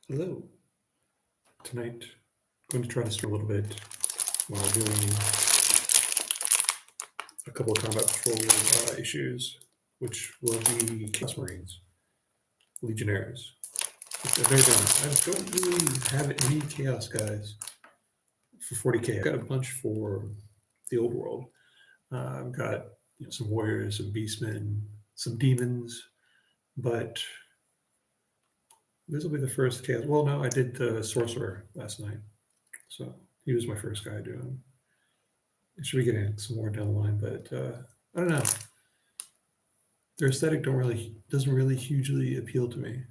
Hello. Tonight, I'm going to try to stream a little bit while doing a couple of combat patrol issues, which will be Chaos Marines, Legionnaires. They're done. I don't really have any Chaos guys for 40K. I've got a bunch for the old world. I've got some warriors, some beastmen, some demons, but this will be the first Chaos. Well, no, I did the Sorcerer last night, so he was my first guy doing. I should be getting some more down the line, but I don't know. Their aesthetic doesn't really hugely appeal to me.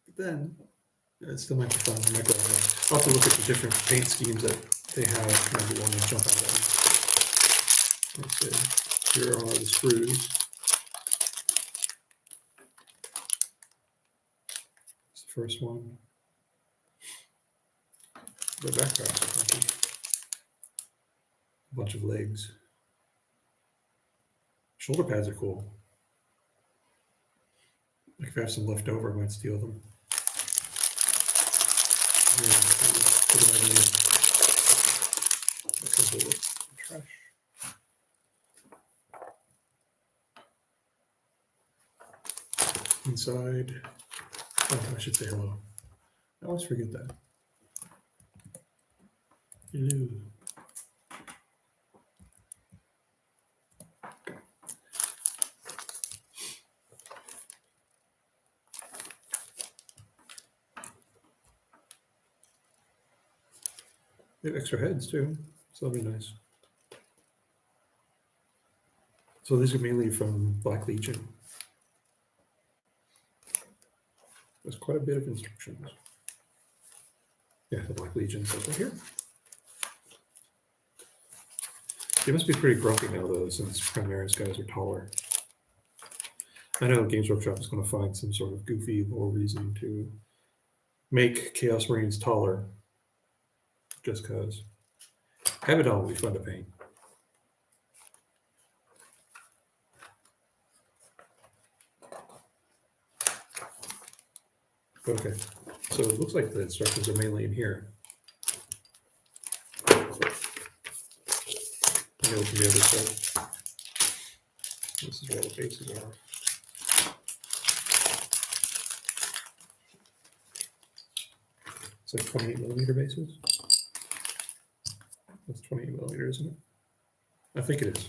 But then it still might be fun. I'll have to look at the different paint schemes that they have. Maybe one to jump out at. Let's see. Here are the screws. It's the first one. The backpack's funky. A bunch of legs. Shoulder pads are cool. Like if I have some left over, I might steal them. Put them in the trash. Inside. Oh, I should say hello. I always forget that. Hello. They have extra heads too, so that'll be nice. So these are mainly from Black Legion. There's quite a bit of instructions. Yeah, the Black Legion says right here. They must be pretty grumpy now though, since Primaris guys are taller. I know Games Workshop is going to find some sort of goofy lore reason to make Chaos Marines taller. Just because. Abaddon will be fun to paint. Okay, so it looks like the instructions are mainly in here. Let me open the other side. This is where the bases are. It's like 28mm bases. That's 28mm, isn't it? I think it is.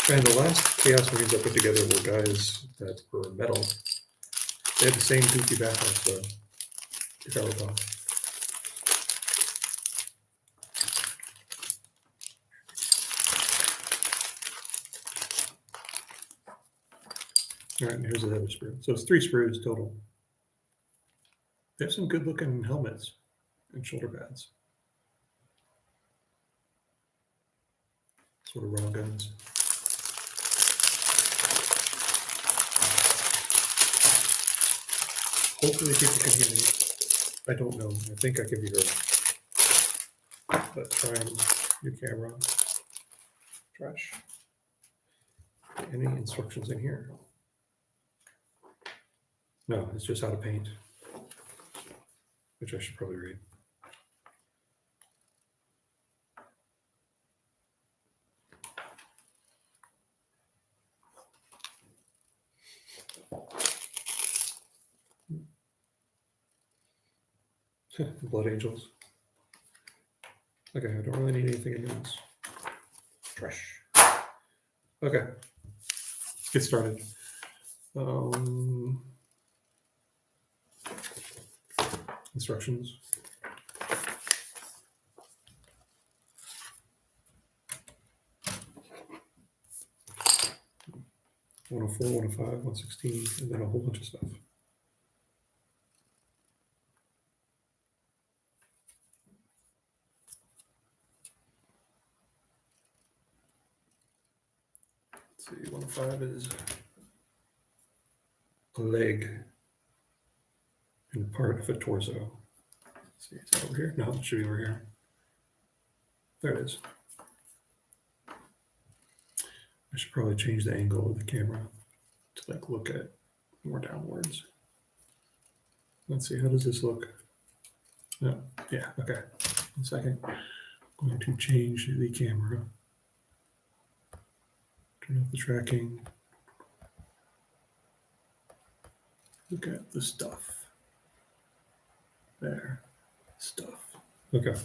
And the last Chaos Marines I put together were guys that were metal. They had the same goofy backgrounds, though, if I recall. All right, and here's the other sprue. So it's 3 sprues total. They have some good-looking helmets and shoulder pads. Sort of raw guns. Hopefully people can hear me. I don't know. I think I can be heard. But try your camera. Trash. Any instructions in here? No, it's just how to paint. Which I should probably read. Blood Angels. Okay, I don't really need anything in this. Trash. Okay. Get started. Instructions. One of 4, 1 of 5, 116, and then a whole bunch of stuff. Let's see, 1 of 5 is a leg and part of a torso. Let's see, is that over here? No, it should be over here. There it is. I should probably change the angle of the camera to like look at more downwards. Let's see, how does this look? No, yeah, okay. 1 second. I'm going to change the camera. Turn off the tracking. Look at the stuff. There. Stuff. Okay.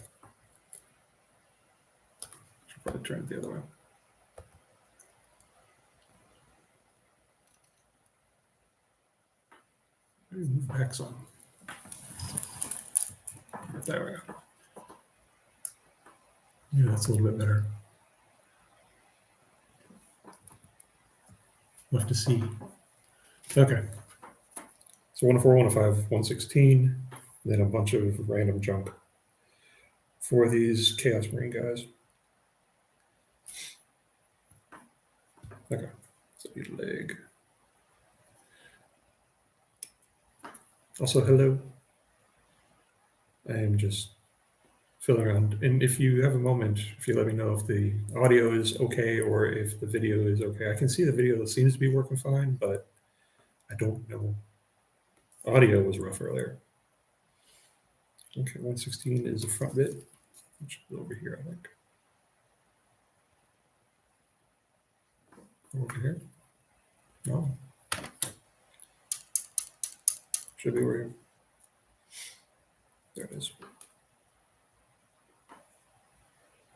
Should probably turn it the other way. Move back some. There we go. Yeah, that's a little bit better. We'll have to see. Okay. So 104, 105, 116, then a bunch of random junk for these Chaos Marine guys. Okay. So your leg. Also, hello. I am just fiddling around. And if you have a moment, if you let me know if the audio is okay or if the video is okay. I can see the video that seems to be working fine, but I don't know. Audio was rough earlier. Okay, 116 is the front bit, which is over here, I think. Over here. No. Should be over here. There it is.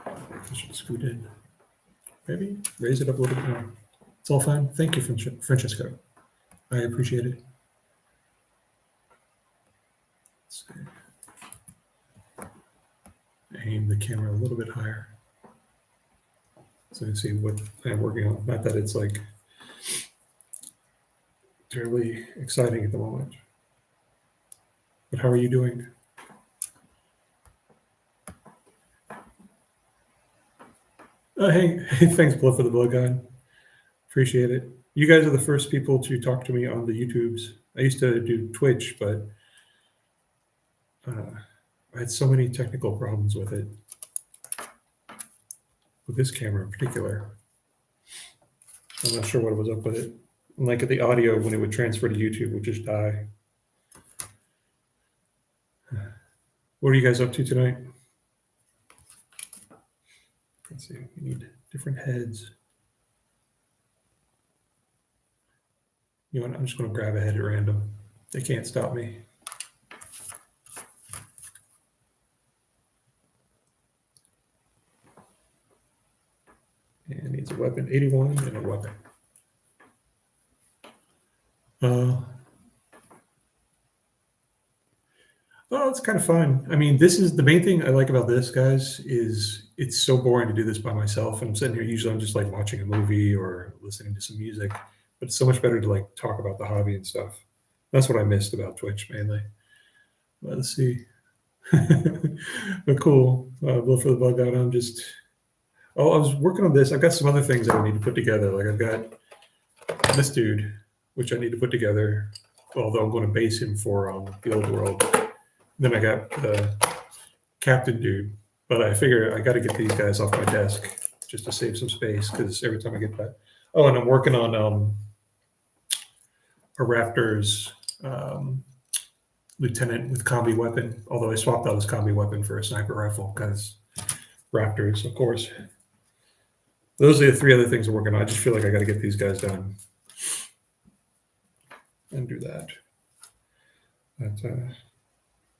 I should scoot in. Maybe raise it up a little bit more. It's all fine. Thank you, Francesco. I appreciate it. Let's see. Aim the camera a little bit higher so you can see what I'm working on. Not that it's like terribly exciting at the moment. But how are you doing? Hey, thanks, Blood for the Blood Guide. Appreciate it. You guys are the first people to talk to me on the YouTubes. I used to do Twitch, but I had so many technical problems with it. With this camera in particular. I'm not sure what was up with it. Like the audio, when it would transfer to YouTube, would just die. What are you guys up to tonight? Let's see, we need different heads. You know what, I'm just going to grab a head at random. They can't stop me. And needs a weapon, 81 and a weapon. Oh, it's kind of fun. I mean, this is the main thing I like about this, guys, is it's so boring to do this by myself. And I'm sitting here, usually I'm just like watching a movie or listening to some music, but it's so much better to like talk about the hobby and stuff. That's what I missed about Twitch mainly. Let's see. But cool. Blood for the Bug Out. I'm just, I was working on this. I've got some other things that I need to put together. Like I've got this dude, which I need to put together, although I'm going to base him for the old world. Then I got the captain dude, but I figure I got to get these guys off my desk just to save some space because every time I get that. Oh, and I'm working on a Raptors lieutenant with combi weapon, although I swapped out his combi weapon for a sniper rifle because Raptors, of course. Those are the 3 other things I'm working on. I just feel like I got to get these guys done and do that.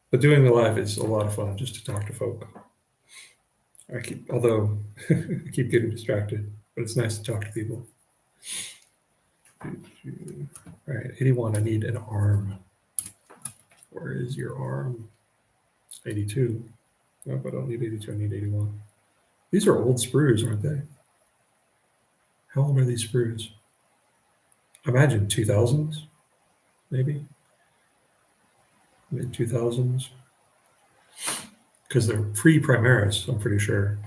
But doing the live is a lot of fun just to talk to folk. I keep getting distracted, but it's nice to talk to people. All right, 81, I need an arm. Where is your arm? 82. Nope, I don't need 82, I need 81. These are old sprues, aren't they? How old are these sprues? I imagine 2000s, maybe? Mid-2000s? Because they're pre-Primaris, I'm pretty sure.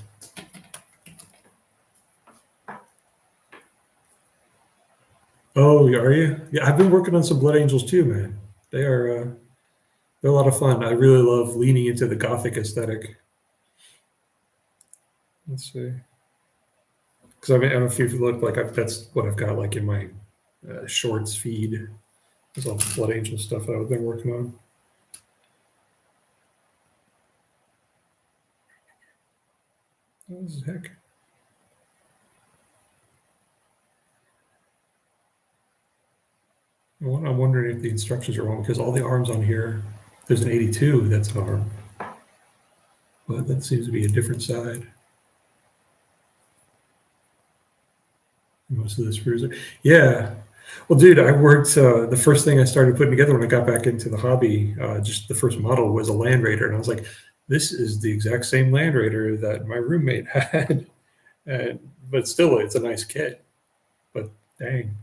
Oh, are you? Yeah, I've been working on some Blood Angels too, man. They're a lot of fun. I really love leaning into the Gothic aesthetic. Let's see. Because I don't know if you've looked, like that's what I've got like in my shorts feed. There's all the Blood Angel stuff that I've been working on. What the heck? Well, I'm wondering if the instructions are wrong because all the arms on here, there's an 82 that's an arm. But that seems to be a different side. Most of the screws are, yeah. Well, dude, I worked, the first thing I started putting together when I got back into the hobby, just the first model was a Land Raider. And I was like, this is the exact same Land Raider that my roommate had. But still, it's a nice kit. But dang.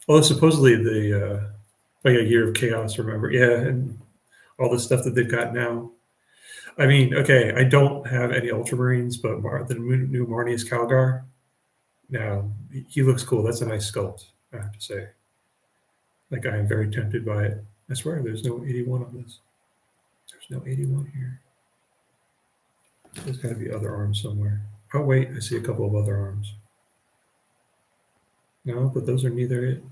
Although supposedly like a Year of Chaos, remember? Yeah, and all the stuff that they've got now. I mean, okay, I don't have any Ultramarines, but the new Marnius Calgar, now he looks cool. That's a nice sculpt, I have to say. Like, I am very tempted by it. I swear there's no 81 on this. There's no 81 here. There's got to be other arms somewhere. Oh, wait, I see a couple of other arms. No, but those are neither it.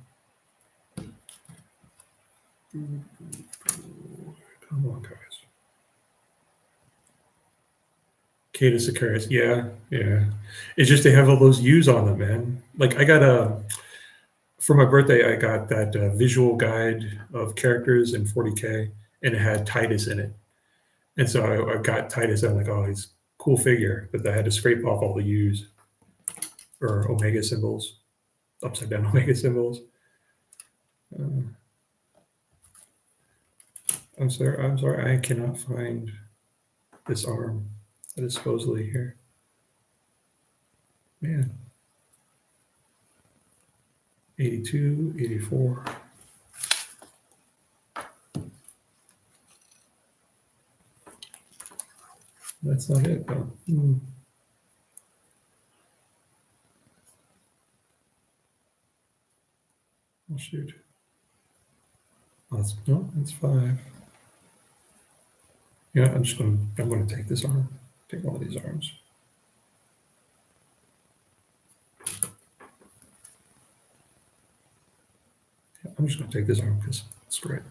Come on, guys. Catus Icarus, yeah. It's just they have all those U's on them, man. Like, I got for my birthday, I got that visual guide of characters in 40K, and it had Titus in it. And so I got Titus, and I'm like, oh, he's a cool figure, but I had to scrape off all the U's or Omega symbols, upside down Omega symbols. I'm sorry, I cannot find this arm that is supposedly here. Man. 82, 84. That's not it, though. Oh, shoot. No, that's 5. Yeah, I'm going to take this arm. Take one of these arms. Yeah, I'm just going to take this arm because it's great.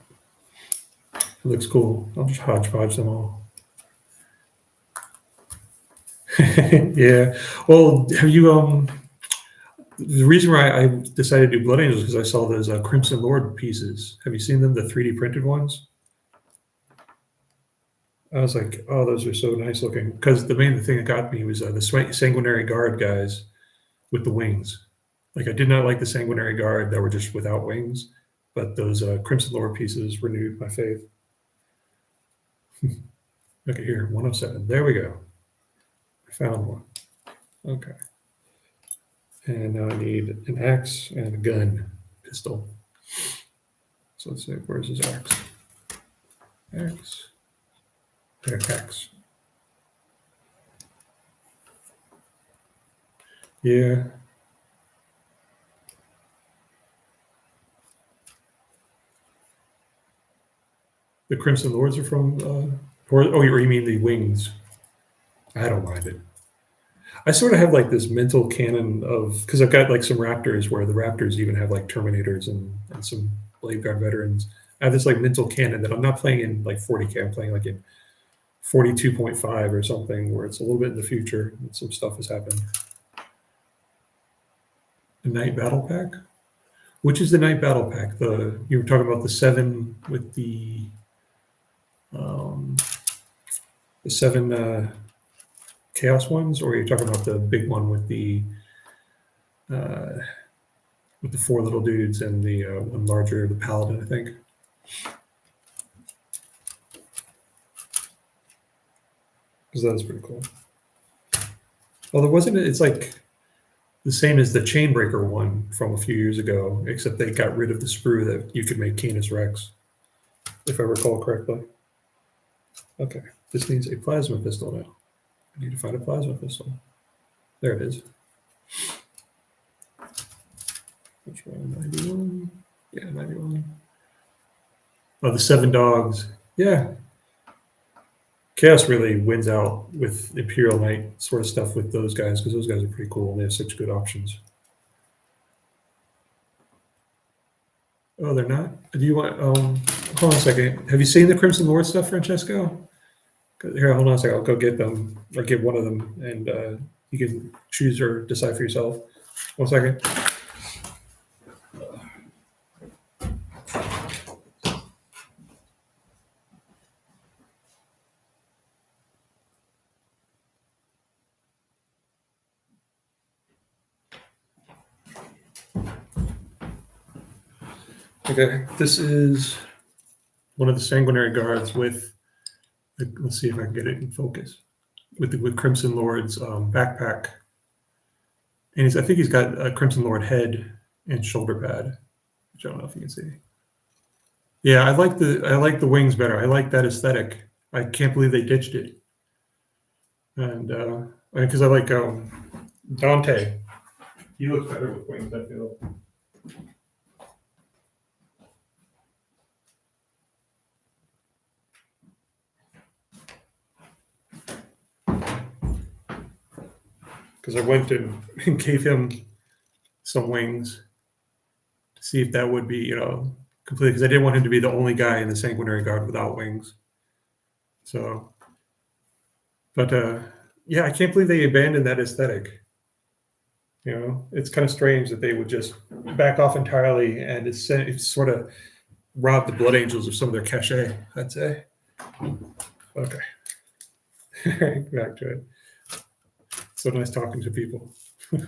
It looks cool. I'll just hodgepodge them all. Yeah. Well, have you the reason why I decided to do Blood Angels is because I saw those Crimson Lord pieces. Have you seen them, the 3D printed ones? I was like, oh, those are so nice looking. Because the main thing that got me was the Sanguinary Guard guys with the wings. Like, I did not like the Sanguinary Guard that were just without wings, but those Crimson Lord pieces renewed my faith. Look at here, 107. There we go. I found one. Okay. And now I need an axe and a gun, pistol. So let's see, where's his axe? Axe. There, axe. Yeah. The Crimson Lords are from, oh, you mean the wings? I don't mind it. I sort of have like this mental canon of, because I've got like some Raptors where the Raptors even have like Terminators and some Blade Guard veterans. I have this like mental canon that I'm not playing in like 40K, I'm playing like in 42.5 or something where it's a little bit in the future and some stuff has happened. The Night Battle Pack? Which is the Night Battle Pack? You were talking about the 7 with the 7 Chaos ones, or are you talking about the big one with the 4 little dudes and the one larger, the Paladin, I think? Because that is pretty cool. Although wasn't it? It's like the same as the Chainbreaker one from a few years ago, except they got rid of the sprue that you could make Canis Rex, if I recall correctly. Okay, this needs a plasma pistol now. I need to find a plasma pistol. There it is. Which one? 91? Yeah, 91. Oh, the 7 dogs. Yeah. Chaos really wins out with Imperial Knight sort of stuff with those guys, because those guys are pretty cool and they have such good options. Oh, they're not? Do you want, hold on a second. Have you seen the Crimson Lord stuff, Francesco? Here, hold on a second. I'll go get them, or get one of them, and you can choose or decide for yourself. 1 second. Okay, this is one of the Sanguinary Guards with, let's see if I can get it in focus, with Crimson Lord's backpack. And I think he's got a Crimson Lord head and shoulder pad, which I don't know if you can see. Yeah, I like the wings better. I like that aesthetic. I can't believe they ditched it. And because I like Dante. He looks better with wings, I feel. Because I went and gave him some wings to see if that would be, completely, because I didn't want him to be the only guy in the Sanguinary Guard without wings. So, but yeah, I can't believe they abandoned that aesthetic. It's kind of strange that they would just back off entirely, and it's sort of rob the Blood Angels of some of their cachet, I'd say. Okay. Back to it. So nice talking to people. All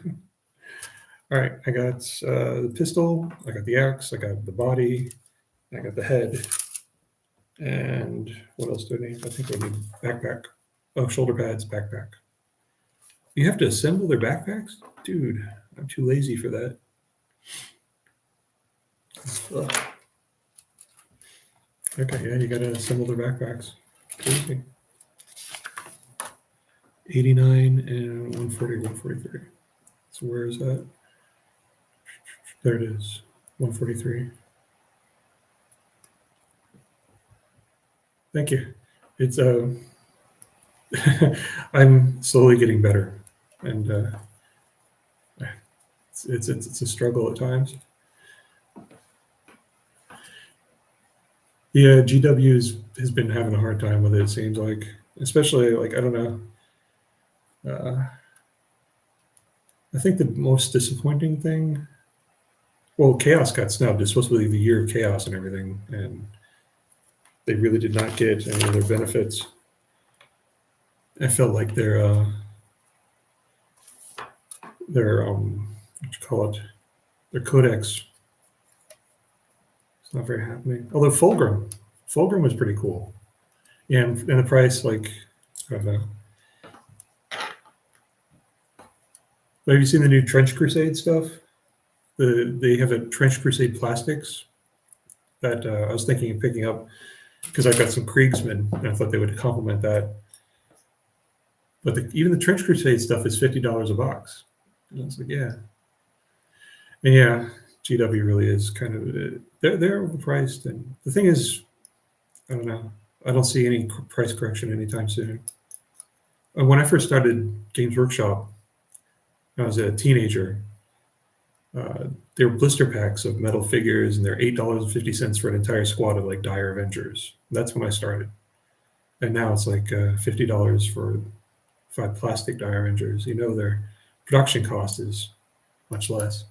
right, I got the pistol, I got the axe, I got the body, I got the head. And what else do I need? I think I need backpack. Oh, shoulder pads, backpack. You have to assemble their backpacks? Dude, I'm too lazy for that. Ugh. Okay, yeah, you gotta assemble their backpacks. Crazy. 89 and 140, 143. So where is that? There it is, 143. Thank you. It's I'm slowly getting better, and it's a struggle at times. Yeah, GW has been having a hard time with it. It seems like, especially I don't know. I think the most disappointing thing. Well, Chaos got snubbed. It's supposed to be the year of Chaos and everything, and they really did not get any of their benefits. I felt like their what you call it, their codex. It's not very happening. Although Fulgrim was pretty cool. Yeah, and the price, I don't know. Have you seen the new Trench Crusade stuff? They have a Trench Crusade plastics that I was thinking of picking up because I've got some Kriegsmen and I thought they would complement that. But even the Trench Crusade stuff is $50 a box. And I was like, yeah. And yeah, GW really is kind of, they're overpriced. And the thing is, I don't know. I don't see any price correction anytime soon. When I first started Games Workshop, I was a teenager. There were blister packs of metal figures, and they're $8.50 for an entire squad of Dire Avengers. That's when I started. And now it's $50 for 5 plastic Dire Avengers. Their production cost is much less.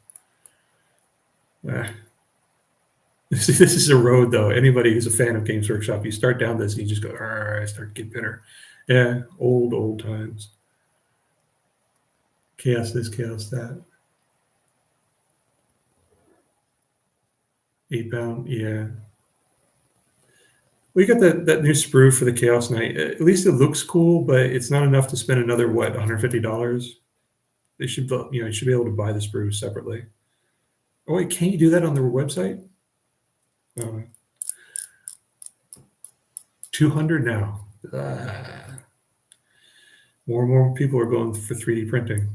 This is a road, though. Anybody who's a fan of Games Workshop, you start down this and you just go, I start to get bitter. Yeah, old times. Chaos this, chaos that. 8 pound, yeah. We got that new sprue for the Chaos Knight. At least it looks cool, but it's not enough to spend another $150. They should, you should be able to buy the sprue separately. Oh wait, can't you do that on their website? 200 now. More and more people are going for 3D printing.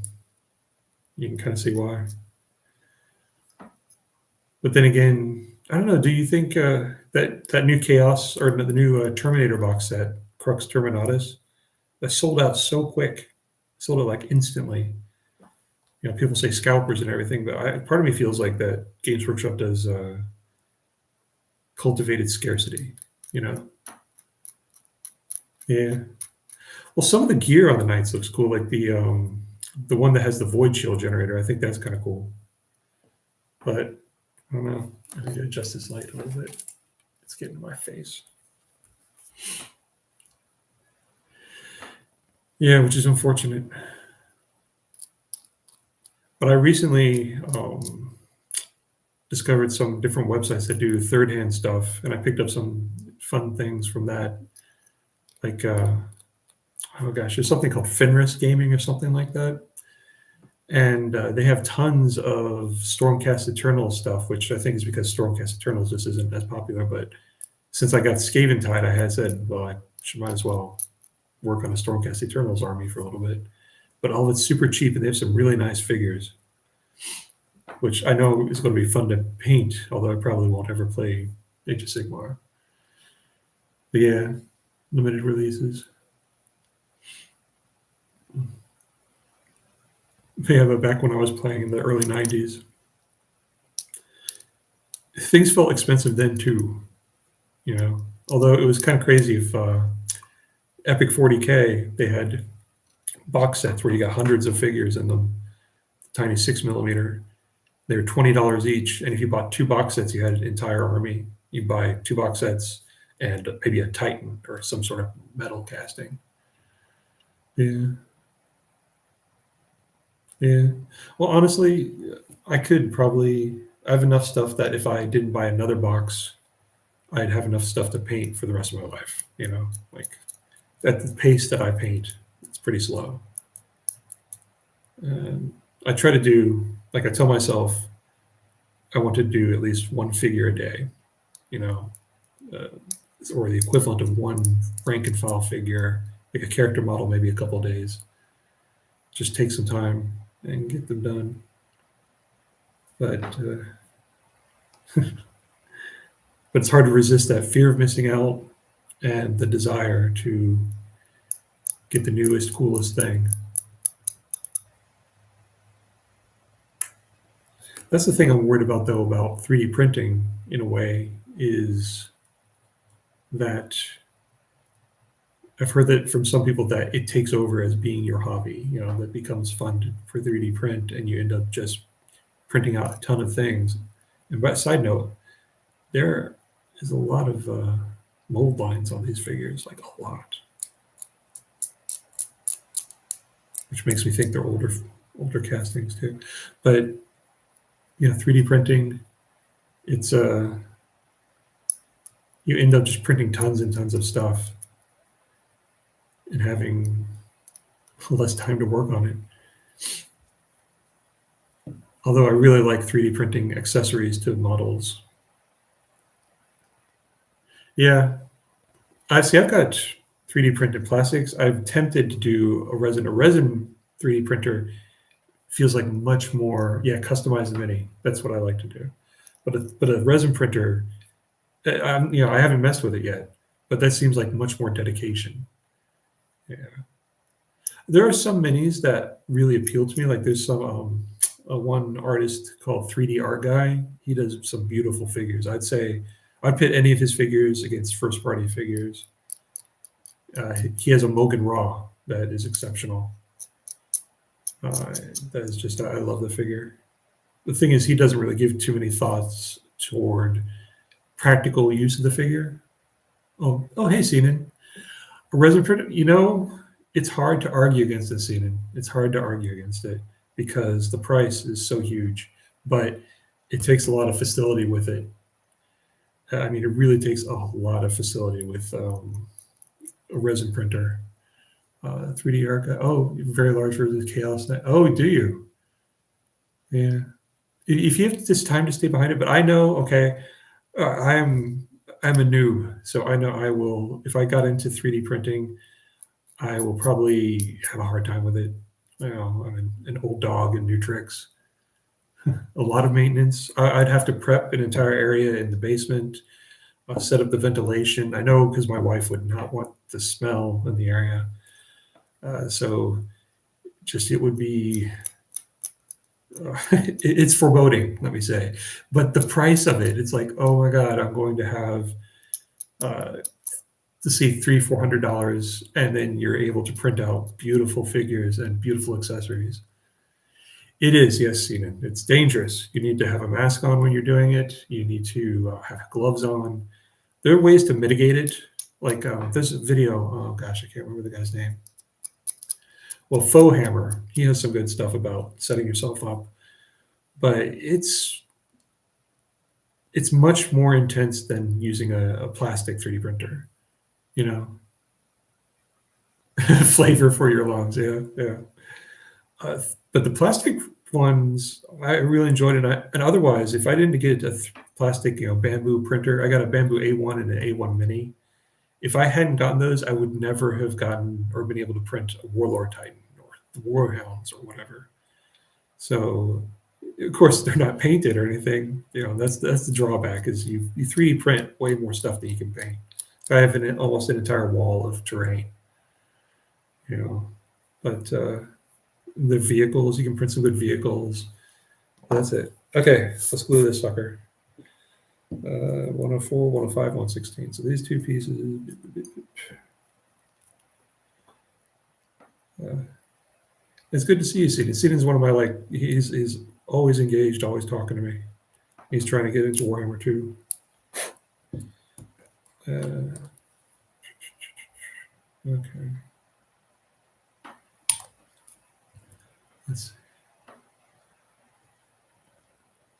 You can kind of see why. But then again, I don't know. Do you think that new Chaos or the new Terminator box set, Crux Terminatus, that sold out so quick, sold out instantly? People say scalpers and everything, but part of me feels like that Games Workshop does cultivated scarcity, you know? Yeah. Well, some of the gear on the Knights looks cool, like the one that has the void shield generator. I think that's kind of cool. But I don't know. I need to adjust this light a little bit. It's getting in my face. Yeah, which is unfortunate. But I recently discovered some different websites that do third-hand stuff, and I picked up some fun things from that. Like, oh gosh, there's something called Fenris Gaming or something like that. And they have tons of Stormcast Eternal stuff, which I think is because Stormcast Eternals just isn't as popular. But since I got Skaventide, I had said, well, I might as well work on a Stormcast Eternals army for a little bit. But all of it's super cheap, and they have some really nice figures, which I know is going to be fun to paint, although I probably won't ever play Age of Sigmar. But yeah, limited releases. Yeah, but back when I was playing in the early 90s, things felt expensive then too, you know. Although it was kind of crazy if Epic 40K, they had box sets where you got hundreds of figures in them, tiny 6mm. They were $20 each, and if you bought 2 box sets, you had an entire army. You buy 2 box sets and maybe a Titan or some sort of metal casting. Yeah. Yeah. Well, honestly, I have enough stuff that if I didn't buy another box, I'd have enough stuff to paint for the rest of my life, you know? Like, at the pace that I paint, it's pretty slow. And I try to do, like I tell myself, I want to do at least 1 figure a day, you know, or the equivalent of 1 rank and file figure, like a character model, maybe a couple of days. Just take some time and get them done. But but it's hard to resist that fear of missing out and the desire to get the newest, coolest thing. That's the thing I'm worried about, though, about 3D printing, in a way, is that I've heard that from some people that it takes over as being your hobby, you know, that becomes fun for 3D print, and you end up just printing out a ton of things. And by side note, there is a lot of mold lines on these figures, like a lot, which makes me think they're older castings too. But yeah, 3D printing, it's you end up just printing tons and tons of stuff and having less time to work on it. Although I really like 3D printing accessories to models. Yeah, I've got 3D printed plastics. I've tempted to do a resin. A resin 3D printer feels like much more, customize the mini. That's what I like to do. But a resin printer, I haven't messed with it yet, but that seems like much more dedication. Yeah, there are some minis that really appeal to me. Like there's some one artist called 3D Art Guy. He does some beautiful figures. I'd say I'd pit any of his figures against first party figures. He has a Mogan Raw that is exceptional. That is just, I love the figure. The thing is, he doesn't really give too many thoughts toward practical use of the figure. Oh, hey, Seenan. A resin printer, it's hard to argue against this, Seenan. It's hard to argue against it because the price is so huge, but it takes a lot of facility with it. I mean, it really takes a lot of facility with a resin printer. 3D Arca. Oh, very large version of Chaos Knight. Oh, do you? Yeah. If you have this time to stay behind it, but I know, okay, I'm a noob, so I know I will. If I got into 3D printing, I will probably have a hard time with it. I'm an old dog in new tricks. A lot of maintenance. I'd have to prep an entire area in the basement, set up the ventilation. I know because my wife would not want the smell in the area. So just it would be it's foreboding, let me say. But the price of it, it's like, oh my God, I'm going to have to see $300-400, and then you're able to print out beautiful figures and beautiful accessories. It is, yes, Stephen. It's dangerous. You need to have a mask on when you're doing it. You need to have gloves on. There are ways to mitigate it. Like there's a video. Oh gosh, I can't remember the guy's name. Well, Faux Hammer. He has some good stuff about setting yourself up, but it's much more intense than using a plastic 3D printer. You know, flavor for your lungs. Yeah, yeah. But the plastic ones, I really enjoyed it. And otherwise, if I didn't get a plastic, bamboo printer, I got a bamboo A1 and an A1 Mini. If I hadn't gotten those, I would never have gotten or been able to print a Warlord Titan or the Warhounds or whatever. So, of course, they're not painted or anything. That's the drawback is you 3D print way more stuff than you can paint. I have almost an entire wall of terrain. But the vehicles, you can print some good vehicles. That's it. Okay, let's glue this sucker. 104, 105, 116. So these two pieces. It's good to see you, Seaton. Seaton's one of my, he's always engaged, always talking to me. He's trying to get into Warhammer 2. Okay. Let's see.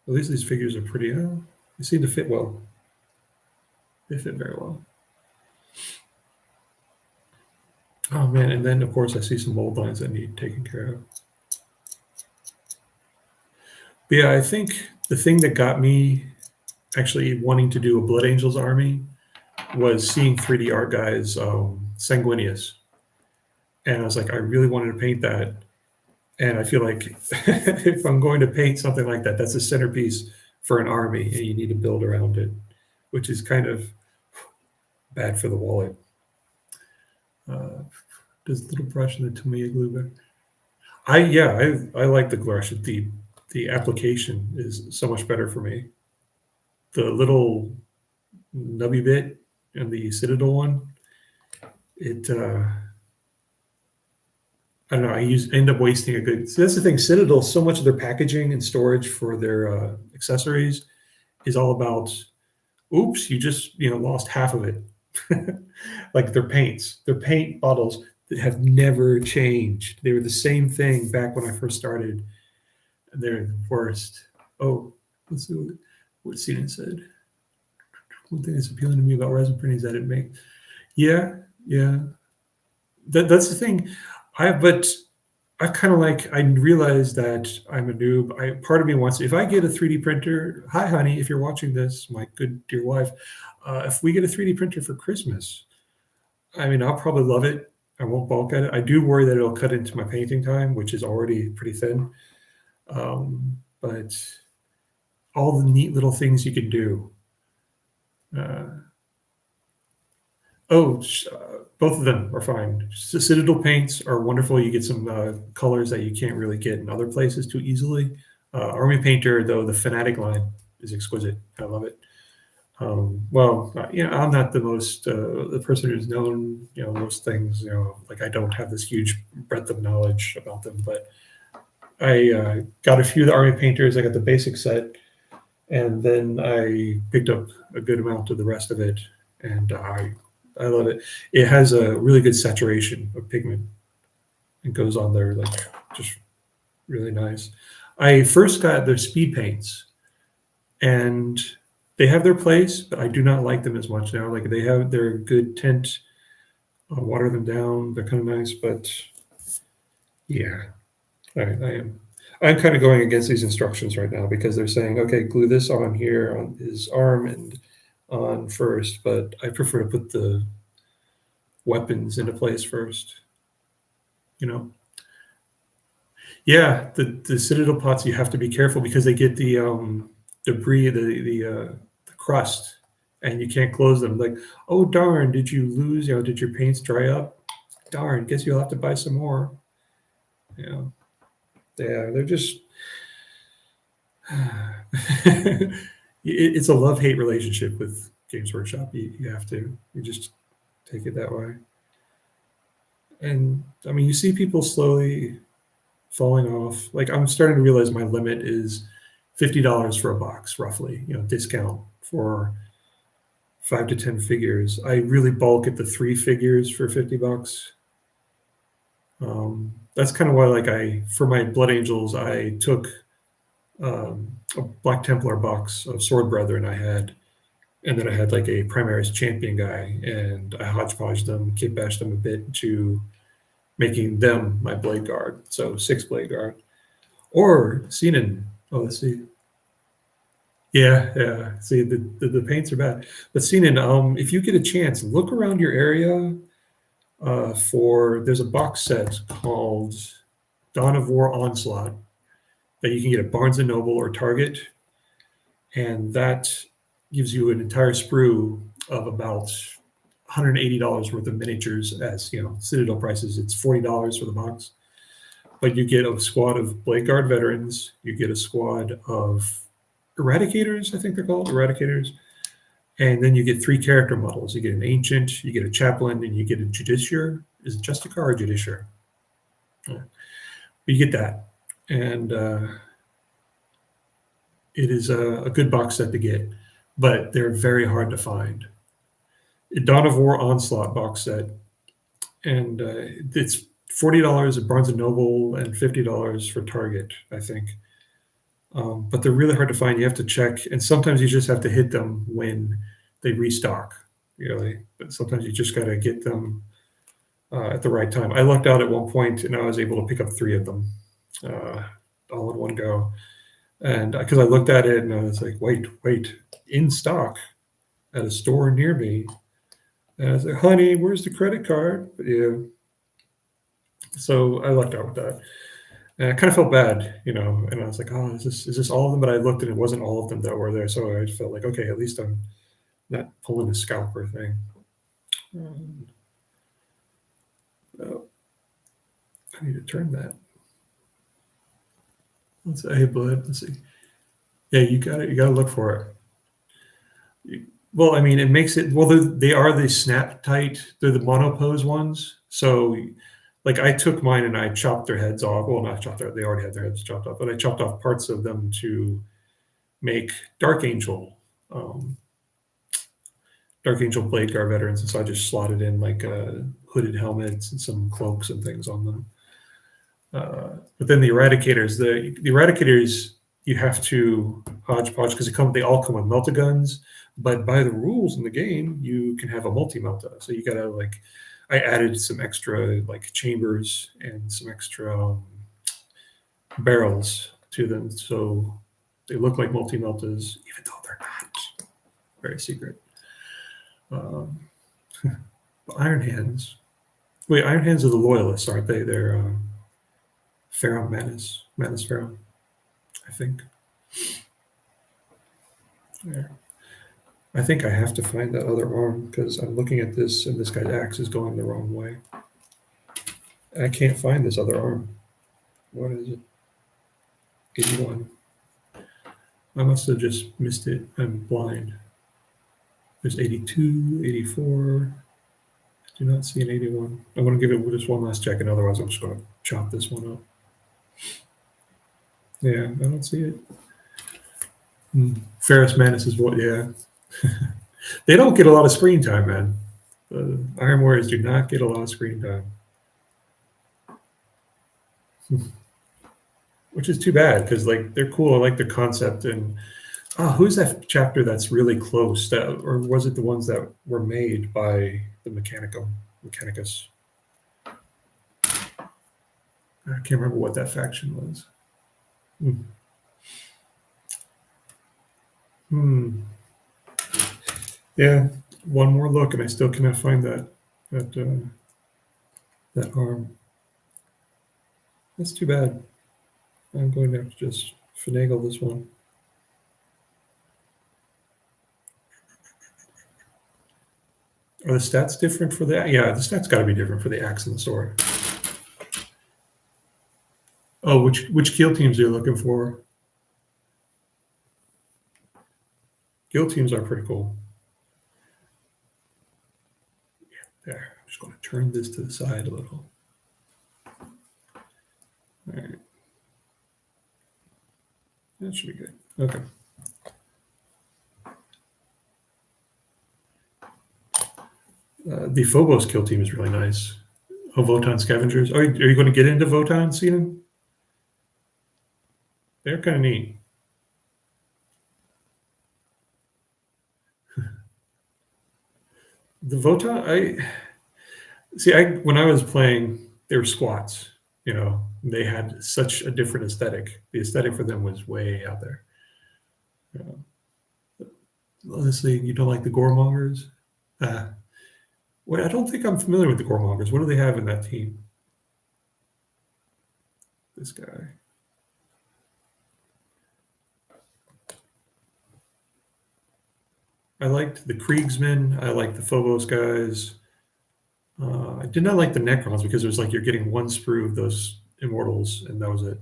At least these figures are pretty, they seem to fit well. They fit very well. Oh man, and then of course I see some mold lines that need taken care of. But yeah, I think the thing that got me actually wanting to do a Blood Angels army was seeing 3D art guys Sanguinius. And I was like, I really wanted to paint that. And I feel like if I'm going to paint something like that, that's a centerpiece for an army, and you need to build around it, which is kind of bad for the wallet. Does little brush and the Tamiya glue better? I like the brush. The application is so much better for me. The little nubby bit and the Citadel one, I don't know. End up wasting a good. So that's the thing. Citadel, so much of their packaging and storage for their accessories is all about. Oops, you just lost half of it. Like their paint bottles that have never changed. They were the same thing back when I first started. And they're the worst. Oh, let's see what Celine said. One thing that's appealing to me about resin printing is that it makes. Yeah. That's the thing. I kind of I realize that I'm a noob. Part of me wants, if I get a 3D printer, hi honey, if you're watching this, my good dear wife, if we get a 3D printer for Christmas, I mean, I'll probably love it. I won't balk at it. I do worry that it'll cut into my painting time, which is already pretty thin. But all the neat little things you can do. Both of them are fine. Citadel paints are wonderful. You get some colors that you can't really get in other places too easily. Army Painter, though, the Fanatic line is exquisite. I love it. I'm not the person who's known, most things, I don't have this huge breadth of knowledge about them, but I got a few of the Army Painters. I got the basic set, and then I picked up a good amount of the rest of it, and I love it. It has a really good saturation of pigment. It goes on there just really nice. I first got their speed paints, and they have their place, but I do not like them as much now. They have their good tint, water them down. They're kind of nice, but yeah, I'm kind of going against these instructions right now because they're saying, okay, glue this on here on his arm and on first, but I prefer to put the weapons into place first. Yeah, the Citadel pots, you have to be careful because they get the debris, the crust, and you can't close them. Oh darn, did you lose? Did your paints dry up? Darn, guess you'll have to buy some more. Yeah, they're just. It's a love-hate relationship with Games Workshop. You have to. You just take it that way. And I mean, you see people slowly falling off. Like I'm starting to realize my limit is $50 for a box, roughly. Discount for 5 to 10 figures. I really bulk at the 3 figures for $50. That's kind of why, like, for my Blood Angels, I took a Black Templar box of Sword Brethren I had, and then I had like a Primaris Champion guy, and I hodgepodged them, kit bashed them a bit to making them my Blade Guard. So 6 Blade Guard. Or Sinan. Oh, let's see. Yeah. See, the paints are bad. But Sinan, if you get a chance, look around your area there's a box set called Dawn of War Onslaught that you can get at Barnes & Noble or Target. And that gives you an entire sprue of about $180 worth of miniatures. As Citadel prices, it's $40 for the box. But you get a squad of Blade Guard veterans, you get a squad of Eradicators, I think they're called, Eradicators, and then you get 3 character models. You get an Ancient, you get a Chaplain, and you get a Justiciar. Is it Justicar or Justiciar? Yeah. But you get that. And it is a good box set to get, but they're very hard to find. Dawn of War Onslaught box set, and it's $40 at Barnes & Noble and $50 for Target, I think. But they're really hard to find. You have to check, and sometimes you just have to hit them when they restock, really. But sometimes you just got to get them at the right time. I lucked out at one point, and I was able to pick up 3 of them all in one go. And because I looked at it, and I was like, wait, in stock at a store near me. And I was like, honey, where's the credit card? But yeah. So I lucked out with that. And I kind of felt bad, and I was like, oh, is this all of them? But I looked, and it wasn't all of them that were there. So I felt like, okay, at least I'm not pulling a scalper thing. Oh, I need to turn that. Let's say, hey, bud, let's see. Yeah, you got it. You got to look for it. Well, I mean, it makes it, well, they are the snap tight. They're the monopose ones. So like I took mine and I chopped their heads off. Well, not chopped they already had their heads chopped off, but I chopped off parts of them to make Dark Angel Blade Guard veterans. And so I just slotted in like hooded helmets and some cloaks and things on them. But then the Eradicators, the Eradicators, you have to hodgepodge because they all come with melta guns. But by the rules in the game, you can have a multi-melta. So you gotta I added some extra chambers and some extra barrels to them, so they look like multi-meltas, even though they're not. Very secret. Iron Hands. Wait, Iron Hands are the loyalists, aren't they? They're Pharaoh Manus Pharaoh, I think. There. I think I have to find that other arm because I'm looking at this and this guy's axe is going the wrong way. I can't find this other arm. What is it? 81. I must have just missed it. I'm blind. There's 82, 84. I do not see an 81. I'm going to give it just one last check, and otherwise I'm just going to chop this one up. Yeah, I don't see it. Ferrous Manus is what, yeah. They don't get a lot of screen time, man. The Iron Warriors do not get a lot of screen time. Which is too bad, because they're cool. I like the concept. And who's that chapter that's really close? Or was it the ones that were made by the Mechanicus? I can't remember what that faction was. Yeah, one more look, and I still cannot find that arm. That's too bad. I'm going to have to just finagle this one. Are the stats different for the? Yeah, the stats got to be different for the axe and the sword. Oh, which kill teams are you looking for? Guild teams are pretty cool. Yeah, there. I'm just going to turn this to the side a little. All right. That should be good. Okay. The Phobos kill team is really nice. Oh, Votan Scavengers. Oh, are you going to get into Votan, Seaton? They're kind of neat. The Votan, when I was playing, they were squats. You know, they had such a different aesthetic. The aesthetic for them was way out there. Honestly, you don't like the Goremongers? Well, I don't think I'm familiar with the Goremongers. What do they have in that team? This guy. I liked the Kriegsmen. I liked the Phobos guys. I did not like the Necrons because it was like you're getting one sprue of those immortals, and that was it.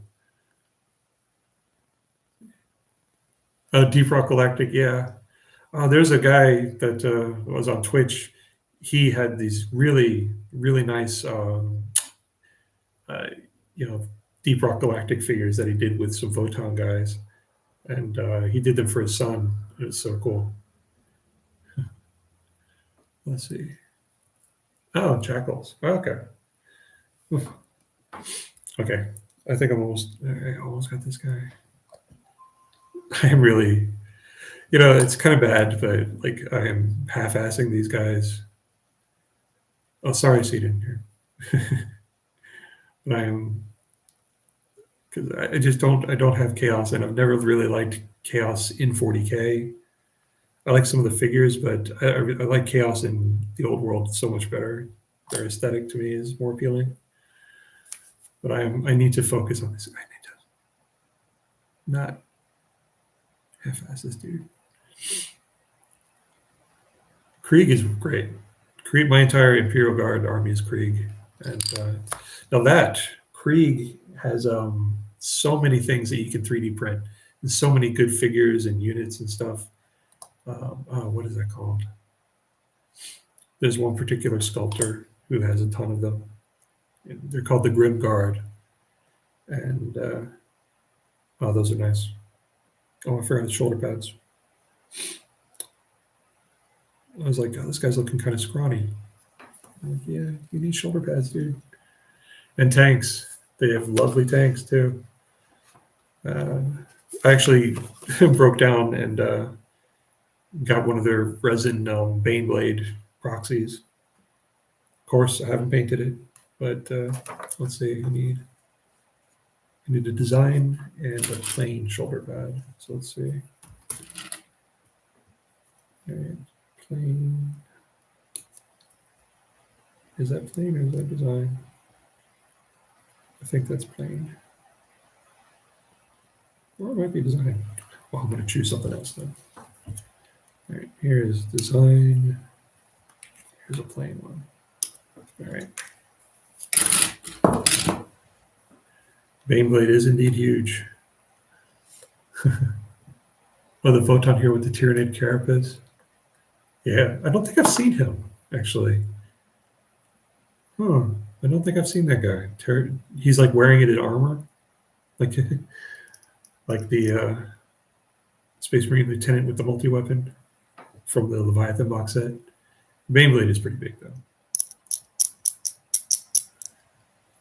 Deep Rock Galactic, yeah. There's a guy that was on Twitch. He had these really, really nice, Deep Rock Galactic figures that he did with some Votan guys, and he did them for his son. It was so cool. Let's see. Oh, Jackals. Okay. Okay. I think I almost got this guy. I'm really, it's kind of bad, but like I am half-assing these guys. Oh, sorry, Seaton here. But I am, because I don't have chaos, and I've never really liked chaos in 40K. I like some of the figures, but I like chaos in the old world so much better. Their aesthetic to me is more appealing. But I need to focus on this. I need to not half-ass this dude. Krieg is great. Krieg, my entire Imperial Guard army is Krieg, and now that Krieg has so many things that you can 3D print, and so many good figures and units and stuff. What is that called? There's one particular sculptor who has a ton of them. They're called the Grim Guard, and those are nice. Oh, I forgot the shoulder pads. I was like, oh, this guy's looking kind of scrawny. I'm like, yeah, you need shoulder pads, dude. And tanks. They have lovely tanks, too. I actually broke down and got one of their resin Baneblade proxies. Of course, I haven't painted it, but let's see. I need a design and a plain shoulder pad. So let's see. And plain. Is that plain or is that design? I think that's plain. Or it might be design. Well, I'm going to choose something else then. All right, here's design. Here's a plain one. All right. Baneblade is indeed huge. Oh, the Photon here with the Tyranid carapace. Yeah, I don't think I've seen him, actually. Huh. I don't think I've seen that guy. He's like wearing it in armor. Like the Space Marine Lieutenant with the multi-weapon from the Leviathan box set. Baneblade is pretty big, though.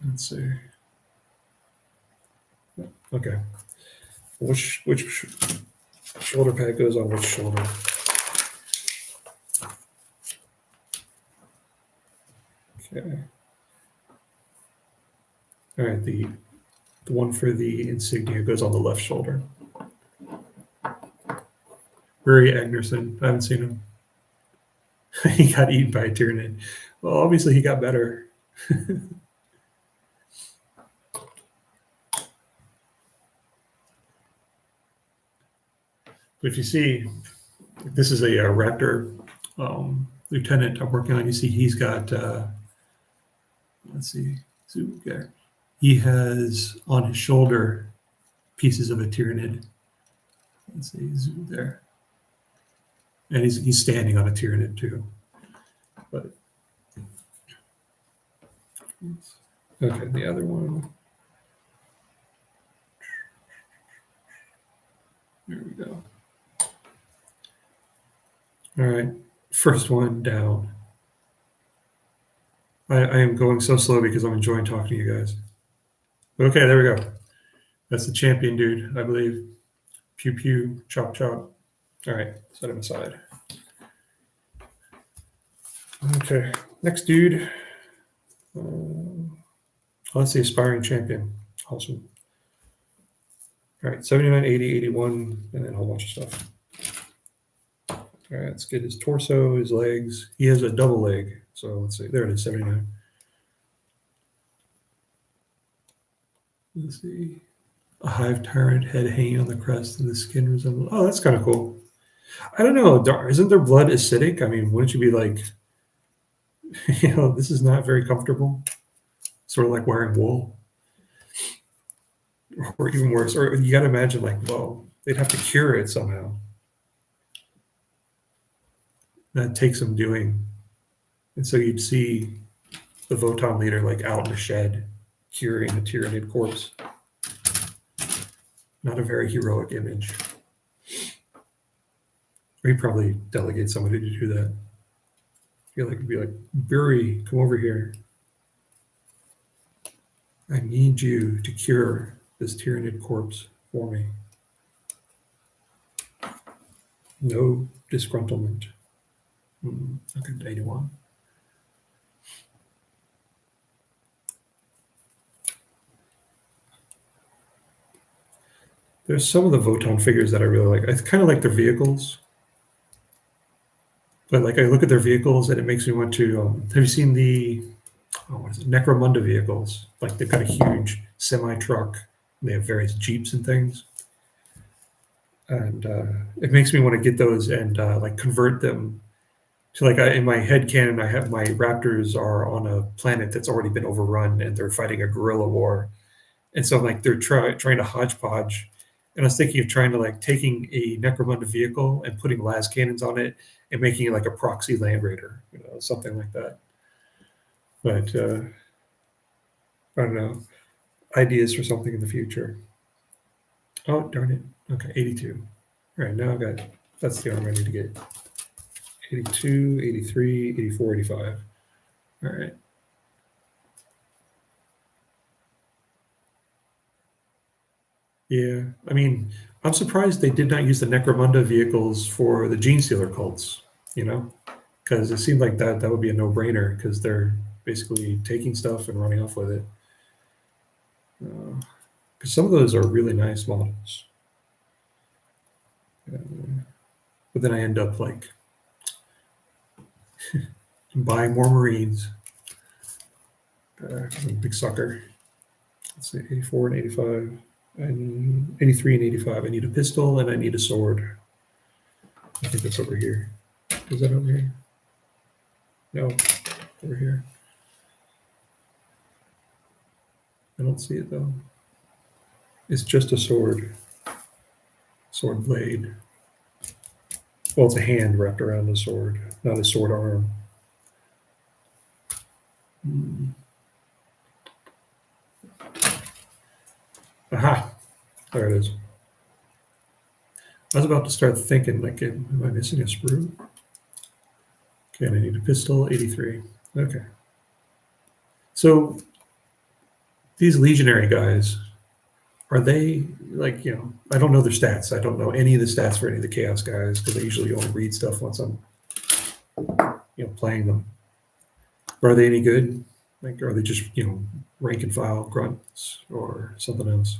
Let's see. Okay. Which shoulder pad goes on which shoulder? Okay. All right. The one for the insignia goes on the left shoulder. Rory Agnerson. I haven't seen him. He got eaten by a Tyranid. Well, obviously he got better. But if you see, this is a Raptor lieutenant I'm working on. You see, he's got, let's see, zoom there. He has on his shoulder pieces of a Tyranid. Let's see, zoom there. And he's standing on a Tyranid too. But okay, the other one. There we go. All right, first one down. I am going so slow because I'm enjoying talking to you guys. But okay, there we go. That's the champion dude, I believe. Pew pew, chop chop. All right, set him aside. Okay, next dude. That's the aspiring champion. Awesome. All right, 79, 80, 81, and then a whole bunch of stuff. All right, let's get his torso, his legs. He has a double leg. So let's see. There it is, 79. Let's see. A hive tyrant head hanging on the crest and the skin resembles. Oh, that's kind of cool. I don't know. Isn't their blood acidic? I mean, wouldn't you be like, this is not very comfortable? Sort of like wearing wool. Or even worse. Or you got to imagine, like, well, they'd have to cure it somehow. That takes some doing. And so you'd see the Votan leader like out in the shed curing a Tyranid corpse. Not a very heroic image. Or he'd probably delegate somebody to do that. I feel like it'd be like, Bury, come over here. I need you to cure this Tyranid corpse for me. No disgruntlement. Okay, 81. There's some of the Votan figures that I really like. I kind of like their vehicles. But like I look at their vehicles and it makes me want to, have you seen the, what is it, Necromunda vehicles? Like they've got a huge semi-truck. They have various Jeeps and things. And it makes me want to get those and like convert them to like in my head canon, I have my Raptors are on a planet that's already been overrun and they're fighting a guerrilla war. And so like they're trying to hodgepodge. And I was thinking of trying to like taking a Necromunda vehicle and putting las cannons on it and making it like a proxy Land Raider, something like that. But I don't know. Ideas for something in the future. Oh, darn it. Okay, 82. All right, now I've got, that's the arm I need to get. 82, 83, 84, 85. All right. Yeah, I mean, I'm surprised they did not use the Necromunda vehicles for the Gene Stealer cults, because it seemed like that would be a no-brainer because they're basically taking stuff and running off with it. Because some of those are really nice models. But then I end up like buying more Marines. I'm a big sucker. Let's see, 84 and 85. And 83 and 85. I need a pistol and I need a sword. I think that's over here. Is that over here? No, over here. I don't see it though. It's just a sword. Sword blade. Well, it's a hand wrapped around a sword, not a sword arm. Aha! There it is. I was about to start thinking, like, am I missing a sprue? Okay, and I need a pistol, 83. Okay. So these legionary guys, are they like, I don't know their stats. I don't know any of the stats for any of the chaos guys because I usually only read stuff once I'm, playing them. But are they any good? Like, are they just, rank and file grunts or something else?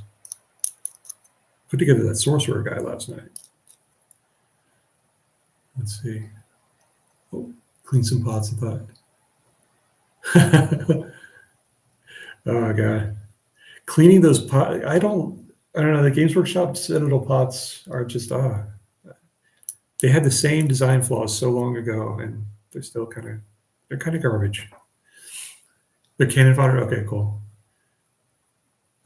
Put together that sorcerer guy last night. Let's see. Oh, clean some pots of thought. Oh god, cleaning those pots. I don't know. The Games Workshop Citadel pots are just they had the same design flaws so long ago, and they're still kind of garbage. They're cannon fodder. Okay, cool.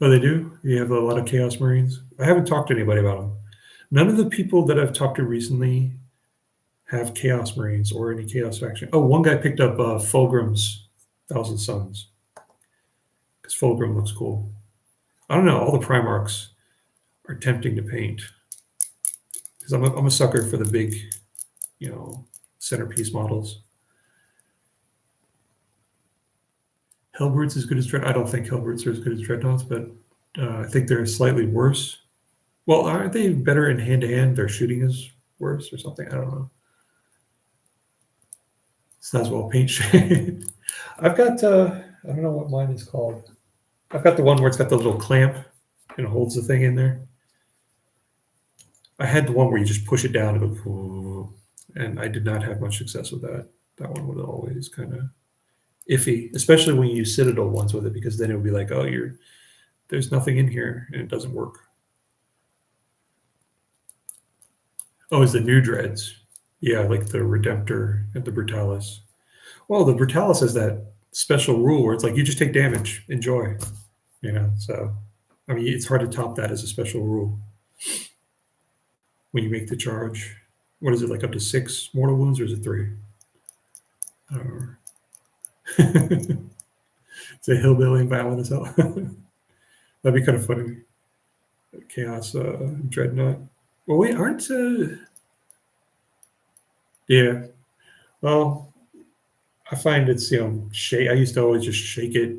Oh, they do? You have a lot of Chaos Marines? I haven't talked to anybody about them. None of the people that I've talked to recently have Chaos Marines or any Chaos faction. Oh, one guy picked up Fulgrim's Thousand Suns because Fulgrim looks cool. I don't know. All the Primarchs are tempting to paint because I'm a sucker for the big, centerpiece models. Hellbrutes as good as Dread. I don't think Hellbrutes are as good as Dreadnoughts, but I think they're slightly worse. Well, aren't they better in hand-to-hand? Their shooting is worse or something? I don't know. It's not as well paint shade. I've got, I don't know what mine is called. I've got the one where it's got the little clamp and it holds the thing in there. I had the one where you just push it down and it goes, and I did not have much success with that. That one was always kind of iffy, especially when you use Citadel ones with it, because then it would be like, oh, there's nothing in here and it doesn't work. Oh, is the new dreads. Yeah, like the Redemptor and the Brutalis. Well, the Brutalis has that special rule where it's like you just take damage, enjoy. So I mean, it's hard to top that as a special rule. When you make the charge, what is it, like up to 6 mortal wounds, or is it 3? I don't remember. It's a hillbilly battling as hell. That'd be kind of funny. Chaos Dreadnought. Well, we aren't. Yeah. Well, I find it's shake. I used to always just shake it,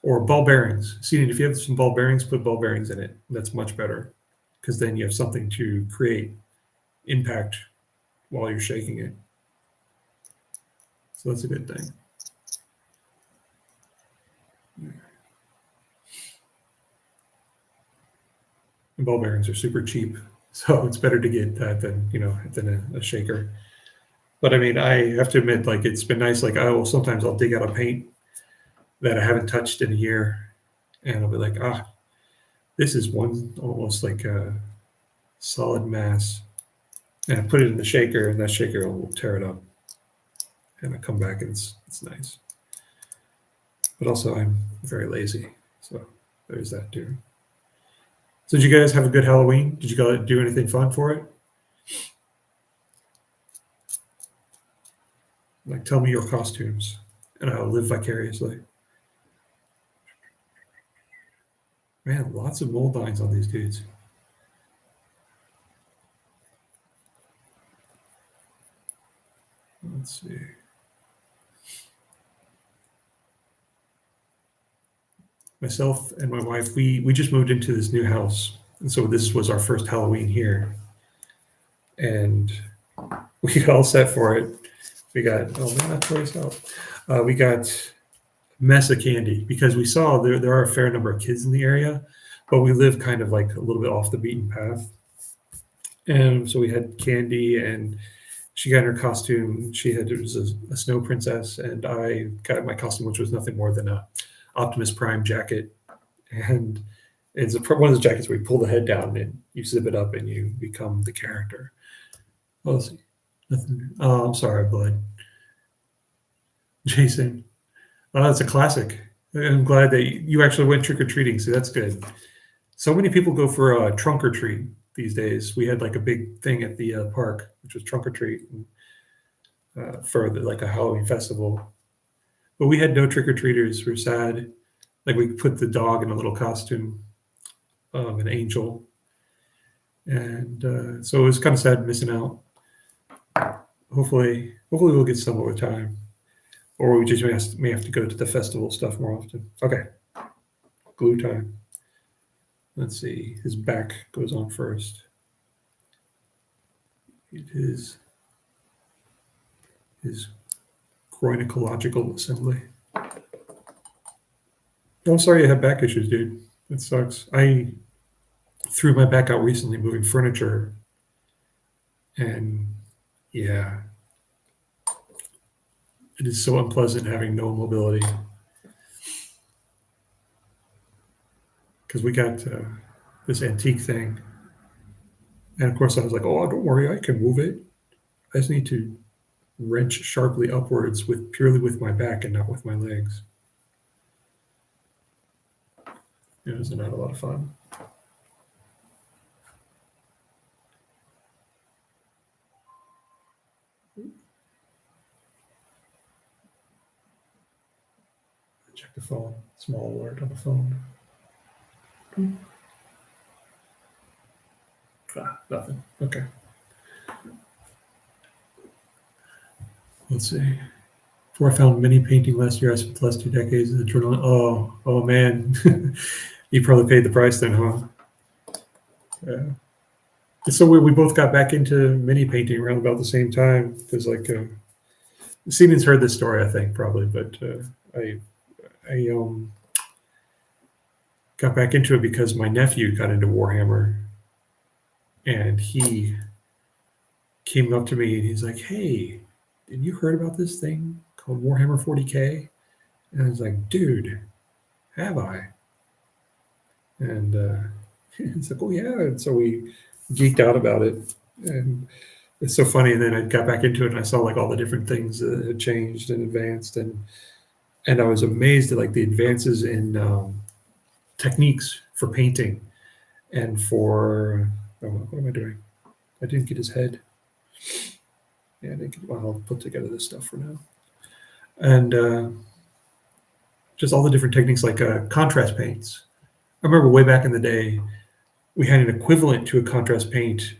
or ball bearings. See, if you have some ball bearings, put ball bearings in it. That's much better, because then you have something to create impact while you're shaking it. So that's a good thing. And ball bearings are super cheap, so it's better to get that than a shaker. But I mean, I have to admit, like, it's been nice. Like, sometimes I'll dig out a paint that I haven't touched in a year, and I'll be like, this is one almost like a solid mass, and I put it in the shaker, and that shaker will tear it up, and I come back and it's nice. But also, I'm very lazy, so there's that too. So did you guys have a good Halloween? Did you guys do anything fun for it? Like, tell me your costumes, and I'll live vicariously. Man, lots of mold lines on these dudes. Let's see. Myself and my wife, we just moved into this new house, and so this was our first Halloween here, and we got all set for it. We got we got a mess of candy because we saw there are a fair number of kids in the area, but we live kind of like a little bit off the beaten path, and so we had candy, and she got her costume. It was a snow princess, and I got my costume, which was nothing more than a Optimus Prime jacket, and it's one of those jackets where you pull the head down and you zip it up and you become the character. Oh, nothing. Oh, I'm sorry, bud. Jason. Oh, that's a classic. I'm glad that you actually went trick or treating. So that's good. So many people go for a trunk or treat these days. We had like a big thing at the park, which was trunk or treat for like a Halloween festival. But we had no trick or treaters. We're sad. Like, we put the dog in a little costume, an angel, and so it was kind of sad missing out. Hopefully we'll get some over time, or we just may have to go to the festival stuff more often. Okay, glue time. Let's see. His back goes on first. It is his groinecological assembly. I'm sorry you have back issues, dude. It sucks. I threw my back out recently moving furniture, and yeah, it is so unpleasant having no mobility. Because we got this antique thing, and of course I was like, oh, don't worry, I can move it. I just need to wrench sharply upwards purely with my back and not with my legs. It was not a lot of fun. Check the phone. Small alert on the phone. Nothing. Okay. Let's see. Before I found mini painting last year, I spent the last 2 decades in the journal. Oh man. You probably paid the price then, huh? Yeah. So we both got back into mini painting around about the same time. Because like Siemens heard this story, I think, probably, but I got back into it because my nephew got into Warhammer, and he came up to me and he's like, "Hey, have you heard about this thing called Warhammer 40K?" And I was like, "Dude, have I?" And he's like, "Oh yeah." And so we geeked out about it, and it's so funny. And then I got back into it, and I saw like all the different things that had changed and advanced, and I was amazed at like the advances in techniques for painting and for what am I doing? I didn't get his head. Yeah, I didn't get. Well, I'll put together this stuff for now, and just all the different techniques like contrast paints. I remember way back in the day, we had an equivalent to a contrast paint,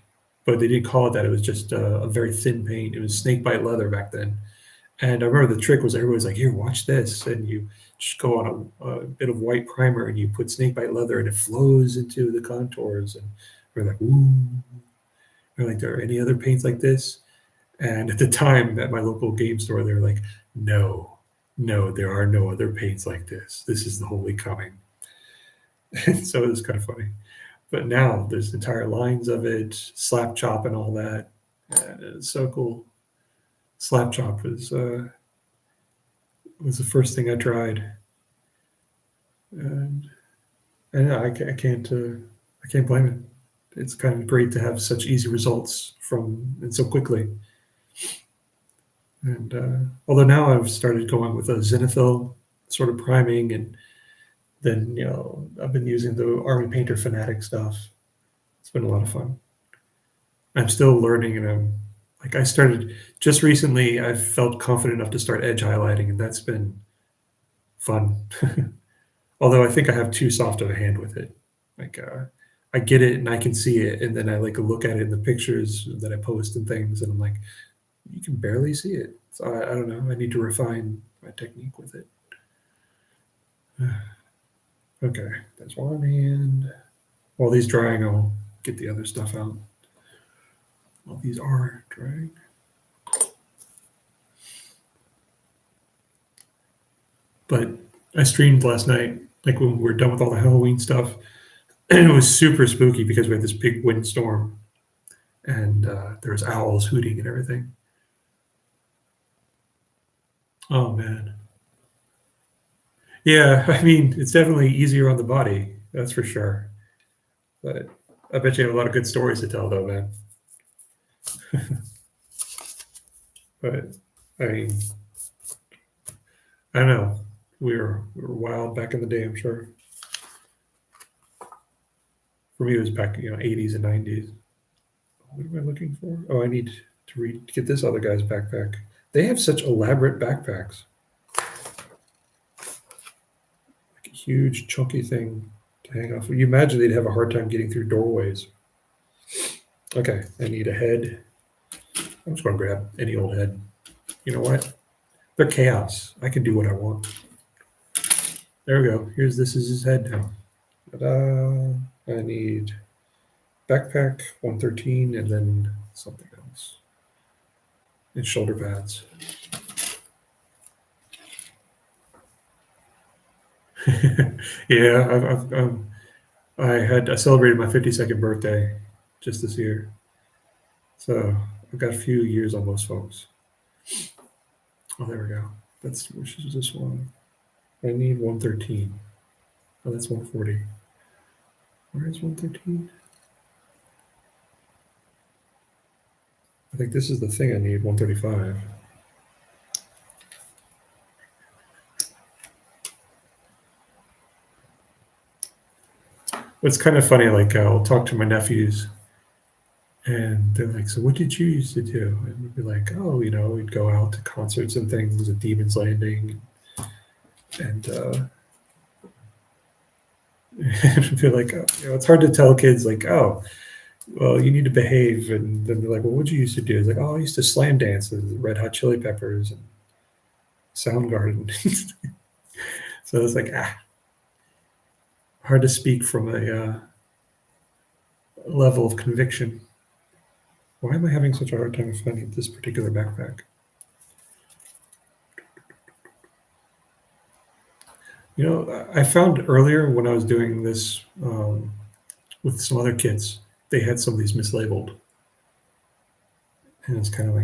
but they didn't call it that. It was just a very thin paint. It was snakebite leather back then. And I remember the trick was everybody was like, "Here, watch this," and you just go on a bit of white primer and you put snakebite leather, and it flows into the contours. And we're like, "Ooh!" We're like, "There are any other paints like this?" And at the time, at my local game store, they were like, "No, no, there are no other paints like this. This is the holy coming." And so it was kind of funny. But now there's entire lines of it, slap chop and all that. And it's so cool. Slap chop was the first thing I tried, and I can't blame it. It's kind of great to have such easy results from and so quickly. And although now I've started going with a zenithal sort of priming, and then I've been using the Army Painter Fanatic stuff. It's been a lot of fun. I'm still learning, and I started just recently. I've felt confident enough to start edge highlighting, and that's been fun. Although I think I have too soft of a hand with it. Like I get it and I can see it, and then I like look at it in the pictures that I post and things, and I'm like, you can barely see it. So I don't know. I need to refine my technique with it. Okay, that's one hand. While these drying, I'll get the other stuff out. While these are drying. But I streamed last night, like when we were done with all the Halloween stuff, and it was super spooky because we had this big windstorm, and there was owls hooting and everything. Oh man. Yeah, I mean, it's definitely easier on the body, that's for sure. But I bet you have a lot of good stories to tell, though, man. But I mean, I don't know. We were wild back in the day, I'm sure. For me, it was back, 80s and 90s. What am I looking for? Oh, I need to get this other guy's backpack. They have such elaborate backpacks. Like a huge, chunky thing to hang off. You imagine they'd have a hard time getting through doorways. Okay, I need a head. I'm just going to grab any old head. You know what? They're chaos. I can do what I want. There we go. This is his head now. Ta-da. I need backpack 113 and then something else. And shoulder pads. Yeah, I celebrated my 52nd birthday just this year. So I've got a few years on most folks. Oh, there we go. Which is this one? I need 113. Oh, that's 140. Where is 113? I think this is the thing I need, 135. It's kind of funny, like I'll talk to my nephews and they're like, "So what did you used to do?" And we'd be like, "Oh, we'd go out to concerts and things at Demon's Landing." and feel like it's hard to tell kids like, oh, well, you need to behave, and then they're like, well, what'd you used to do? It's like, oh, I used to slam dance with Red Hot Chili Peppers and Soundgarden. So it's like hard to speak from a level of conviction. Why am I having such a hard time finding this particular backpack? I found earlier when I was doing this with some other kids, they had some of these mislabeled, and it's kind of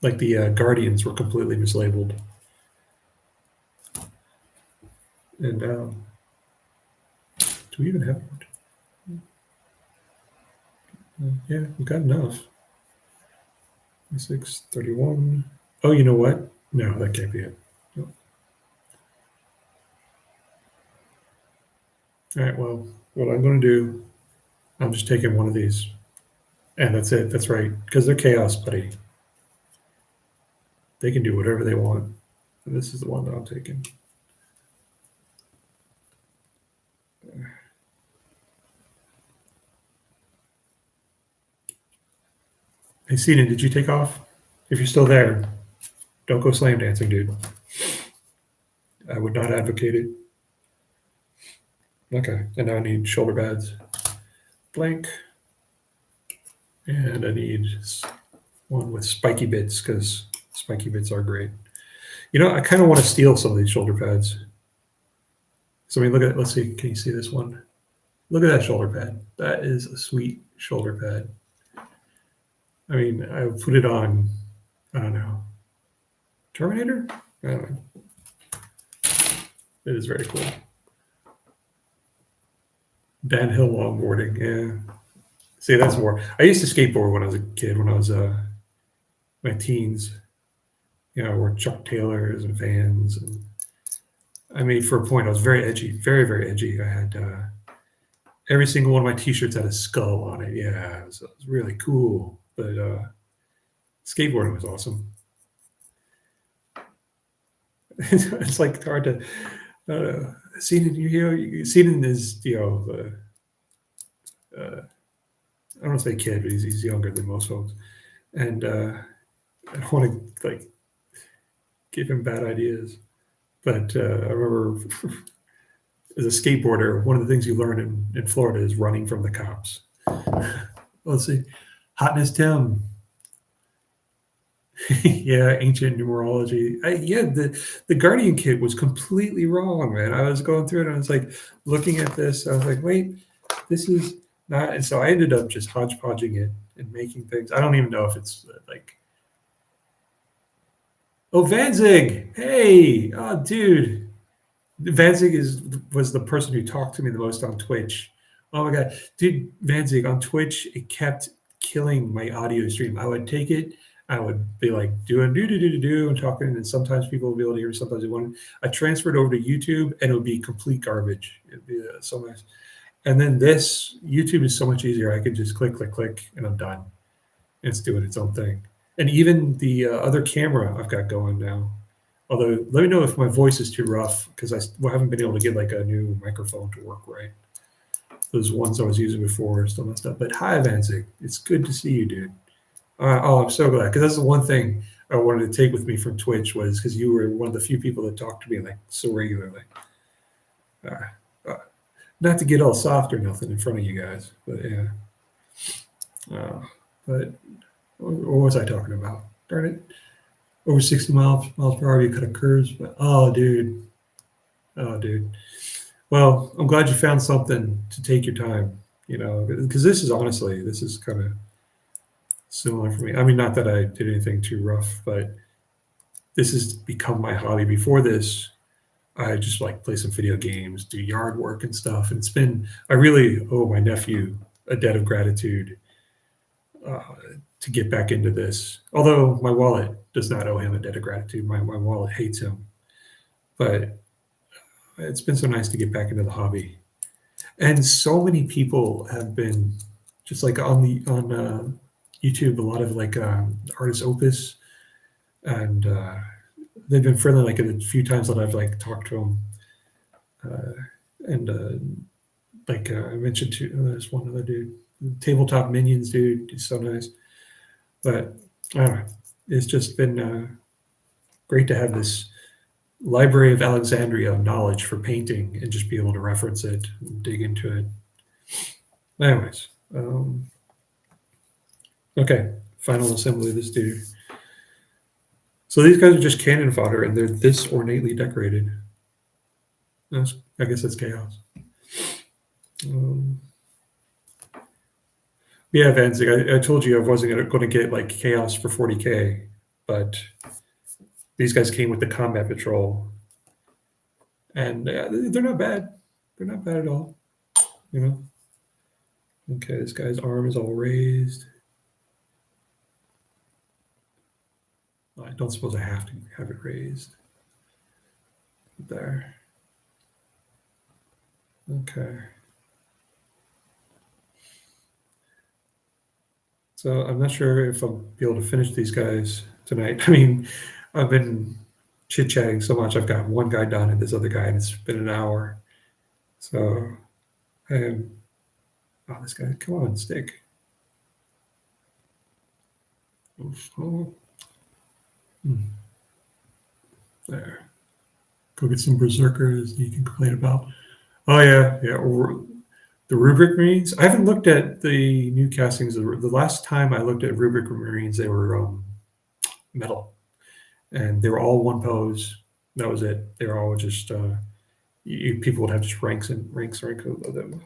like the Guardians were completely mislabeled, and do we even have? Yeah, we've got enough. 631. Oh, you know what? No, that can't be it. No. All right, well, what I'm going to do, I'm just taking one of these. And that's it. That's right. Because they're chaos, buddy. They can do whatever they want. And this is the one that I'm taking. Hey, Ceena, did you take off? If you're still there, don't go slam dancing, dude. I would not advocate it. Okay, and now I need shoulder pads. Blank. And I need one with spiky bits, because spiky bits are great. I kind of want to steal some of these shoulder pads. So, look at, let's see, can you see this one? Look at that shoulder pad. That is a sweet shoulder pad. I put it on, I don't know, Terminator? I don't know. It is very cool. Downhill longboarding, yeah. See, that's more. I used to skateboard when I was a kid, when I was my teens. I wore Chuck Taylors and Vans. And for a point, I was very edgy, very, very edgy. I had every single one of my t-shirts had a skull on it. Yeah, it was really cool. But skateboarding was awesome. It's like hard to Ceena, Ceena is I don't want to say kid, but he's younger than most folks, and I don't want to give him bad ideas. But I remember as a skateboarder, one of the things you learn in Florida is running from the cops. Let's see, Hotness Tim. Yeah, ancient numerology. The Guardian kit was completely wrong, man. I was going through it and I was like looking at this. I was like, wait, this is not. And so I ended up just hodgepodging it and making things. I don't even know if it's oh, Vanzig. Hey, oh, dude. Vanzig was the person who talked to me the most on Twitch. Oh my God, dude, Vanzig on Twitch, it kept killing my audio stream. I would take it, I would be like doing do and talking, and sometimes people would be able to hear, sometimes they wouldn't. I transferred over to YouTube, and it would be complete garbage. It'd be so nice. And then this YouTube is so much easier. I can just click, and I'm done. It's doing its own thing. And even the other camera I've got going now. Although, let me know if my voice is too rough, because I haven't been able to get a new microphone to work right. Those ones I was using before are still messed up. But hi, Vanzig. It's good to see you, dude. I'm so glad, because that's the one thing I wanted to take with me from Twitch, was because you were one of the few people that talked to me so regularly. Not to get all soft or nothing in front of you guys, but yeah. But what was I talking about? Darn it. Over 60 miles per hour, you cut a curves. But oh, dude. Well, I'm glad you found something to take your time, because this is kind of similar for me. Not that I did anything too rough, but this has become my hobby. Before this, I just play some video games, do yard work and stuff. And I really owe my nephew a debt of gratitude to get back into this. Although my wallet does not owe him a debt of gratitude. My wallet hates him. But it's been so nice to get back into the hobby. And so many people have been just on YouTube, a lot of Artist Opus and they've been friendly like a few times that I've like talked to them. And like I mentioned to there's one other dude, tabletop minions dude. He's so nice. But I don't know. It's just been great to have this Library of Alexandria knowledge for painting and just be able to reference it and dig into it. Anyways, okay, final assembly of this dude. So these guys are just cannon fodder, and they're this ornately decorated. I guess that's chaos. Yeah, Vance, I told you I wasn't going to get like chaos for 40K, but these guys came with the combat patrol, and they're not bad. They're not bad at all. You know. Okay, this guy's arm is all raised. I don't suppose I have to have it raised. There. Okay. So I'm not sure if I'll be able to finish these guys tonight. I mean, I've been chit-chatting so much. I've got one guy done and this other guy, and it's been an hour. So I am. Oh, this guy, come on, stick. Oh. There. Go get some berserkers you can complain about. Oh yeah, yeah. Or the Rubric Marines. I haven't looked at the new castings. The last time I looked at Rubric Marines, they were metal, and they were all one pose. That was it. They were all just people would have just ranks of them.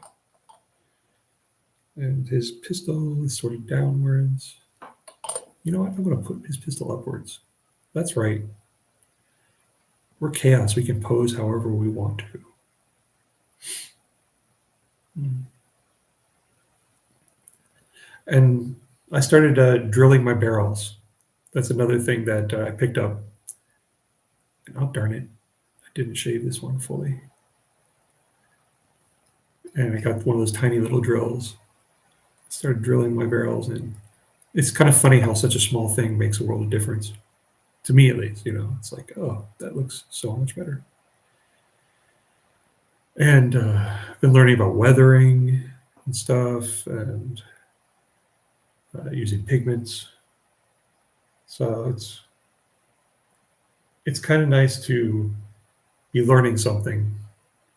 And his pistol is sort of downwards. You know what? I'm going to put his pistol upwards. That's right. We're chaos. We can pose however we want to. And I started drilling my barrels. That's another thing that I picked up. Oh, darn it. I didn't shave this one fully. And I got one of those tiny little drills. Started drilling my barrels, and it's kind of funny how such a small thing makes a world of difference. To me, at least, it's like, oh, that looks so much better. And I've been learning about weathering and stuff, and using pigments. So it's kind of nice to be learning something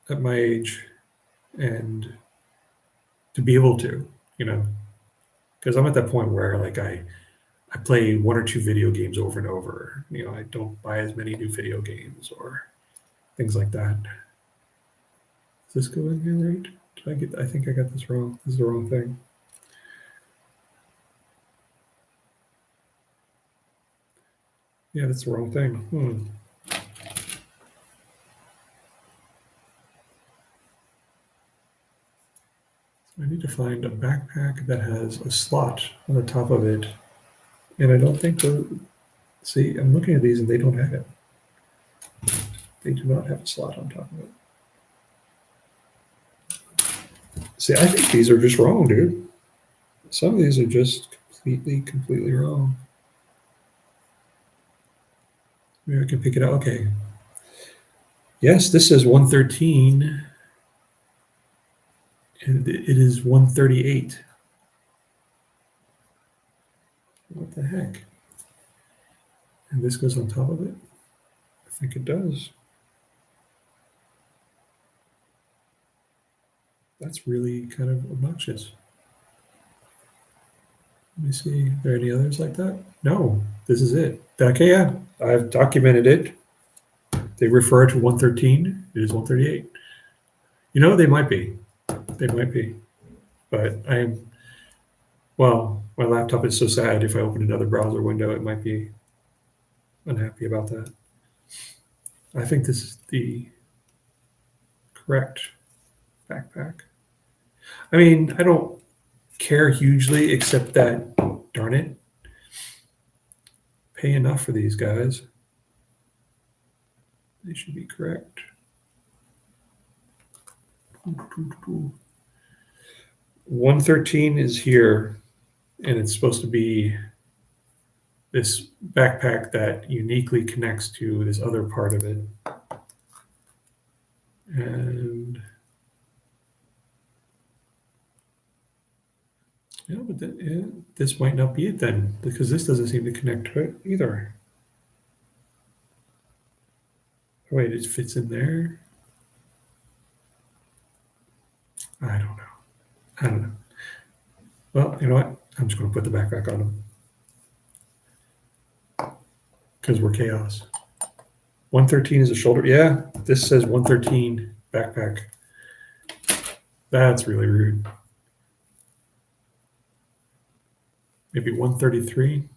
at my age, and to be able to, because I'm at that point where like I play one or two video games over and over. I don't buy as many new video games or things like that. Is this going here right? I think I got this wrong. This is the wrong thing. Yeah, that's the wrong thing. I need to find a backpack that has a slot on the top of it. And I don't think see, I'm looking at these and they don't have it. They do not have a slot on top of it. See, I think these are just wrong, dude. Some of these are just completely wrong. Maybe I can pick it out. Okay. Yes, this says 113. And it is 138. What the heck? And this goes on top of it? I think it does. That's really kind of obnoxious. Let me see. Are there any others like that? No, this is it. Okay, yeah, I've documented it. They refer to 113. It is 138. They might be. They might be. But my laptop is so sad. If I open another browser window, it might be unhappy about that. I think this is the correct backpack. I mean, I don't care hugely, except that, darn it, pay enough for these guys. They should be correct. 113 is here, and it's supposed to be this backpack that uniquely connects to this other part of it. And yeah, but this might not be it then, because this doesn't seem to connect to it either. Wait, it fits in there? I don't know. Well, you know what? I'm just going to put the backpack on them. Because we're chaos. 113 is a shoulder. Yeah, this says 113 backpack. That's really rude. Maybe 133.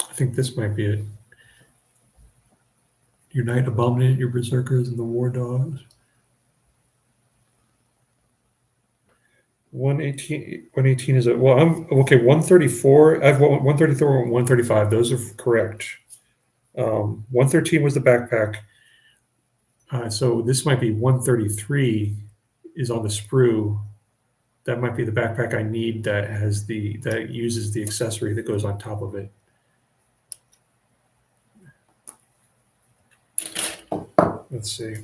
I think this might be it. Unite, abominate your berserkers and the war dogs. 118 is a, well, I'm okay. 134. I have 134 and 135. Those are correct. 113 was the backpack. So this might be 133 is on the sprue. That might be the backpack I need that has that uses the accessory that goes on top of it. Let's see.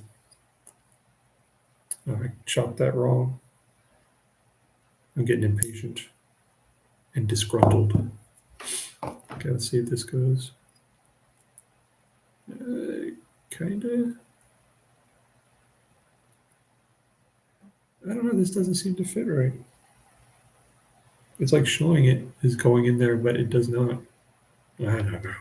Oh, I chopped that wrong. I'm getting impatient and disgruntled. Okay, let's see if this goes. Kinda. I don't know, this doesn't seem to fit right. It's like showing it is going in there, but it does not. I don't know.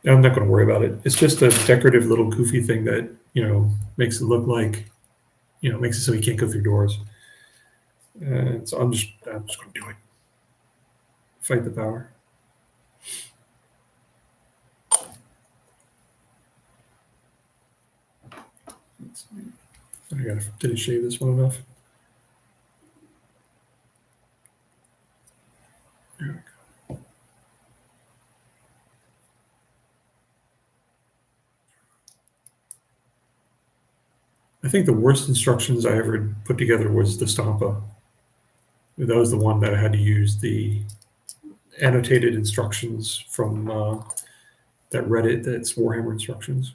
I'm not going to worry about it. It's just a decorative little goofy thing that, makes it look like, makes it so you can't go through doors. So I'm just going to do it. Fight the power. Let's see. Did it shave this one enough? There we go. I think the worst instructions I ever put together was the Stampa. That was the one that I had to use the annotated instructions from that Reddit, that's Warhammer instructions.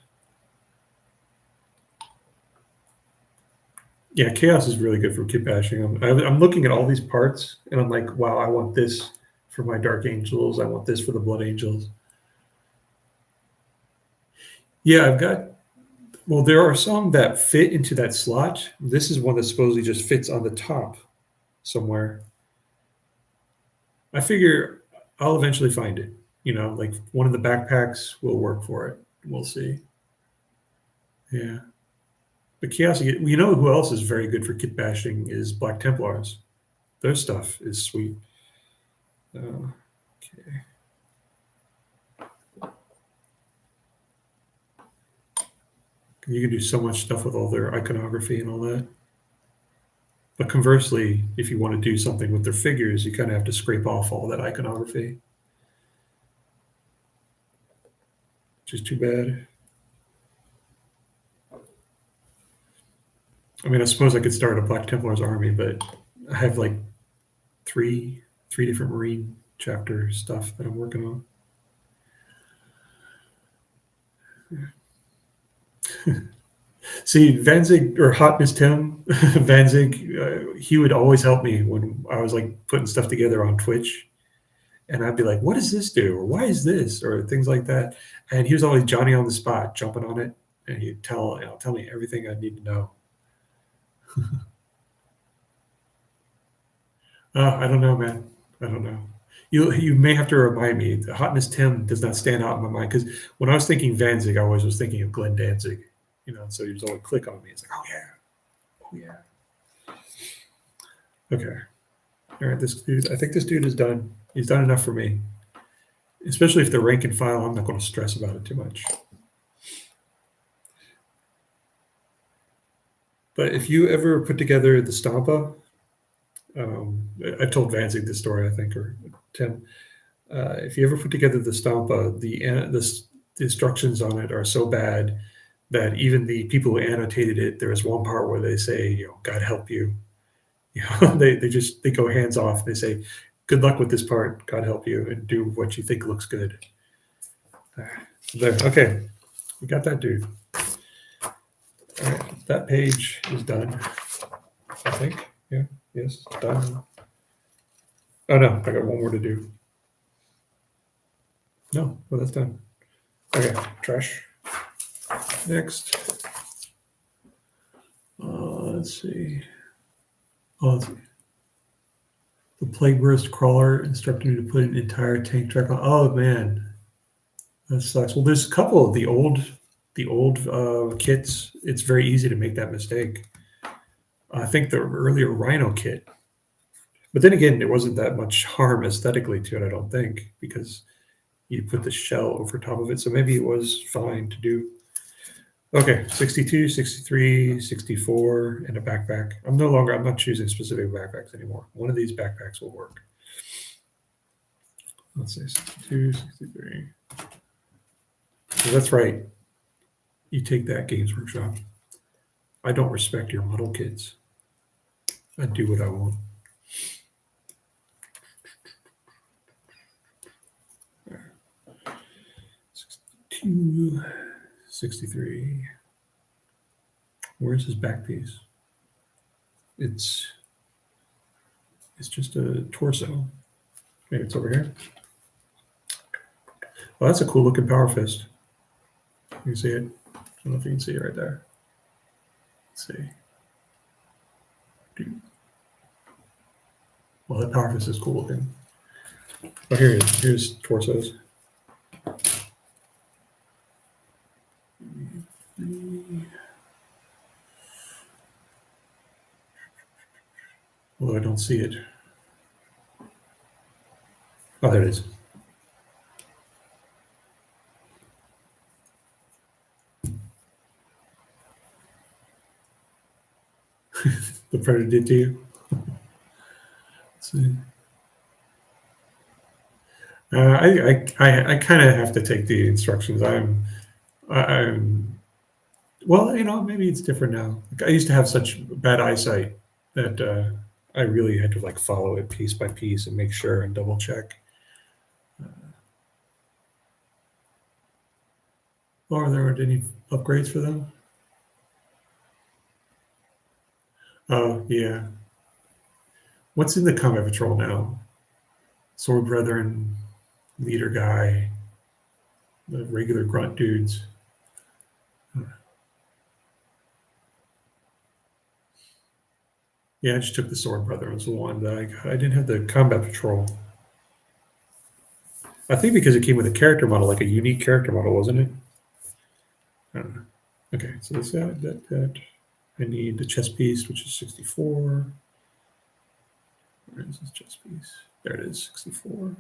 Yeah, Chaos is really good for kit bashing. I'm looking at all these parts, and I'm like, wow, I want this for my Dark Angels. I want this for the Blood Angels. Yeah, well, there are some that fit into that slot. This is one that supposedly just fits on the top somewhere. I figure I'll eventually find it. Like one of the backpacks will work for it. We'll see. Yeah. But Chaos, who else is very good for kit bashing is Black Templars. Their stuff is sweet. Okay. You can do so much stuff with all their iconography and all that. But conversely, if you want to do something with their figures, you kind of have to scrape off all that iconography, which is too bad. I mean, I suppose I could start a Black Templar's army, but I have like three different Marine chapter stuff that I'm working on. See, Vanzig or Hotness Tim, Vanzig, he would always help me when I was like putting stuff together on Twitch. And I'd be like, what does this do? Or why is this? Or things like that. And he was always Johnny on the spot, jumping on it. And he'd tell me everything I need to know. I don't know, man. I don't know. You may have to remind me. The Hotness Tim does not stand out in my mind, because when I was thinking Vanzig, I always was thinking of Glenn Danzig. So he was always click on me. It's like, oh yeah. Okay. All right, I think this dude is done. He's done enough for me. Especially if the rank and file, I'm not going to stress about it too much. But if you ever put together the Stampa, I told Vanzig this story, I think, or Tim. If you ever put together the Stampa, the instructions on it are so bad that even the people who annotated it, there is one part where they say, God help you. You know, they go hands off. They say, "Good luck with this part. God help you, and do what you think looks good." There. Okay, we got that dude. All right, that page is done. I think. Yeah. Yes. Done. Oh no, I got one more to do. No, well that's done. Okay, trash. Next. Let's see. Oh, let's see. The plague burst crawler instructed me to put an entire tank track on. Oh man, that sucks. Well, there's a couple of the old kits. It's very easy to make that mistake. I think the earlier Rhino kit, but then again, there wasn't that much harm aesthetically to it. I don't think, because you put the shell over top of it, so maybe it was fine to do. Okay, 62, 63, 64, and a backpack. I'm not choosing specific backpacks anymore. One of these backpacks will work. Let's say 62, 63. So that's right. You take that, Games Workshop. I don't respect your model kits. I do what I want. Right. 62, 63. Where's his back piece? It's just a torso. Maybe it's over here. Well, that's a cool looking power fist. You can see it. I don't know if you can see it right there. Let's see. Well, that power fist is cool looking. Oh, here it is. Here's torsos. Although I don't see it. Oh, there it is. The Predator did to you. Let's see. I kind of have to take the instructions. I'm well, maybe it's different now. Like, I used to have such bad eyesight that I really had to like follow it piece by piece and make sure and double check. Or there weren't any upgrades for them. Oh yeah. What's in the combat patrol now? Sword Brethren, leader guy, the regular grunt dudes. Yeah, I just took the Sword Brethren as the one that I got. I didn't have the combat patrol. I think because it came with a character model, like a unique character model, wasn't it? I don't know. Okay, so that's that. I need the chest piece, which is 64. Where is this chest piece? There it is, 64.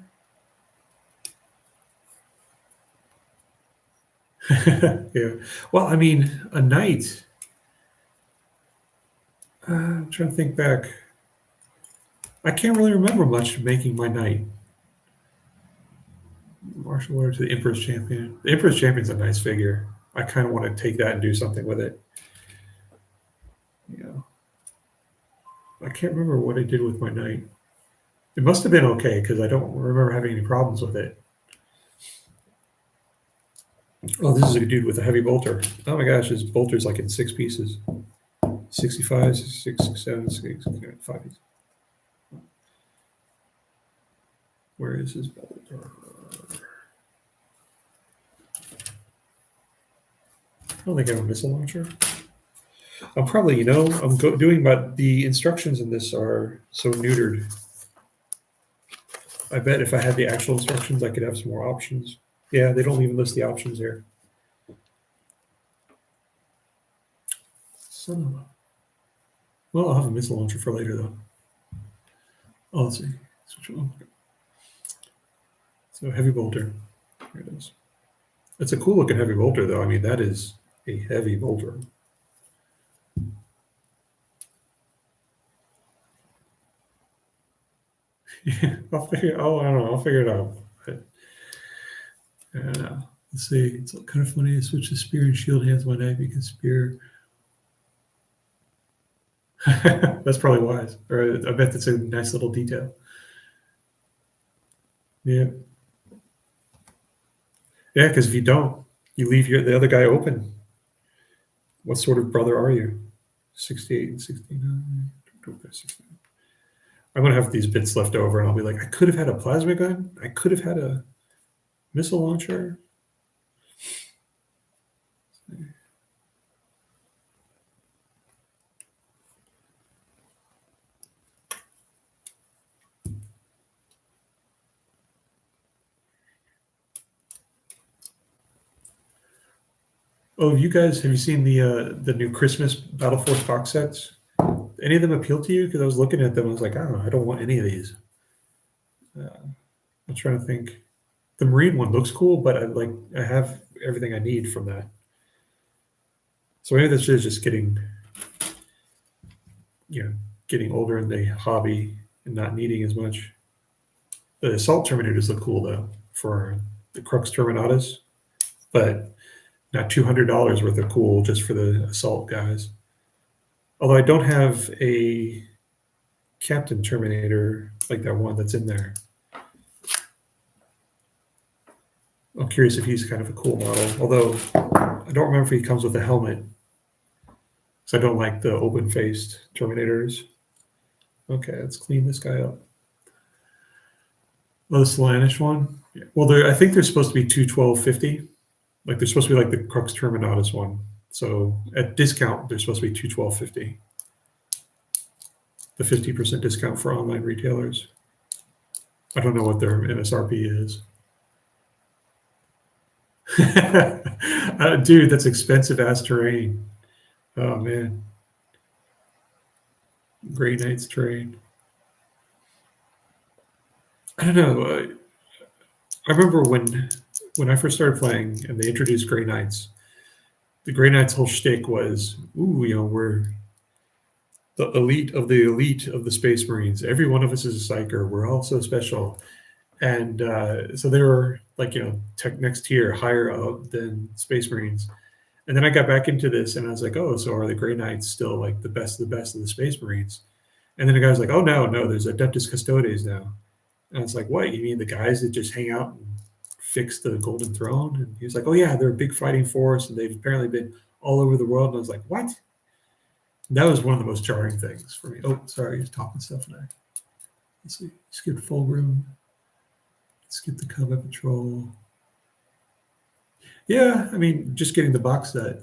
Yeah. Well, I mean, a knight. I'm trying to think back. I can't really remember much making my knight. Martial order to the Emperor's Champion. The Emperor's Champion's a nice figure. I kind of want to take that and do something with it. Yeah. I can't remember what I did with my knight. It must have been okay because I don't remember having any problems with it. Oh, this is a dude with a heavy bolter. Oh my gosh, his bolter's like in 6 pieces. 65, 66, 67, 68, 5 pieces. Where is his bolter? I don't think I have a missile launcher. I'm probably, I'm doing, but the instructions in this are so neutered. I bet if I had the actual instructions, I could have some more options. Yeah, they don't even list the options here. Son of a... Well, I'll have a missile launcher for later, though. Oh, let's see. Switch on. So heavy bolter. Here it is. It's a cool looking heavy bolter, though. I mean, that is a heavy bolter. Yeah, I don't know. I'll figure it out. But, let's see. It's kind of funny. I switch to spear and shield hands one night because spear. That's probably wise. Or I bet that's a nice little detail. Yeah. Yeah, because if you don't, you leave the other guy open. What sort of brother are you? 68 and 69. I'm going to have these bits left over, and I'll be like, I could have had a plasma gun. I could have had a missile launcher. Oh, you guys, have you seen the new Christmas Battle Force box sets? Any of them appeal to you? Because I was looking at them, I was like, I don't know, I don't want any of these. I'm trying to think. The Marine one looks cool, but I have everything I need from that. So maybe this is just getting older in the hobby and not needing as much. The assault terminators look cool though for the Crux Terminatus, but not $200 worth of cool just for the assault guys. Although I don't have a Captain Terminator like that one that's in there. I'm curious if he's kind of a cool model. Although I don't remember if he comes with a helmet, so I don't like the open-faced Terminators. Okay, let's clean this guy up. Oh, the Solanish one. Yeah. Well, I think they're supposed to be 212.50. Like they're supposed to be like the Crux Terminatus one. So at discount, they're supposed to be 212.50. The 50% discount for online retailers. I don't know what their MSRP is. Dude, that's expensive ass terrain. Oh man. Grey Knights terrain. I don't know. I remember when I first started playing and they introduced Grey Knights. The Grey Knights' whole shtick was, we're the elite of the Space Marines. Every one of us is a psyker. We're all so special. And so they were like, next tier, higher up than Space Marines. And then I got back into this and I was like, oh, so are the Grey Knights still like the best of the Space Marines? And then the guy was like, oh, no, there's Adeptus Custodes now. And I was like, what? You mean the guys that just hang out and fix the Golden Throne? And he was like, oh, yeah, they're a big fighting force and they've apparently been all over the world. And I was like, what? And that was one of the most jarring things for me. Oh, sorry, he's talking stuff now. Let's see. Let's get full room. Let's get the combat patrol. Yeah, I mean, just getting the box set.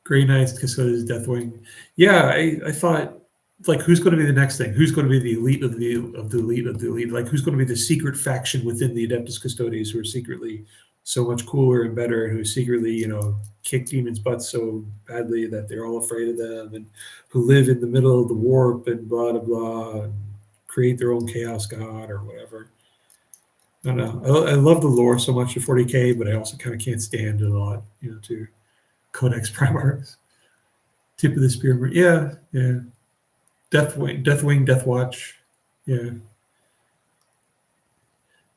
Grey Knights, Custodes, Deathwing. Yeah, I thought, like, who's going to be the next thing? Who's going to be the elite of the elite of the elite? Like, who's going to be the secret faction within the Adeptus Custodes who are secretly so much cooler and better, and who secretly, kick demons' butts so badly that they're all afraid of them, and who live in the middle of the warp and blah, blah, blah, and create their own chaos god or whatever. I don't know. I love the lore so much of 40K, but I also kind of can't stand it a lot, to Codex Primaris. Tip of the Spear. Yeah. Deathwing, Deathwatch. Yeah.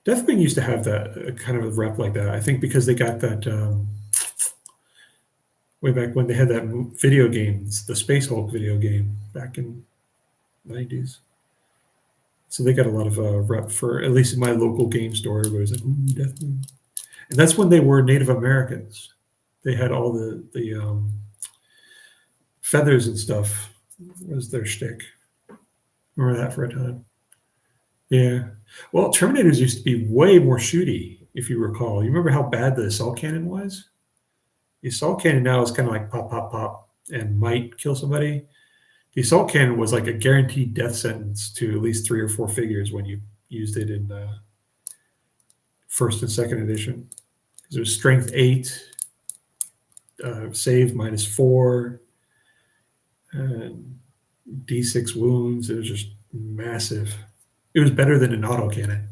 Deathwing used to have that kind of a rep like that. I think because they got that way back when they had that video games, the Space Hulk video game back in the 90s. So they got a lot of rep for, at least in my local game store, where it was like, ooh, Deathwing. And that's when they were Native Americans. They had all the feathers and stuff was their shtick. Remember that for a time. Yeah. Well, Terminators used to be way more shooty, if you recall. You remember how bad the assault cannon was? The assault cannon now is kind of like pop, pop, pop, and might kill somebody. The assault cannon was like a guaranteed death sentence to at least 3 or 4 figures when you used it in first and second edition. It was strength 8, save -4, and D6 wounds. It was just massive. It was better than an autocannon,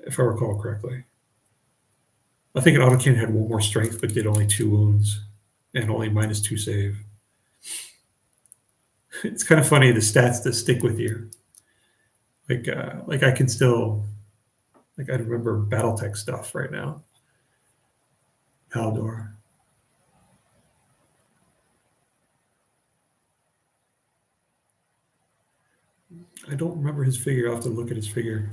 if I recall correctly. I think an autocannon had 1 more strength, but did only 2 wounds and only -2 save. It's kind of funny the stats that stick with you. Like I can still, I remember BattleTech stuff right now. Haldor. I don't remember his figure. I'll have to look at his figure.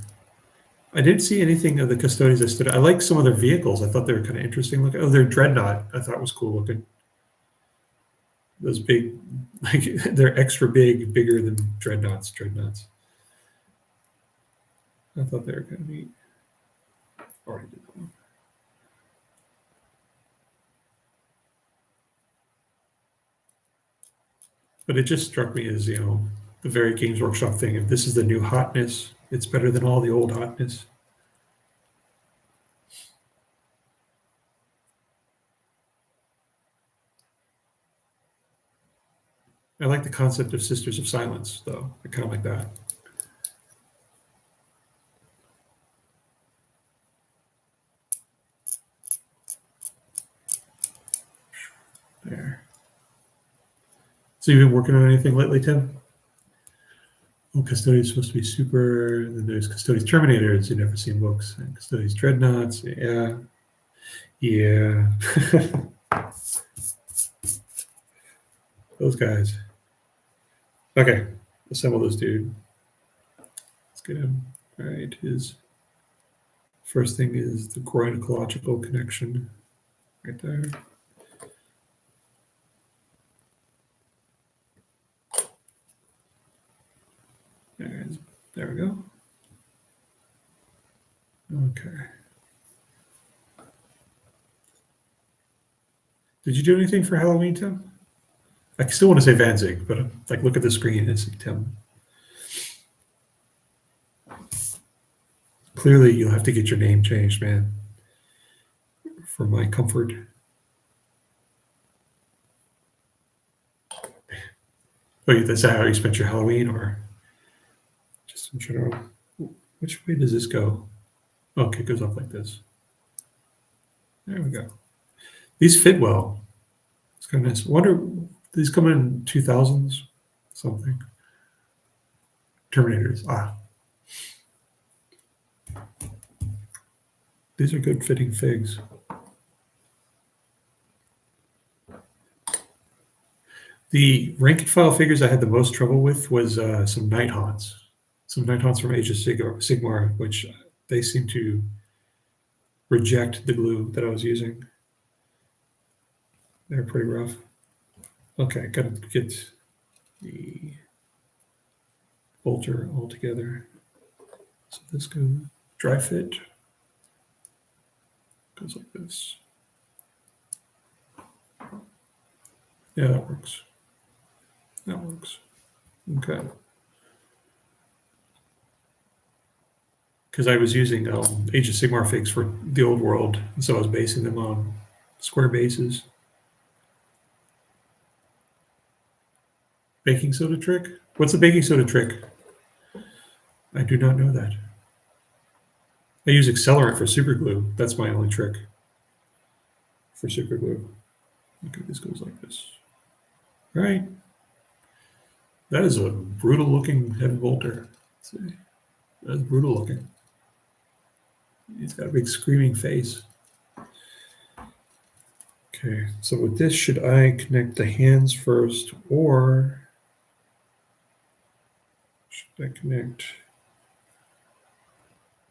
I didn't see anything of the custodians I stood. I like some of their vehicles. I thought they were kind of interesting looking. Oh, their dreadnought. I thought was cool looking. Those big, like they're extra big, bigger than dreadnoughts. Dreadnoughts. I thought they were kind of neat. Already did that one. But it just struck me as, the very Games Workshop thing. If this is the new hotness, it's better than all the old hotness. I like the concept of Sisters of Silence, though. I kind of like that. There. So you've been working on anything lately, Tim? Oh, Custodian's supposed to be super. Then there's Custodian's Terminators. You've never seen books. And Custodian's Dreadnoughts. Yeah. Yeah. Those guys. Okay. Assemble this dude. Let's get him. All right. His first thing is the groin ecological connection. Right there. There we go. Okay. Did you do anything for Halloween, Tim? I still want to say Vanzig, but like, look at the screen and see Tim. Clearly, you'll have to get your name changed, man, for my comfort. Wait, that's how you spent your Halloween, or just in general? Which way does this go? Okay, it goes up like this. There we go. These fit well. It's kind of nice. I wonder, these come in 2000s something. Terminators. These are good fitting figs. The rank and file figures I had the most trouble with was some Night Haunts. Some Night Haunts from Age of Sigmar, which they seem to reject the glue that I was using. They're pretty rough. Okay, gotta get the bolter all together. So this goes dry fit. Goes like this. Yeah, that works. That works. Okay. Because I was using Age of Sigmar figs for the old world, and so I was basing them on square bases. Baking soda trick? What's the baking soda trick? I do not know that. I use accelerant for super glue. That's my only trick for super glue. Okay, this goes like this. Right. That is a brutal looking heavy bolter. Let's see. That's brutal looking. He's got a big screaming face. Okay, so with this, should I connect the hands first, or should I connect?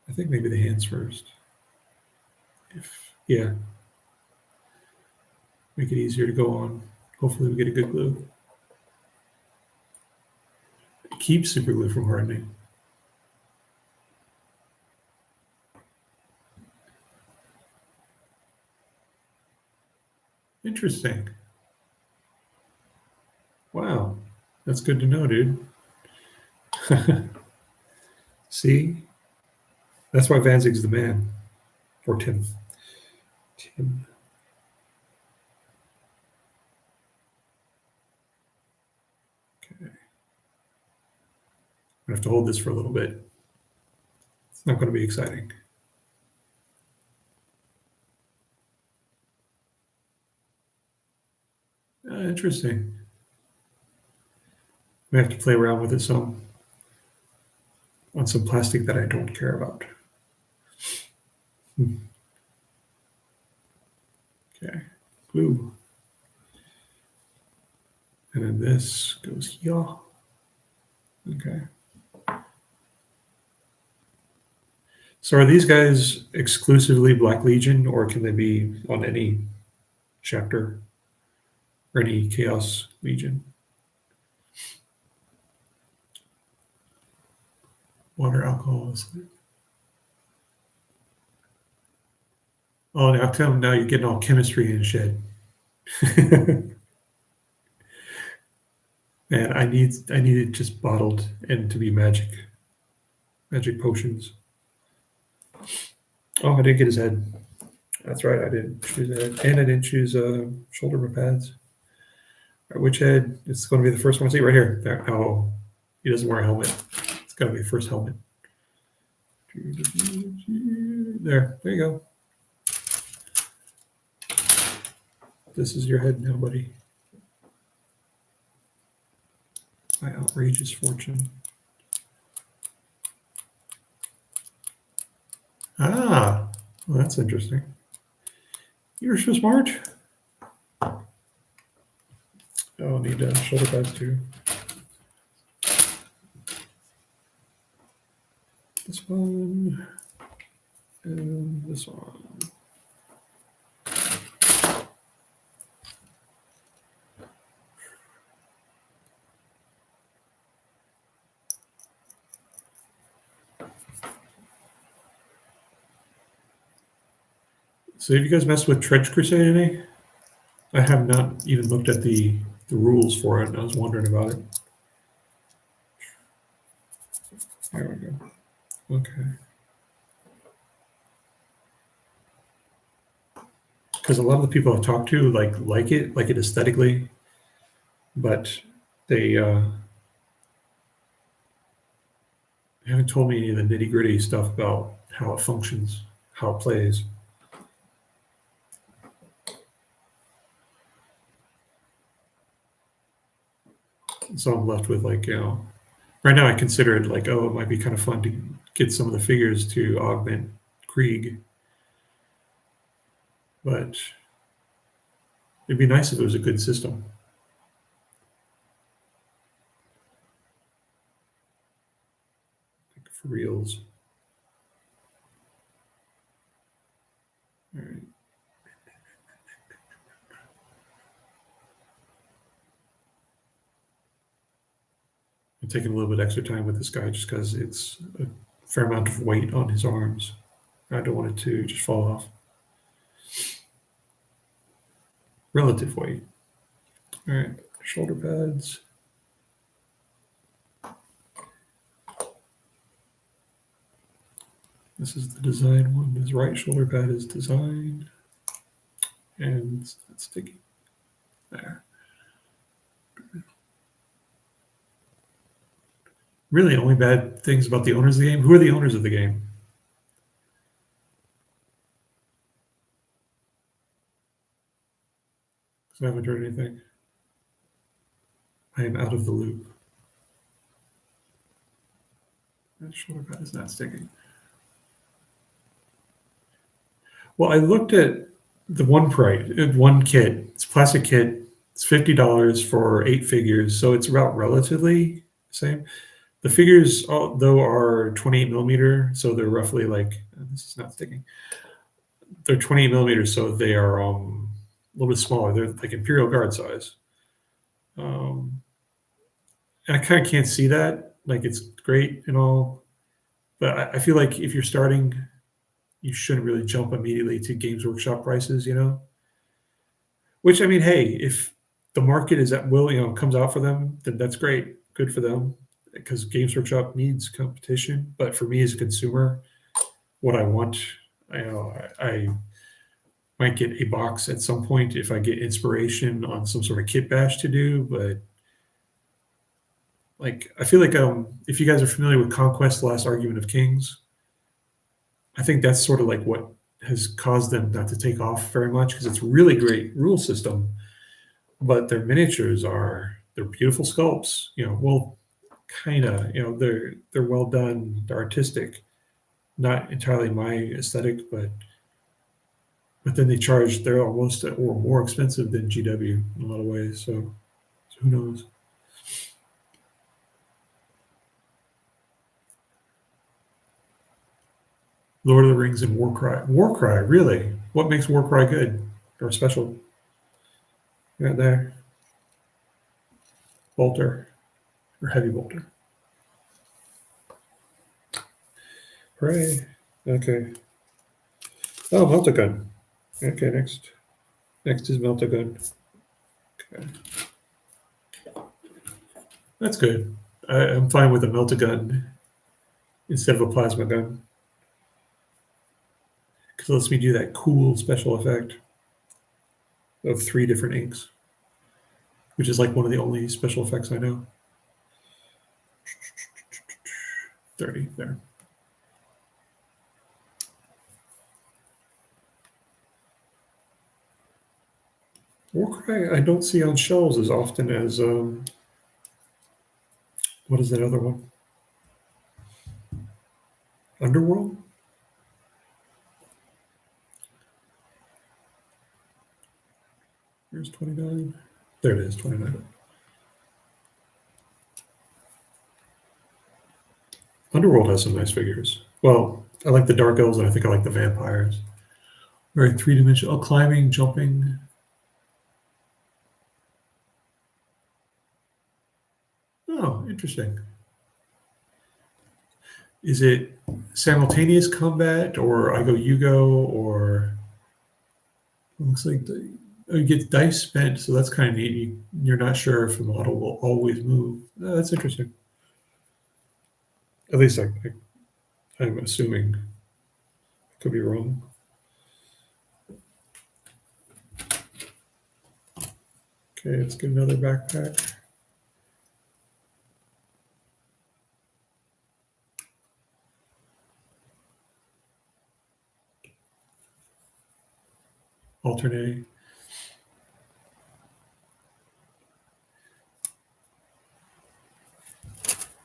I think maybe the hands first. Yeah. Make it easier to go on. Hopefully we get a good glue. It keeps super glue from hardening. Interesting. Wow. That's good to know, dude. See? That's why Vanzig's the man. Or Tim. Tim. Okay. I have to hold this for a little bit. It's not going to be exciting. Interesting. We have to play around with it some on some plastic that I don't care about. Okay, glue. And then this goes here. Okay. So are these guys exclusively Black Legion, or can they be on any chapter or any Chaos Legion? Water, alcohol. Oh, now tell them now you're getting all chemistry and shit. Man, I need it just bottled and to be magic potions. Oh, I didn't get his head. That's right, I didn't choose a head, and I didn't choose shoulder pads. All right, which head? It's going to be the first one I see right here. There. Oh, he doesn't wear a helmet. It's got to be the first helmet. There you go. This is your head now, buddy. My outrageous fortune. Ah, well, that's interesting. You're so smart. Oh, I need shoulder pads too. This one and this one. So have you guys messed with Trench Crusade any? I have not even looked at the rules for it, and I was wondering about it. There we go. Okay. Because a lot of the people I've talked to like it aesthetically, but they haven't told me any of the nitty gritty stuff about how it functions, how it plays. So I'm left with right now I consider it like, oh, it might be kind of fun to get some of the figures to augment Krieg, but it'd be nice if it was a good system. Like for reals. All right. I'm taking a little bit extra time with this guy just because it's a fair amount of weight on his arms. I don't want it to just fall off. Relative weight. All right, shoulder pads. This is the design one. His right shoulder pad is designed. And it's not sticky. There. Really, only bad things about the owners of the game? Who are the owners of the game? Because I haven't heard anything. I am out of the loop. That shoulder pad is not sticking. Well, I looked at the one kit. It's a plastic kit. It's $50 for 8 figures, so it's about relatively the same. The figures, though, are 28 millimeter, so they're roughly this is not sticking. They're 28 millimeters, so they are a little bit smaller. They're like Imperial Guard size. And I kind of can't see that. Like, it's great and all, but I feel like if you're starting, you shouldn't really jump immediately to Games Workshop prices, Which, I mean, hey, if the market is at will, comes out for them, then that's great. Good for them, because Games Workshop needs competition. But for me as a consumer, what I want, I might get a box at some point if I get inspiration on some sort of kit bash to do. But I feel like if you guys are familiar with Conquest: The Last Argument of Kings, I think that's sort of like what has caused them not to take off very much, because it's really great rule system, but their miniatures they're beautiful sculpts. Well, kind of. They're well done. They're artistic. Not entirely my aesthetic, but then they're almost or more expensive than GW in a lot of ways. So who knows? Lord of the Rings and Warcry. Warcry, really? What makes Warcry good or special? Right there. Bolter or heavy bolter. Hooray. Okay. Oh, Meltagun. Okay, next. Next is Meltagun. Okay. That's good. I'm fine with a Meltagun instead of a plasma gun. Because it lets me do that cool special effect of 3 different inks, which is like one of the only special effects I know. 30 there. Warcry I don't see on shelves as often as what is that other one? Underworld? Where's 29? There it is, 29. Underworld has some nice figures. Well, I like the Dark Elves and I think I like the vampires. Very 3-dimensional. Oh, climbing, jumping. Oh, interesting. Is it simultaneous combat or I go, you go, or it looks like you get dice spent, so that's kind of neat. You're not sure if the model will always move. Oh, that's interesting. At least I'm assuming. Could be wrong. Okay, let's get another backpack. Alternate.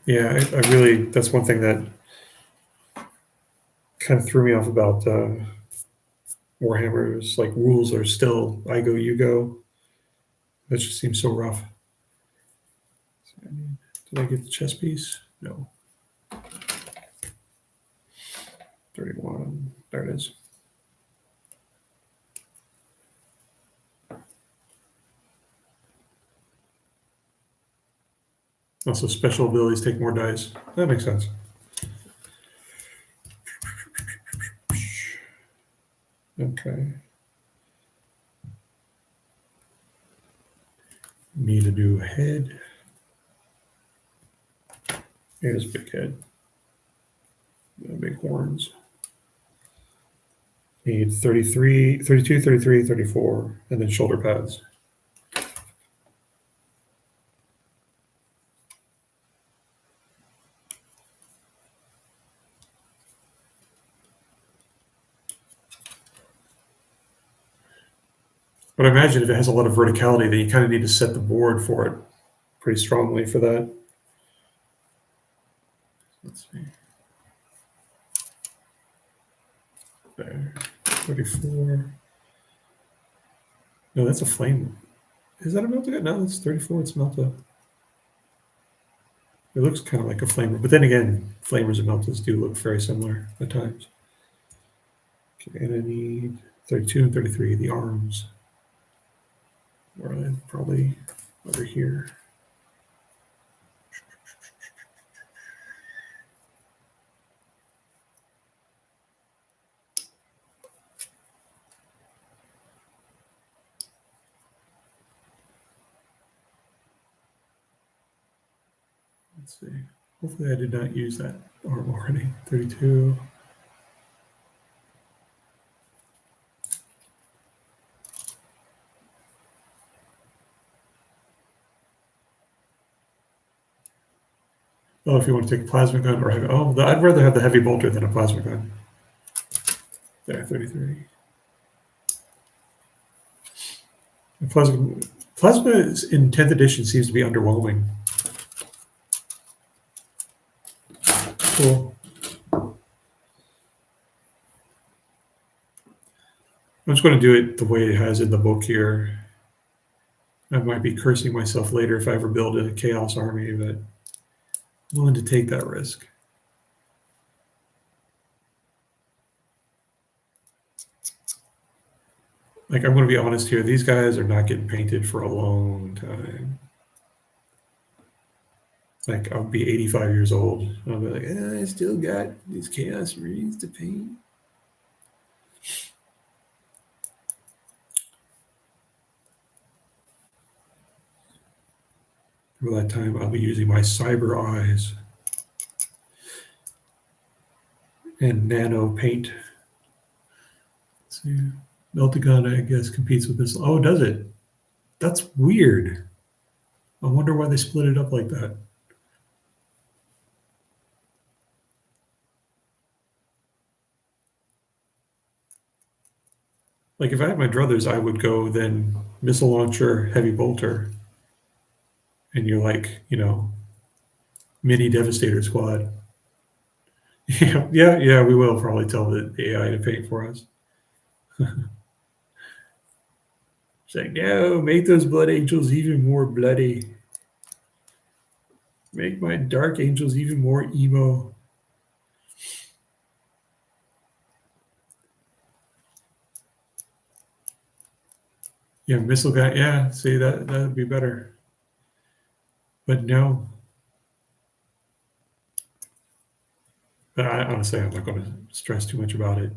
Yeah, I really, that's one thing that kind of threw me off about Warhammer's like rules are still I go, you go. That just seems so rough. Did I get the chess piece? No. 31. There it is. Also, special abilities take more dice. That makes sense. Okay. Need a new head. Here's a big head. Big horns. Need 33, 32, 33, 34, and then shoulder pads. But I imagine if it has a lot of verticality, then you kind of need to set the board for it pretty strongly for that. Let's see. There. 34. No, that's a flame. Is that a Melta? No, that's 34. It's Melta. It looks kind of like a flamer. But then again, flamers and Meltas do look very similar at times. Okay, and I need 32 and 33, the arms. Or probably over here. Let's see. Hopefully I did not use that arm already. 32. Oh, if you want to take a plasma gun or heavy, I'd rather have the heavy bolter than a plasma gun. There, 33. Plasma in 10th edition seems to be underwhelming. Cool. I'm just going to do it the way it has in the book here. I might be cursing myself later if I ever build a Chaos army, but I'm willing to take that risk. Like, I'm going to be honest here. These guys are not getting painted for a long time. Like, I'll be 85 years old. And I'll be like, I still got these Chaos Marines to paint. For that time, I'll be using my cyber eyes and nano paint. Let's see. Meltagun, I guess, competes with this. Oh, does it? That's weird. I wonder why they split it up like that. Like, if I had my druthers, I would go then missile launcher, heavy bolter, and you're like, mini devastator squad. Yeah, we will probably tell the AI to paint for us. It's like, no, make those blood angels even more bloody. Make my dark angels even more emo. Yeah, missile guy. Yeah, see, that would be better. But no. Honestly, I'm not going to stress too much about it.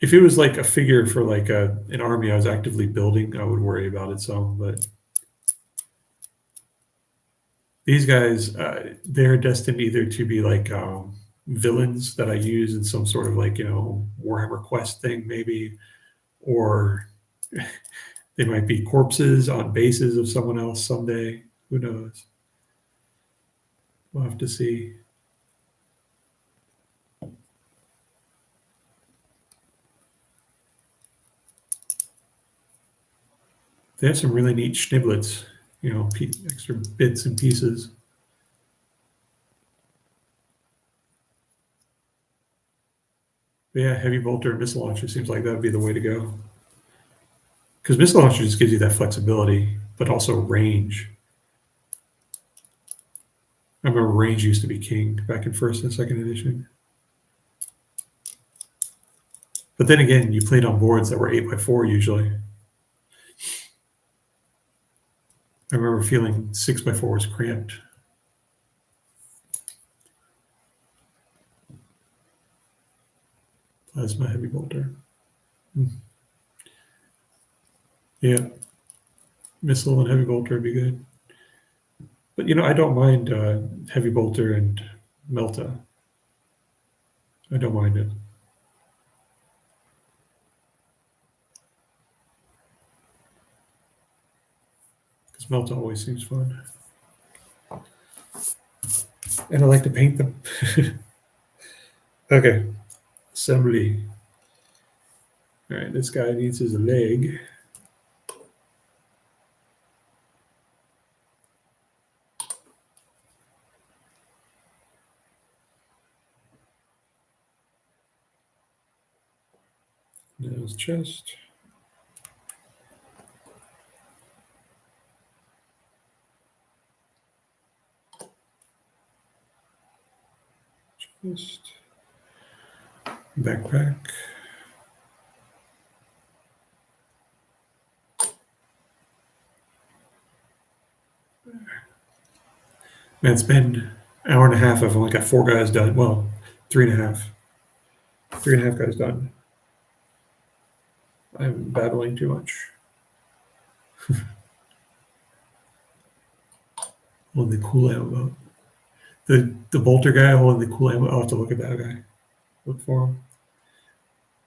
If it was like a figure for like an army I was actively building, I would worry about it some. But these guys, they're destined either to be like villains that I use in some sort of like, Warhammer quest thing, maybe, or they might be corpses on bases of someone else someday. Who knows? We'll have to see. They have some really neat schniblets, extra bits and pieces. But yeah, heavy bolter and missile launcher seems like that would be the way to go. Because missile launcher just gives you that flexibility, but also range. I remember range used to be king back in first and second edition. But then again, you played on boards that were 8x4 usually. I remember feeling 6x4 was cramped. Plasma heavy bolter. Yeah. Missile and heavy bolter would be good. But, I don't mind heavy bolter and Melta. I don't mind it. Because Melta always seems fun. And I like to paint them. Okay. Assembly. All right, this guy needs his leg. Now his chest. Chest. Backpack. Man, it's been an hour and a half. I've only got 4 guys done. Well, 3.5. 3.5 guys done. I'm babbling too much. Holding the cool ammo. The bolter guy holding the cool ammo. I'll have to look at that guy. Look for him.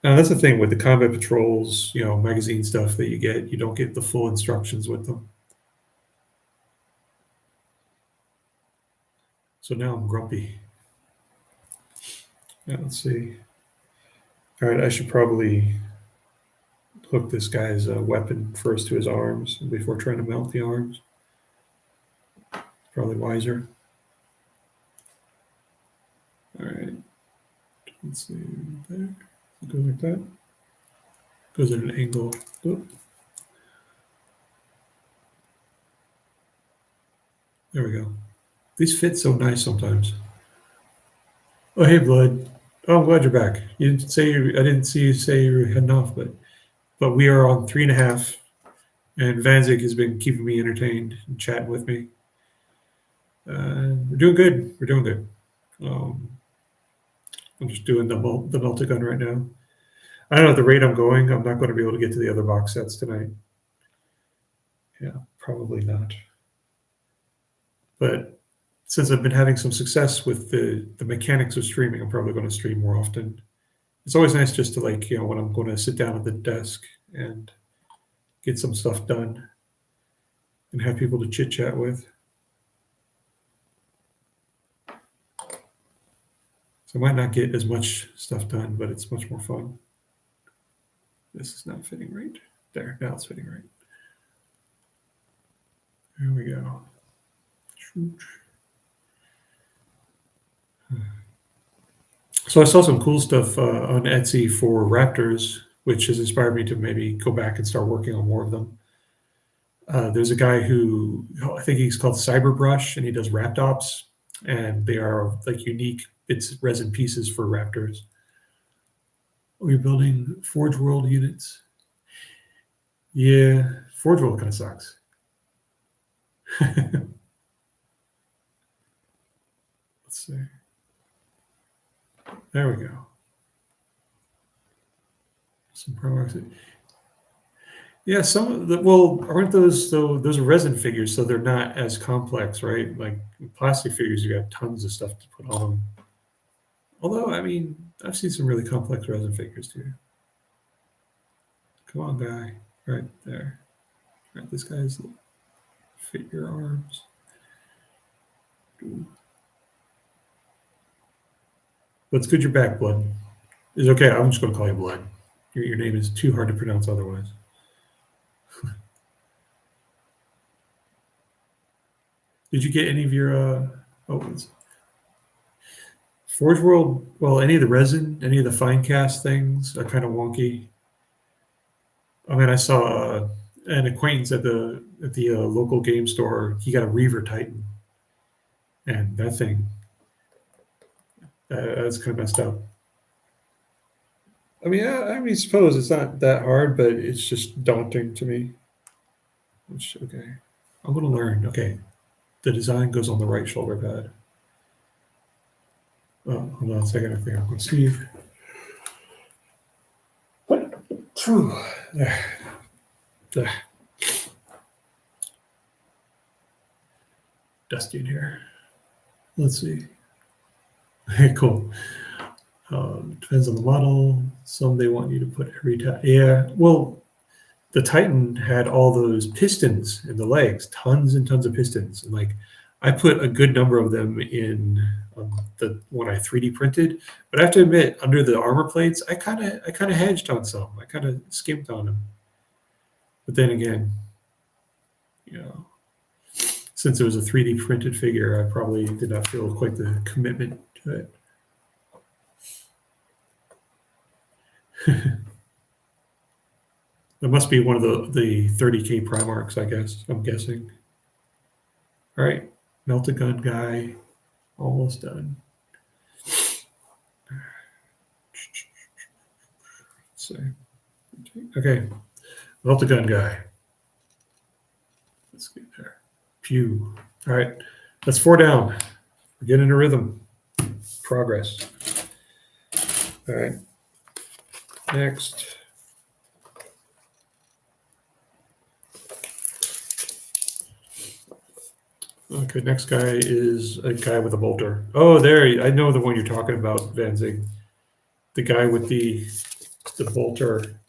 Now, that's the thing with the combat patrols, magazine stuff that you get. You don't get the full instructions with them. So now I'm grumpy. Yeah, let's see. All right, I should probably hook this guy's weapon first to his arms before trying to mount the arms. Probably wiser. All right. Let's see. There. It goes like that. Goes at an angle. Oop. There we go. These fit so nice sometimes. Oh, hey, Blood. Oh, I'm glad you're back. You didn't say I didn't see you say you were heading off, but But we are on 3.5, and Vanzig has been keeping me entertained and chatting with me. We're doing good. We're doing good. I'm just doing the Meltagun right now. I don't know at the rate I'm going, I'm not going to be able to get to the other box sets tonight. Yeah, probably not. But since I've been having some success with the mechanics of streaming, I'm probably going to stream more often. It's always nice just to when I'm going to sit down at the desk and get some stuff done and have people to chit chat with. So I might not get as much stuff done, but it's much more fun. This is not fitting right. There, now it's fitting right. There we go. So I saw some cool stuff on Etsy for Raptors, which has inspired me to maybe go back and start working on more of them. There's a guy who I think he's called Cyberbrush, and he does Raptops, and they are like unique resin pieces for Raptors. We're building Forge World units. Yeah, Forge World kind of sucks. Let's see. There we go. Some progress. Yeah, some of the aren't those though? Those are resin figures, so they're not as complex, right? Like plastic figures, you got tons of stuff to put on them. Although, I mean, I've seen some really complex resin figures too. Come on, guy, right there. Right, this guy's fit your arms. What's good? Your back, Blood. Is okay. I'm just going to call you Blood. Your name is too hard to pronounce otherwise. Did you get any of your Forge World? Well, any of the resin, any of the fine cast things are kind of wonky. I mean, I saw an acquaintance at the local game store. He got a Reaver Titan, and that thing that's kind of messed up. I mean, I suppose it's not that hard, but it's just daunting to me. Which, okay, I'm going to learn. Okay, the design goes on the right shoulder pad. Oh, hold on a second. I think I'm going to see. There. Dusty in here. Let's see. Cool. Depends on the model. Some they want you to put every time. Yeah, well, the Titan had all those pistons in the legs, tons and tons of pistons, and like I put a good number of them in the one I 3D printed. But I have to admit, under the armor plates, I kind of hedged on some. I kind of skimped on them. But then again, you know, since it was a 3D printed figure, I probably did not feel quite the commitment to it. It must be one of the 30K Primarchs, I guess. I'm guessing. All right, Melt-A-Gun guy, almost done. Let's see. Okay, Melt-A-Gun guy. Let's get there. Pew. All right, that's 4 down. We're getting a rhythm. Progress. All right. Next. Okay, next guy is a guy with a bolter. Oh, there, I know the one you're talking about, Vanzig. The guy with the bolter.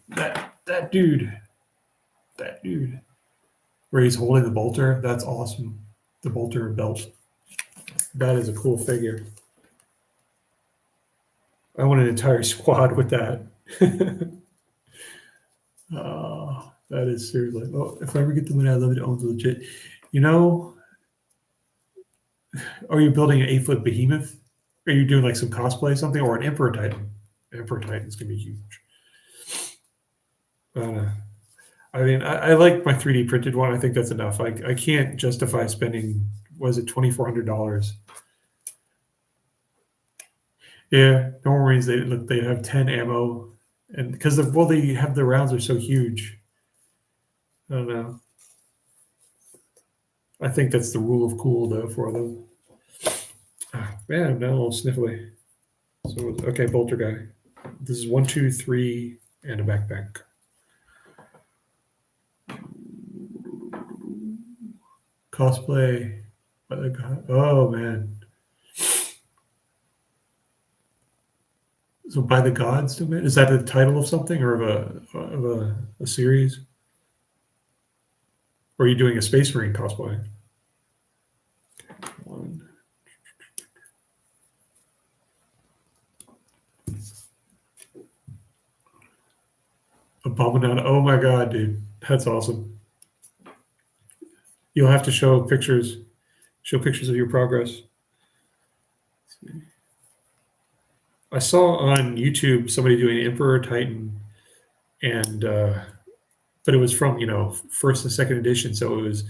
That dude. That dude. Where he's holding the bolter. That's awesome. The bolter belt. That is a cool figure. I want an entire squad with that. That is seriously. Oh, if I ever get the money, I'd love to own the legit. You know, are you building an 8-foot behemoth? Are you doing like some cosplay, something, or an Emperor Titan? Emperor Titan's gonna be huge. I mean, I like my 3D printed one. I think that's enough. I can't justify spending. Was it $2,400? Yeah, no worries. They have 10 ammo And because they have the rounds are so huge. I don't know. I think that's the rule of cool though for them. Man, I'm now a little sniffly. So okay, bolter guy. This is 1, 2, 3, and a backpack. Cosplay. Oh man. So by the gods, is that the title of something or of a series? Or are you doing a Space Marine cosplay? One. Abominata. Oh my god, dude. That's awesome. You'll have to show pictures of your progress. I saw on YouTube somebody doing Emperor Titan, and but it was from first and second edition, so it was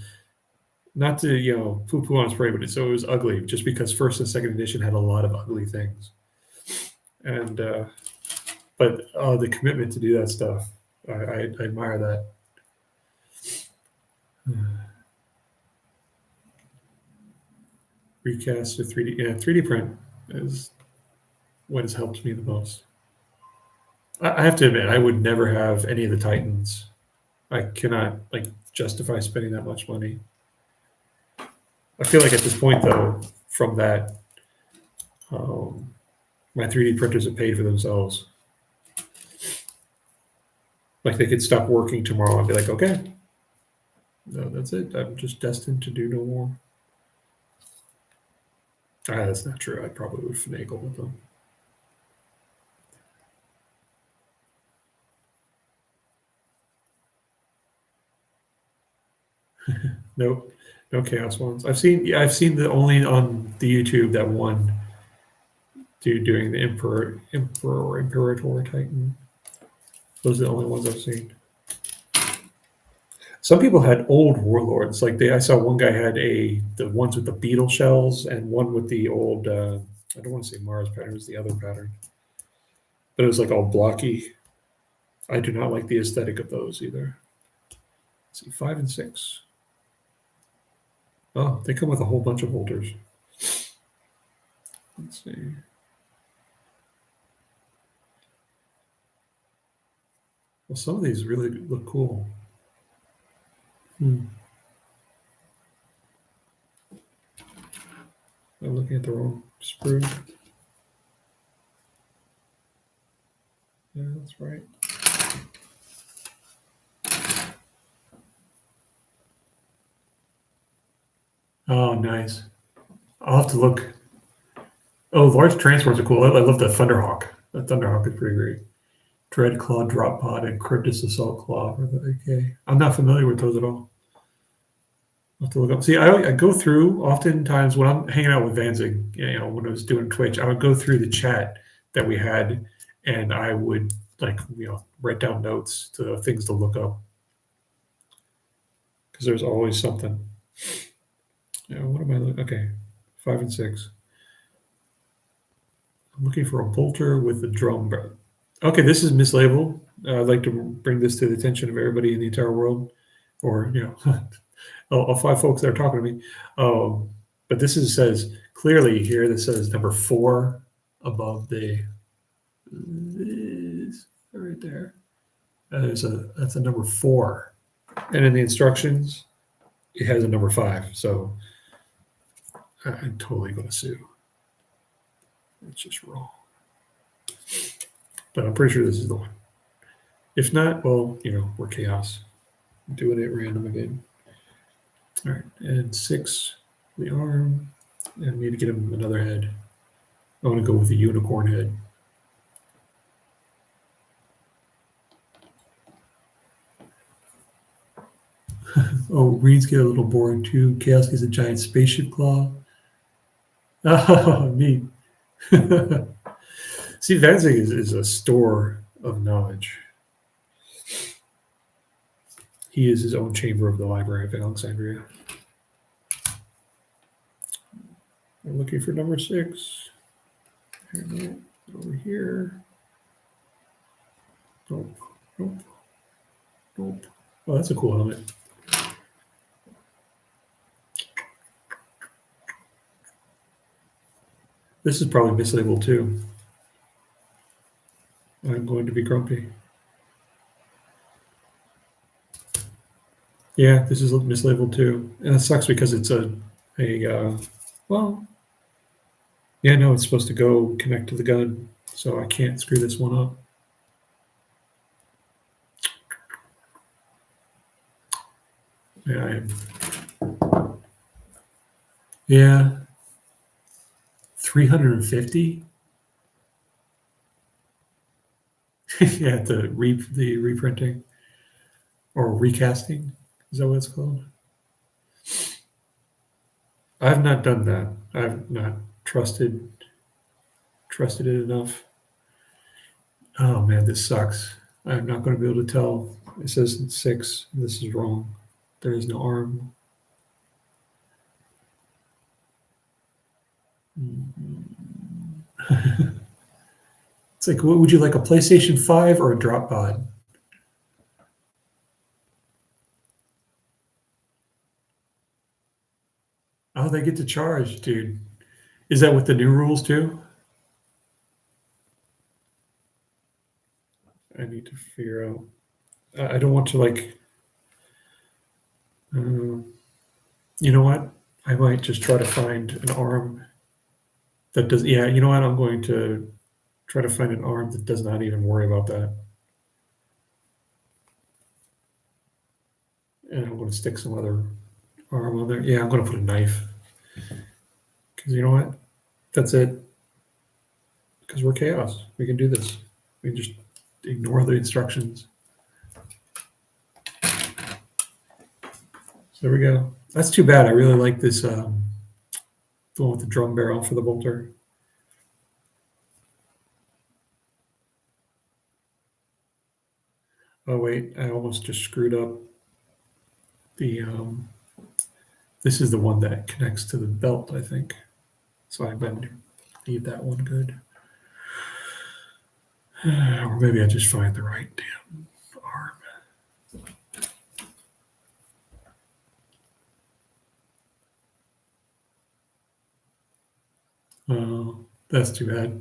not to poo-poo on spray, but so it was ugly just because first and second edition had a lot of ugly things, and but the commitment to do that stuff, I admire that. Recast to 3D, 3D print is what has helped me the most. I have to admit, I would never have any of the Titans. I cannot justify spending that much money. I feel like at this point, though, from that, my 3D printers have paid for themselves. Like they could stop working tomorrow and be like, okay, no, that's it. I'm just destined to do no more. That's not true. I probably would finagle with them. Nope, no chaos ones. I've seen the only on the YouTube that one dude doing the Emperor or Imperator Titan. Those are the only ones I've seen. Some people had old warlords. I saw one guy had the ones with the beetle shells and one with the old. I don't want to say Mars pattern. It was the other pattern, but it was all blocky. I do not like the aesthetic of those either. Let's see, 5 and 6. Oh, they come with a whole bunch of holders. Let's see. Well, some of these really look cool. I'm looking at the wrong sprue. Yeah, that's right. Oh, nice. I'll have to look. Oh, large transports are cool. I love the Thunderhawk. The Thunderhawk is pretty great. Dreadclaw Drop Pod and Cryptus Assault Claw for the AK. I'm not familiar with those at all. I'll have to look up. See, I go through oftentimes when I'm hanging out with Vanzig, when I was doing Twitch, I would go through the chat that we had and I would write down notes to things to look up. Because there's always something. What am I looking? Okay, 5 and 6. I'm looking for a bolter with a drum. Okay, this is mislabeled. I'd like to bring this to the attention of everybody in the entire world, or all 5 folks that are talking to me. But this says clearly here. This says number 4 above this right there. That's a number 4, and in the instructions, it has a number 5. So I'm totally going to sue. It's just wrong. But I'm pretty sure this is the one. If not, well, we're chaos. I'm doing it random again. All right, and 6, the arm, and maybe get him another head. I want to go with the unicorn head. Oh, Reeds get a little boring too. Chaos gets a giant spaceship claw. Oh, neat. See, Vanzig is a store of knowledge. He is his own chamber of the Library of Alexandria. I'm looking for number 6. Over here. Nope. Nope. Nope. Oh, that's a cool helmet. This is probably mislabeled too. I'm going to be grumpy. Yeah, this is mislabeled too, and it sucks because it's well, yeah, no, it's supposed to go connect to the gun, so I can't screw this one up. Yeah, I am. Yeah, 350. Yeah, the reprinting or recasting, is that what it's called? I've not done that. I've not trusted it enough. Oh man, this sucks. I'm not going to be able to tell. It says 6. This is wrong. There is no arm. It's like, what would you like, a PlayStation 5 or a drop pod? Oh, they get to charge, dude. Is that with the new rules too? I need to figure out. I don't want to like. You know what? I might just try to find an arm that does. Yeah, you know what? I'm going to try to find an arm that does not even worry about that, and I'm going to stick some other arm on there. Yeah, I'm going to put a knife because you know what? That's it. Because we're chaos. We can do this. We can just ignore the instructions. So there we go. That's too bad. I really like this, the one with the drum barrel for the bolter. Oh wait, I almost just screwed up the, this is the one that connects to the belt, I think. So I better leave that one good. Or maybe I just find the right damn arm. Oh, that's too bad.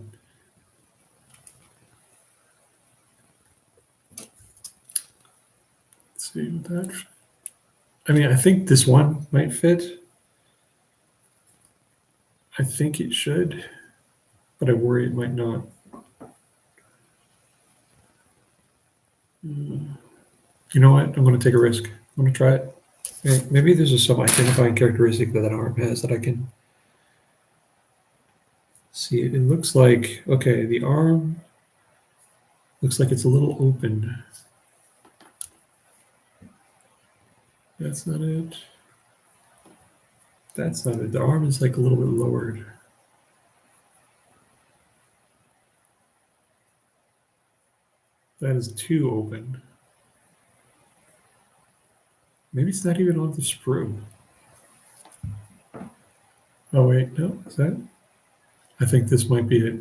Let's see what that. I mean, I think this one might fit. I think it should, but I worry it might not. You know what? I'm going to take a risk. I'm going to try it. Okay, maybe there's some identifying characteristic that arm has that I can see. It looks like, okay, the arm looks like it's a little open. That's not it. That's not it. The arm is like a little bit lowered. That is too open. Maybe it's not even on the sprue. Oh wait, no, is that? I think this might be it.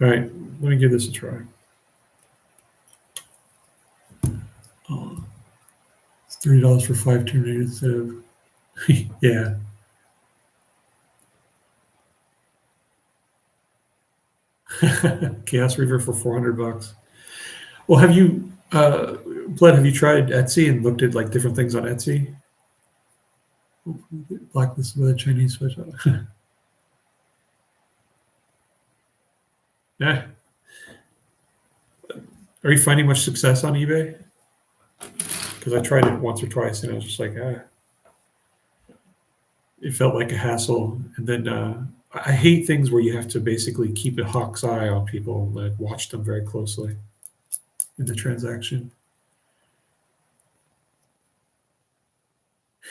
All right, let me give this a try. Oh, it's $30 for 5 tornadoes instead of, yeah. Chaos Reaver for $400. Well, have you, Bled, have you tried Etsy and looked at like different things on Etsy? Blacklisted with a Chinese switch. Yeah. Are you finding much success on eBay? Because I tried it once or twice and I was just like, it felt like a hassle. And then I hate things where you have to basically keep a hawk's eye on people, like watch them very closely in the transaction.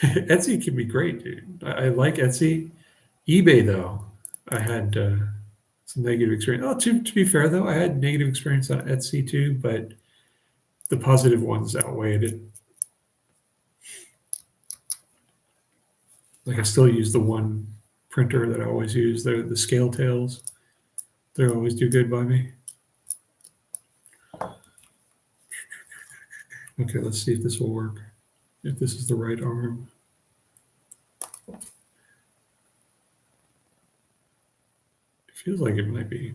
Etsy can be great, dude. I like Etsy. eBay, though, I had some negative experience. Oh, to be fair, though, I had negative experience on Etsy too, but the positive ones outweighed it. Like I still use the one printer that I always use, the scale tails. They always do good by me. Okay, let's see if this will work. If this is the right arm. It feels like it might be.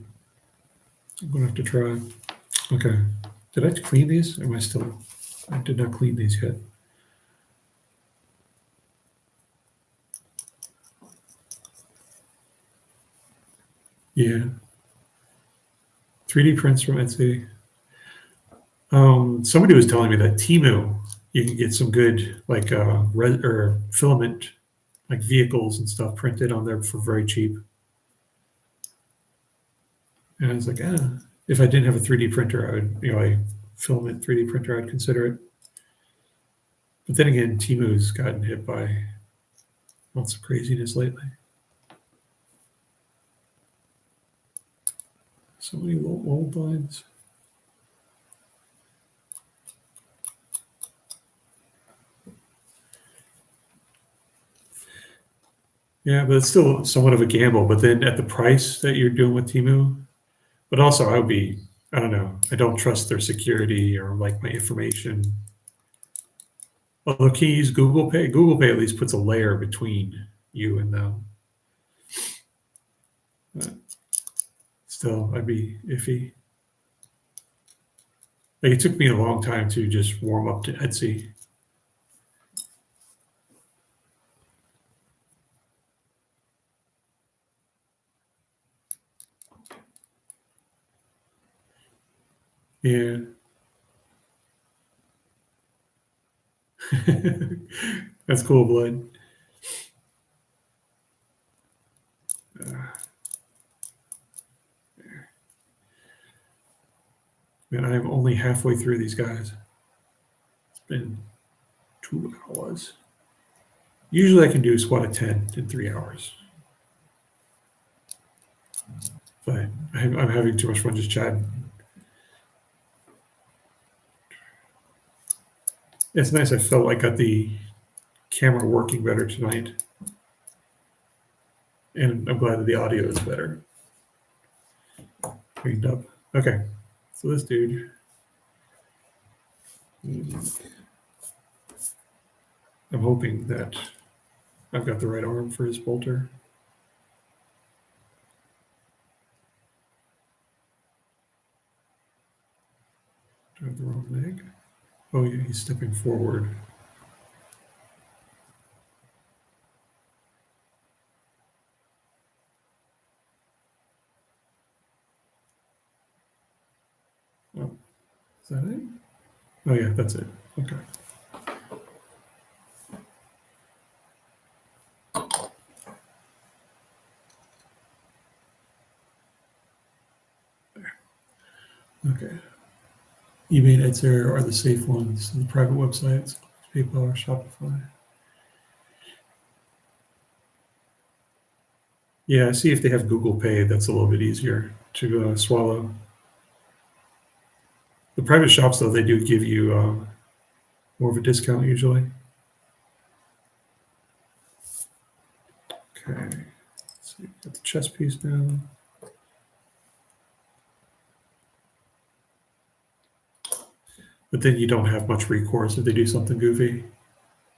I'm gonna have to try. Okay. Did I clean these? Am I still? I did not clean these yet. Yeah. 3D prints from Etsy. Somebody was telling me that Temu, you can get some good like or filament, like vehicles and stuff printed on there for very cheap. And I was like, if I didn't have a 3D printer, I would, a filament 3D printer, I'd consider it. But then again, Temu's gotten hit by lots of craziness lately. So many old lines. Yeah, but it's still somewhat of a gamble. But then at the price that you're doing with Temu, but also I don't know, I don't trust their security or like my information. Although can you use Google Pay? Google Pay at least puts a layer between you and them. But still, I'd be iffy. Like it took me a long time to just warm up to Etsy. Yeah. That's cool, Blood. Man, I am only halfway through these guys. It's been 2 hours. Usually I can do a squad of 10 in 3 hours. But I'm having too much fun just chatting. It's nice. I felt like I got the camera working better tonight. And I'm glad that the audio is better. Cleaned up. Okay. So this dude. I'm hoping that I've got the right arm for his bolter. Do I have the wrong leg? Oh yeah, he's stepping forward. Oh, is that it? Oh yeah, that's it. Okay. Okay. eBay and Etsy are the safe ones. The private websites, PayPal or Shopify. Yeah, see if they have Google Pay. That's a little bit easier to swallow. The private shops, though, they do give you more of a discount usually. Okay. Let's see. Got the chess piece now. But then you don't have much recourse if they do something goofy.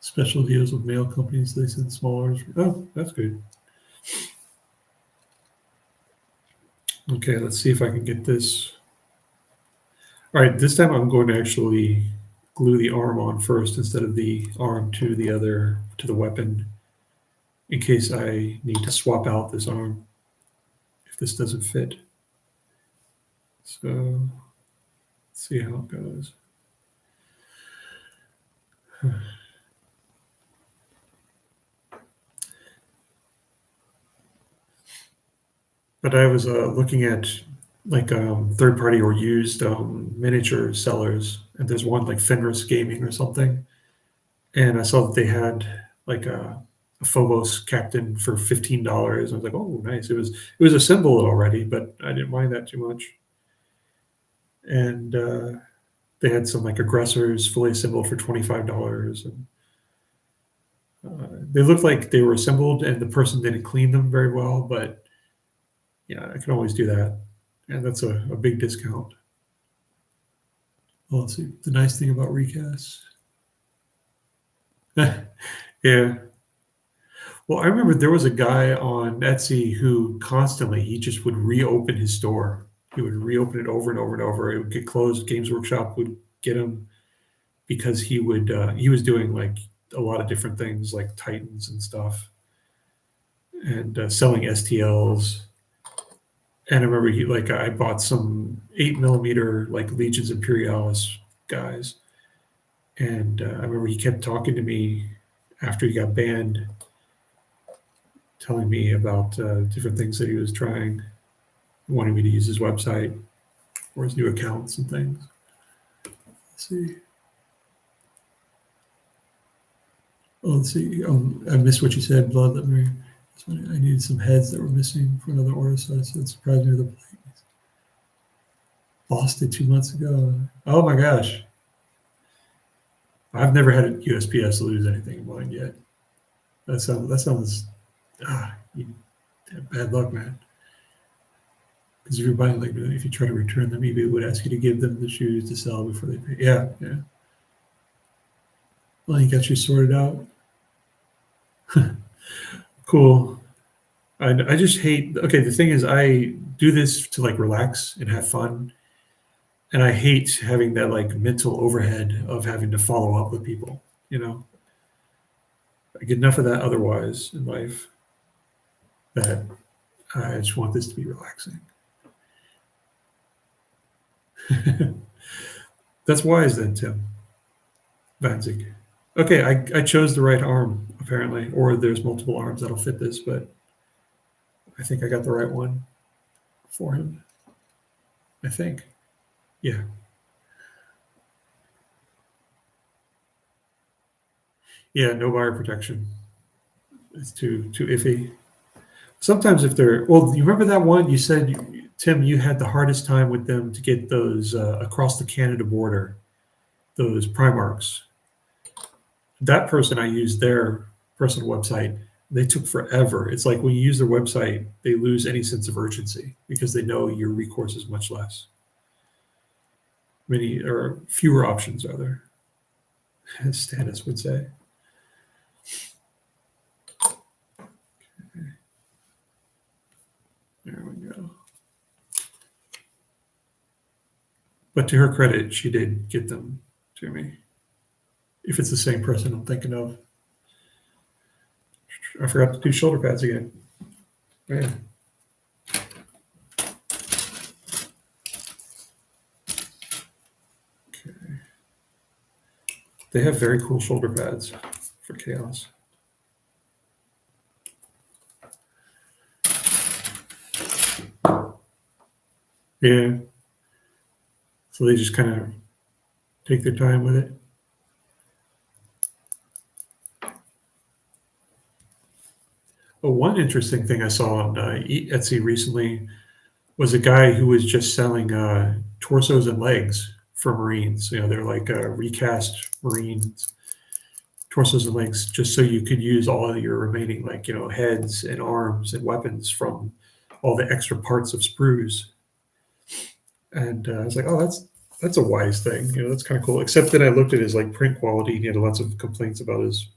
Special deals with mail companies, they send small orders. Oh, that's good. Okay, let's see if I can get this. All right, this time I'm going to actually glue the arm on first instead of the arm to the weapon, in case I need to swap out this arm if this doesn't fit. So let's see how it goes. But I was looking at like third party or used miniature sellers, and there's one like Fenris Gaming or something, and I saw that they had like a Phobos Captain for $15. I was like, oh, nice. It was assembled already, but I didn't mind that too much. And they had some like aggressors fully assembled for $25, and they looked like they were assembled, and the person didn't clean them very well, but yeah, I can always do that. And that's a big discount. Well, let's see. The nice thing about recasts. Yeah. Well, I remember there was a guy on Etsy who constantly he just would reopen his store. He would reopen it over and over and over. It would get closed. Games Workshop would get him because he was doing like a lot of different things like Titans and stuff and selling STLs. And I remember he like I bought some 8mm like Legions Imperialis guys, and I remember he kept talking to me after he got banned, telling me about different things that he was trying, wanting me to use his website or his new accounts and things. Let's see. Oh, let's see. I missed what you said, Blood. I needed some heads that were missing for another order, so I said surprised me with the plate. Lost it 2 months ago. Oh my gosh. I've never had a USPS lose anything in mine yet. That sounds you have bad luck, man. Because if you're buying like if you try to return them, eBay would ask you to give them the shoes to sell before they pay. Yeah, yeah. Well, you got you sorted out. Cool. I just hate. Okay, the thing is, I do this to like relax and have fun, and I hate having that like mental overhead of having to follow up with people. You know, I get enough of that otherwise in life that I just want this to be relaxing. That's wise then, Tim Vanzig. Okay, I chose the right arm apparently, or there's multiple arms that'll fit this, but I think I got the right one for him. I think. Yeah. Yeah, no wire protection. It's too iffy. Sometimes if they're well, you remember that one you said, Tim, you had the hardest time with them to get those across the Canada border, those Primarchs. That person I used their personal website. They took forever. It's like when you use their website, they lose any sense of urgency because they know your recourse is much less. Many or fewer options, rather, as Stannis would say. There we go. But to her credit, she did get them to me. If it's the same person I'm thinking of. I forgot to do shoulder pads again. Man. Okay. They have very cool shoulder pads for Chaos. Yeah. So they just kind of take their time with it. Oh, one interesting thing I saw on Etsy recently was a guy who was just selling torsos and legs for Marines. You know, they're like recast Marines torsos and legs, just so you could use all of your remaining, like, you know, heads and arms and weapons from all the extra parts of sprues. And I was like, oh, that's a wise thing. You know, that's kind of cool. Except that I looked at his like print quality. He had lots of complaints about his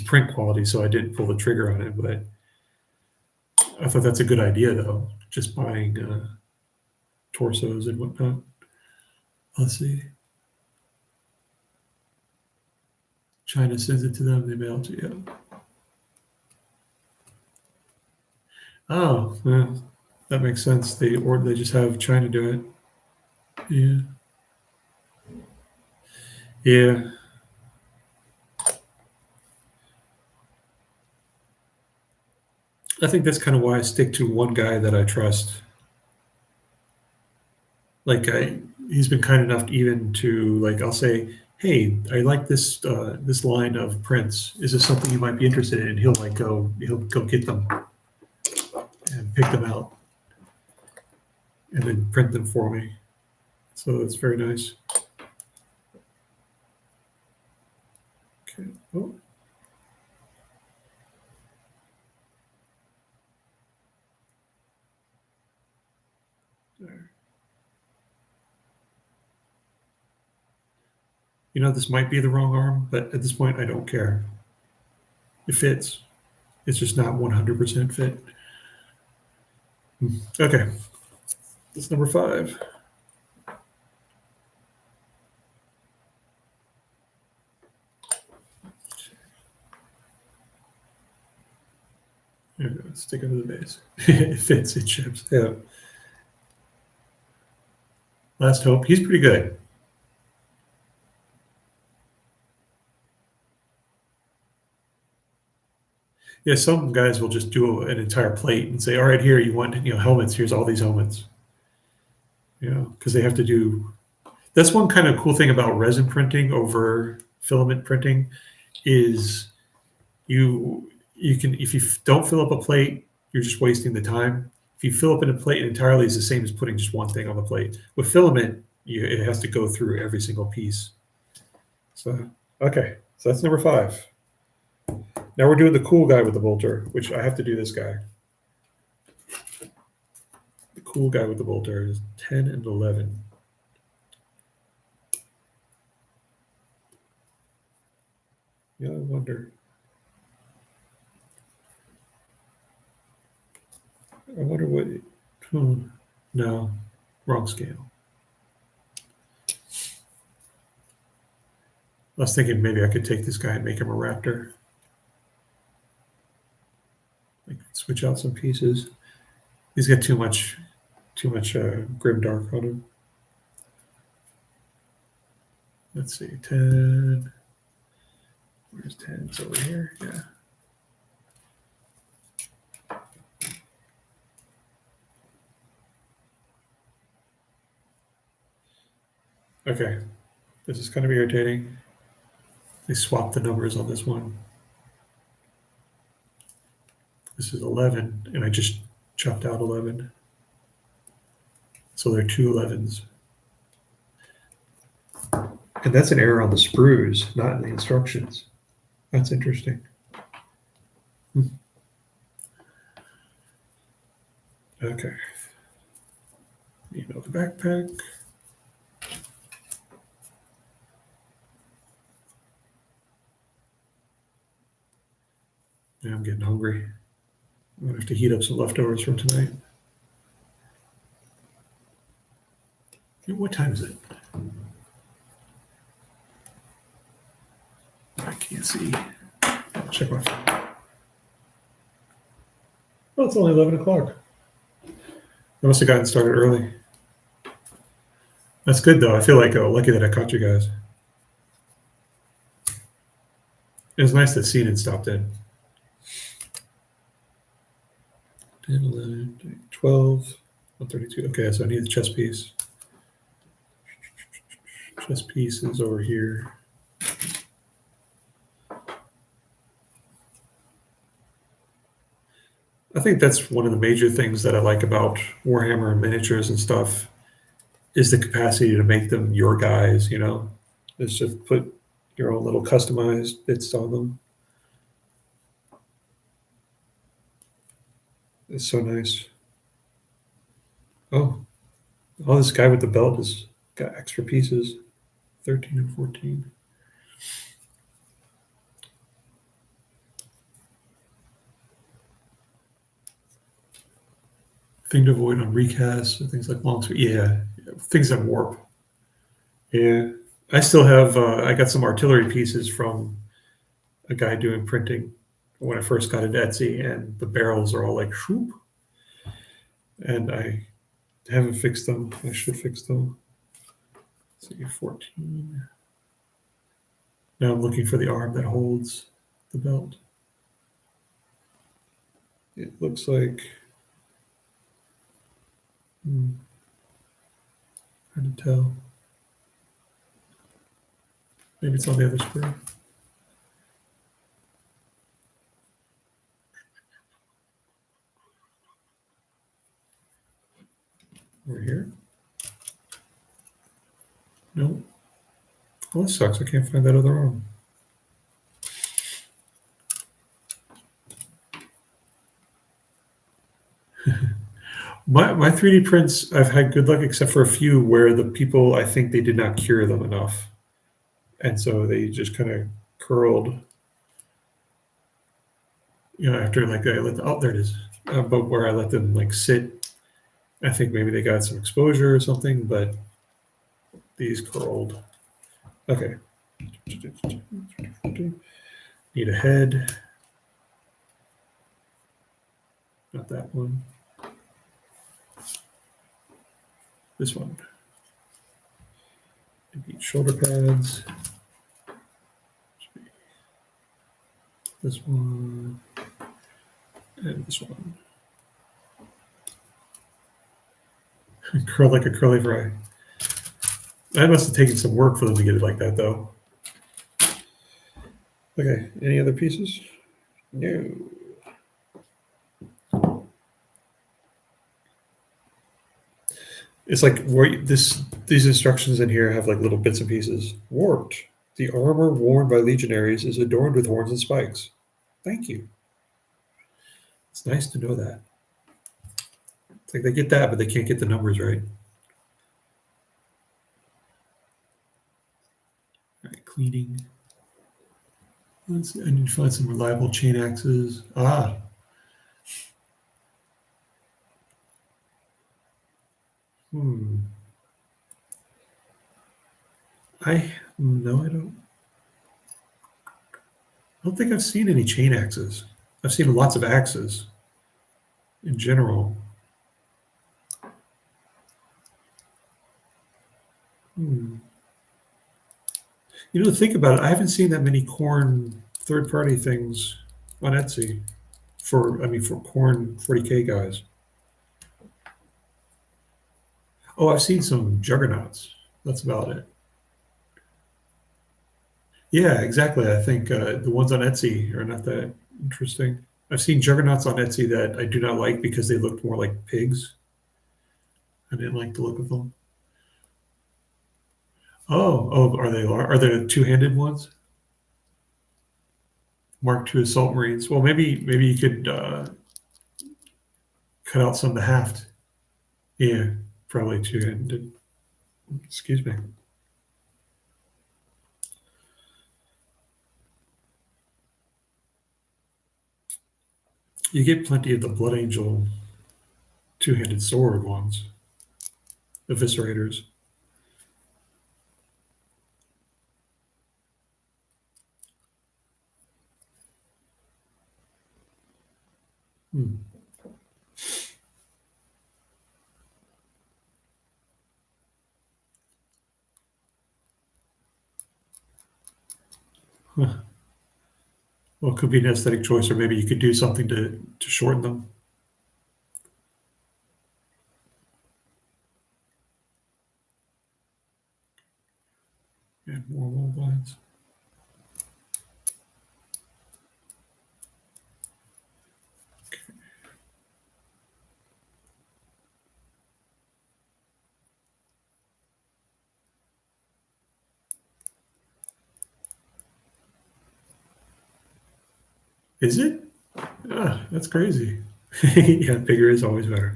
print quality, so I didn't pull the trigger on it. But I thought that's a good idea, though. Just buying torsos and whatnot. Let's see. China sends it to them. They mail it to you. Oh, yeah, that makes sense. They just have China do it. Yeah. Yeah. I think that's kind of why I stick to one guy that I trust. Like he's been kind enough even to like I'll say, hey, I like this line of prints. Is this something you might be interested in? And he'll go get them and pick them out and then print them for me. So it's very nice. Okay. Oh. There. you know, this might be the wrong arm, but at this point, I don't care. It fits. It's just not 100% fit. Okay, that's number 5. There we go. Stick it to the base. It fits. It ships. Yeah. Last Hope. He's pretty good. Yeah, some guys will just do an entire plate and say, "All right, here you want helmets. Here's all these helmets." Because they have to do. That's one kind of cool thing about resin printing over filament printing, is you can, if you don't fill up a plate, you're just wasting the time. If you fill up in a plate entirely, is the same as putting just one thing on the plate. With filament, it has to go through every single piece. So okay, so that's number 5. Now we're doing the cool guy with the bolter, which I have to do this guy. The cool guy with the bolter is 10 and 11. Yeah, I wonder. What. No, wrong scale. I was thinking maybe I could take this guy and make him a raptor. I could switch out some pieces. He's got too much grim dark on him. Let's see, 10. Where's 10? It's over here. Yeah. Okay, this is kind of irritating. They swapped the numbers on this one. This is 11, and I just chopped out 11. So there are 2 11s. And that's an error on the sprues, not in the instructions. That's interesting. Okay. The backpack. Yeah, I'm getting hungry. I'm gonna have to heat up some leftovers from tonight. What time is it? I can't see. I'll check my phone. Oh, it's only 11 o'clock. I must have gotten started early. That's good, though. I feel like lucky that I caught you guys. It was nice that Seaton stopped in. 10, 11, 12, 132. Okay, so I need the chest piece. Chest piece is over here. I think that's one of the major things that I like about Warhammer and miniatures and stuff, is the capacity to make them your guys, is to put your own little customized bits on them. It's so nice. Oh, this guy with the belt has got extra pieces. 13 and 14. Thing to avoid on recasts, things like long speed. Yeah, things that warp. Yeah, I still have. I got some artillery pieces from a guy doing printing when I first got into Etsy, and the barrels are all like shoop. And I haven't fixed them. I should fix them. Let's see, 14. Now I'm looking for the arm that holds the belt. It looks like. Hard to tell. Maybe it's on the other screen. Over here. No. Well, this sucks. I can't find that other arm. My 3D prints, I've had good luck, except for a few where the people, I think they did not cure them enough. and so they just kind of curled. After like I let there it is, but where I let them like sit, I think maybe they got some exposure or something, but these curled. Okay. Need a head. Not that one. This one. Maybe shoulder pads. This one. And this one. Curl like a curly fry. That must have taken some work for them to get it like that, though. Okay, any other pieces? No. It's like these instructions in here have like little bits and pieces. Warped. The armor worn by legionaries is adorned with horns and spikes. Thank you. It's nice to know that. It's like they get that, but they can't get the numbers right. All right, cleaning. Let's see, I need to find some reliable chain axes. No, I don't think I've seen any chain axes. I've seen lots of axes in general. Think about it. I haven't seen that many corn third-party things on Etsy for corn 40K guys. Oh, I've seen some juggernauts. That's about it. Yeah, exactly. I think the ones on Etsy are not that interesting. I've seen juggernauts on Etsy that I do not like because they looked more like pigs. I didn't like the look of them. Oh, are they the two-handed ones? Mark II assault marines. Well, maybe you could cut out some of the haft. Yeah, probably two-handed. Excuse me. You get plenty of the Blood Angel two-handed sword ones, eviscerators. Huh. Well, it could be an aesthetic choice, or maybe you could do something to shorten them. And more wool blinds. Is it? That's crazy. Yeah, bigger is always better.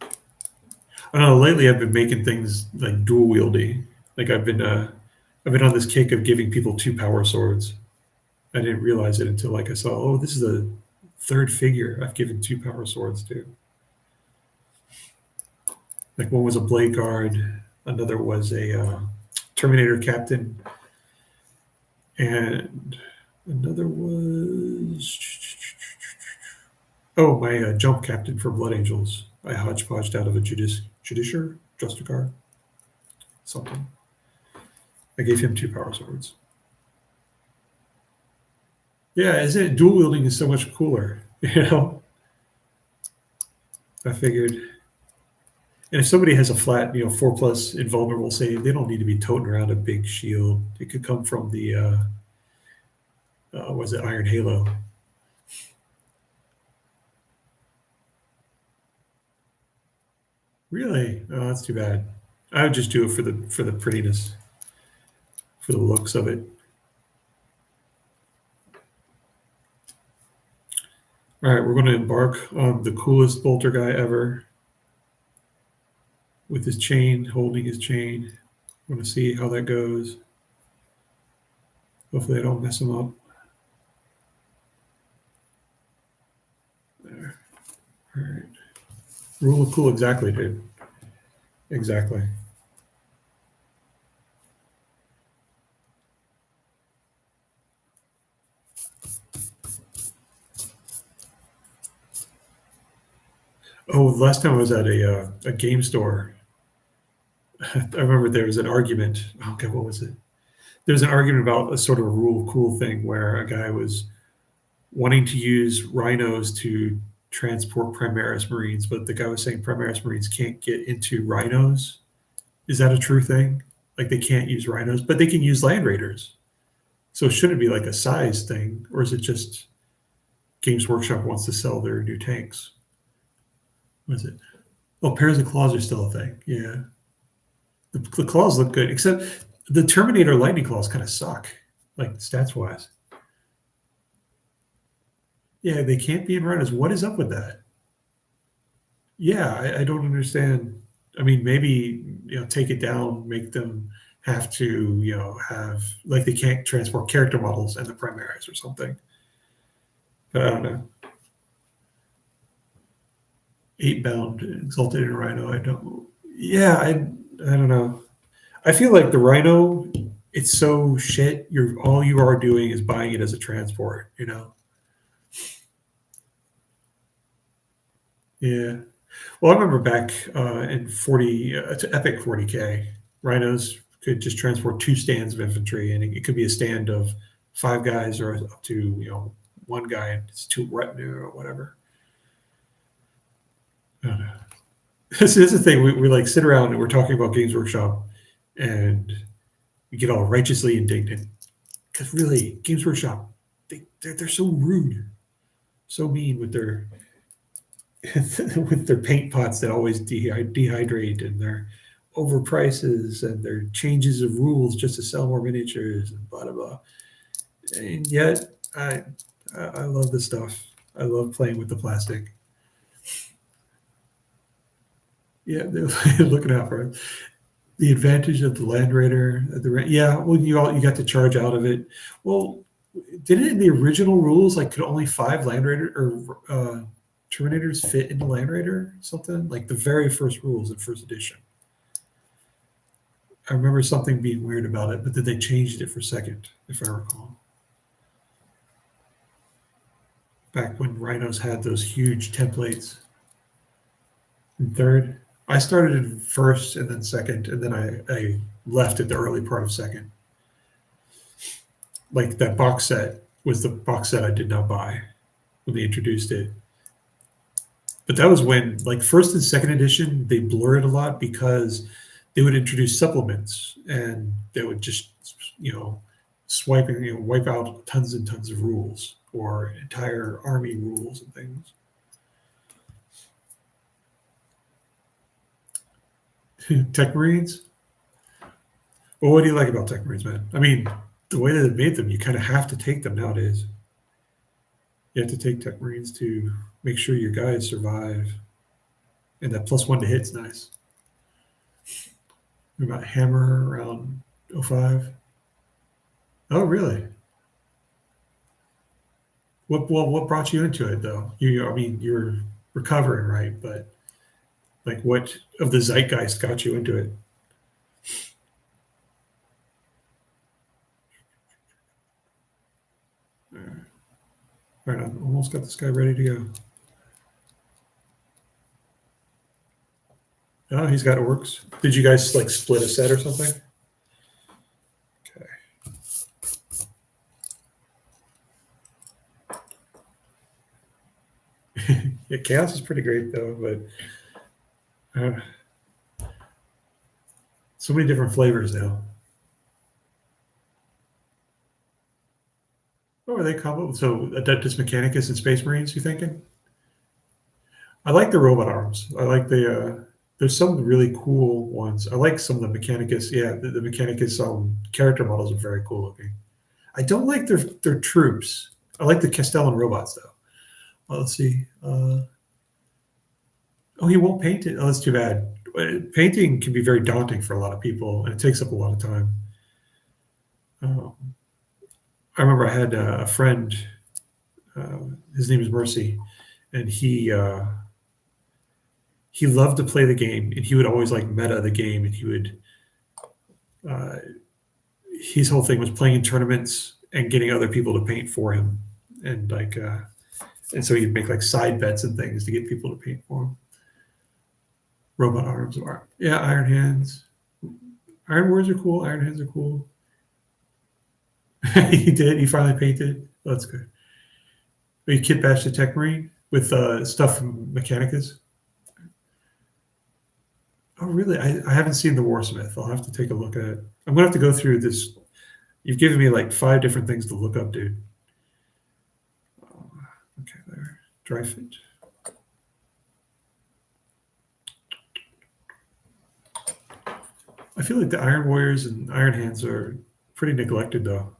I don't know. Lately, I've been making things like dual wieldy. Like I've been on this kick of giving people two power swords. I didn't realize it until like I saw, oh, this is the third figure I've given two power swords to. Like one was a blade guard, another was a Terminator captain, and another was my jump captain for Blood Angels. I hodgepodged out of a Justicar, something. I gave him two power swords. Yeah, isn't it? Dual wielding is so much cooler, I figured. And if somebody has a flat, 4+ invulnerable save, they don't need to be toting around a big shield. It could come from the was it Iron Halo? Really? Oh, that's too bad. I would just do it for the prettiness, for the looks of it. All right, we're going to embark on the coolest bolter guy ever. with his chain, holding his chain. I want to see how that goes. Hopefully I don't mess him up. There. All right. Rule of cool, exactly, dude. Exactly. Oh, last time I was at a game store, I remember there was an argument. Oh, okay, what was it? There was an argument about a sort of a rule of cool thing where a guy was wanting to use rhinos to transport Primaris Marines, but the guy was saying Primaris Marines can't get into rhinos. Is that a true thing? Like they can't use rhinos, but they can use Land Raiders. So should it be like a size thing, or is it just Games Workshop wants to sell their new tanks? What is it? Oh, pairs of claws are still a thing. Yeah. The claws look good, except the Terminator lightning claws kind of suck, like stats wise. Yeah, they can't be in rhinos. What is up with that? Yeah, I don't understand. I mean, maybe take it down, make them have to have like they can't transport character models and the Primaris or something. But I don't know. 8-bound exalted in Rhino. I don't. Yeah, I don't know. I feel like the Rhino, it's so shit. All you are doing is buying it as a transport. Yeah. Well, I remember back in 40 to Epic 40K, Rhinos could just transport 2 stands of infantry, and it could be a stand of 5 guys or up to 1 guy and it's 2 retinue or whatever. I don't know. This is the thing. We like sit around and we're talking about Games Workshop, and we get all righteously indignant because really, Games Workshop, they're so rude, so mean with their with their paint pots that always dehydrate, and their overprices and their changes of rules just to sell more miniatures and blah blah blah. And yet, I love this stuff. I love playing with the plastic. Yeah, they're looking out for it. The advantage of the Land Raider, well, you got to charge out of it. Well, didn't it in the original rules like could only 5 Land Raider or Terminators fit into Land Raider? Something like the very first rules in first edition. I remember something being weird about it, but then they changed it for second, if I recall. Back when Rhinos had those huge templates. In third, I started in first and then second, and then I left at the early part of second. Like that box set was the box set I did not buy when they introduced it. But that was when, like, first and second edition, they blur it a lot because they would introduce supplements and they would just, wipe out tons and tons of rules or entire army rules and things. Tech Marines? Well, what do you like about Tech Marines, man? I mean, the way that they made them, you kind of have to take them nowadays. You have to take Tech Marines to make sure your guys survive. And that +1 to hit's nice. What about Hammer around 05? Oh, really? What brought you into it, though? You're recovering, right? But like, what of the zeitgeist got you into it? All right, I've almost got this guy ready to go. Oh, he's got orcs. Did you guys like split a set or something? Okay. Yeah, Chaos is pretty great though, but so many different flavors now. Oh, are they combo? So Adeptus Mechanicus and Space Marines, you thinking? I like the robot arms. I like there's some really cool ones. I like some of the Mechanicus. Yeah, the Mechanicus character models are very cool looking. I don't like their troops. I like the Castellan robots though. Well, let's see. Oh, he won't paint it. Oh, that's too bad. But painting can be very daunting for a lot of people, and it takes up a lot of time. I remember I had a friend. His name is Mercy, and he loved to play the game, and he would always like meta the game, and he would. Uh, his whole thing was playing in tournaments and getting other people to paint for him, and and so he'd make like side bets and things to get people to paint for him. Robot arms are, yeah, Iron Hands. Iron Warriors are cool. Iron Hands are cool. He did. He finally painted. Oh, that's good. He kit bashed the Tech Marine with stuff from Mechanicus. Oh, really? I haven't seen the Warsmith. I'll have to take a look at it. I'm gonna have to go through this. You've given me like 5 different things to look up, dude. Okay, there. Dry fit. I feel like the Iron Warriors and Iron Hands are pretty neglected, though.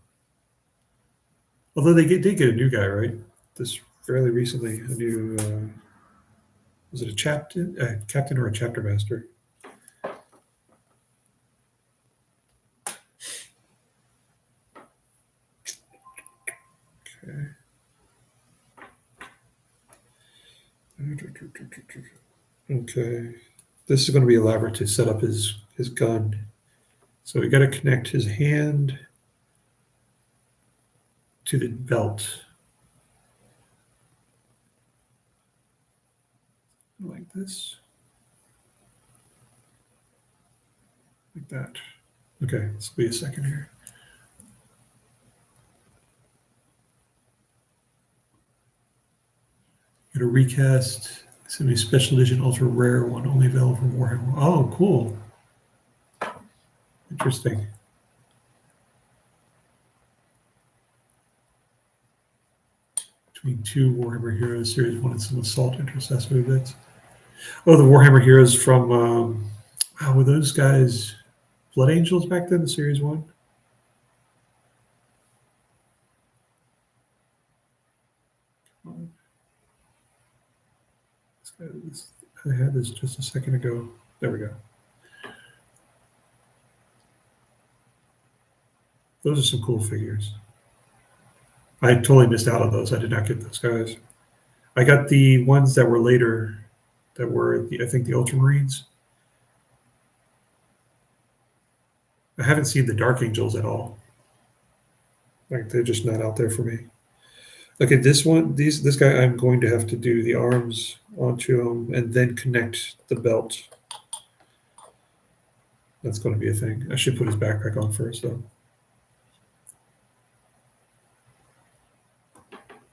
Although did get a new guy, right? This fairly recently, a new was it a captain or a chapter master? Okay. Okay. This is going to be elaborate to set up his gun. So we got to connect his hand to the belt. Like this. Like that. Okay, this will be a second here. Got a recast. It's going to be a special edition, ultra rare one, only available from Warhammer. Oh, cool. Interesting. Between 2 Warhammer Heroes Series 1 and some Assault Intercessory bits. Oh, the Warhammer Heroes from, were those guys Blood Angels back then, the Series 1? I had this just a second ago. There we go. Those are some cool figures. I totally missed out on those. I did not get those guys. I got the ones that were later, that were I think the Ultramarines. I haven't seen the Dark Angels at all. Like they're just not out there for me. Look at this one. This guy, I'm going to have to do the arms onto him and then connect the belt. That's going to be a thing. I should put his backpack on first, though.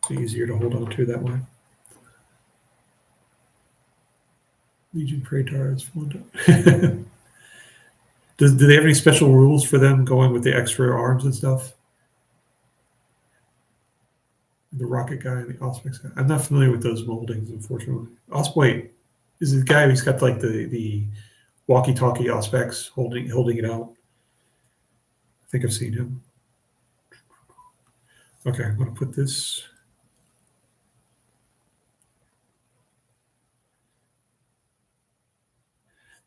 Be easier to hold on to that way. Legion Praetor is fun. Do they have any special rules for them going with the extra arms and stuff? The rocket guy and the Auspex guy. I'm not familiar with those moldings, unfortunately. Wait, is the guy who's got like the walkie-talkie Auspex holding it out? I think I've seen him. Okay, I'm going to put this.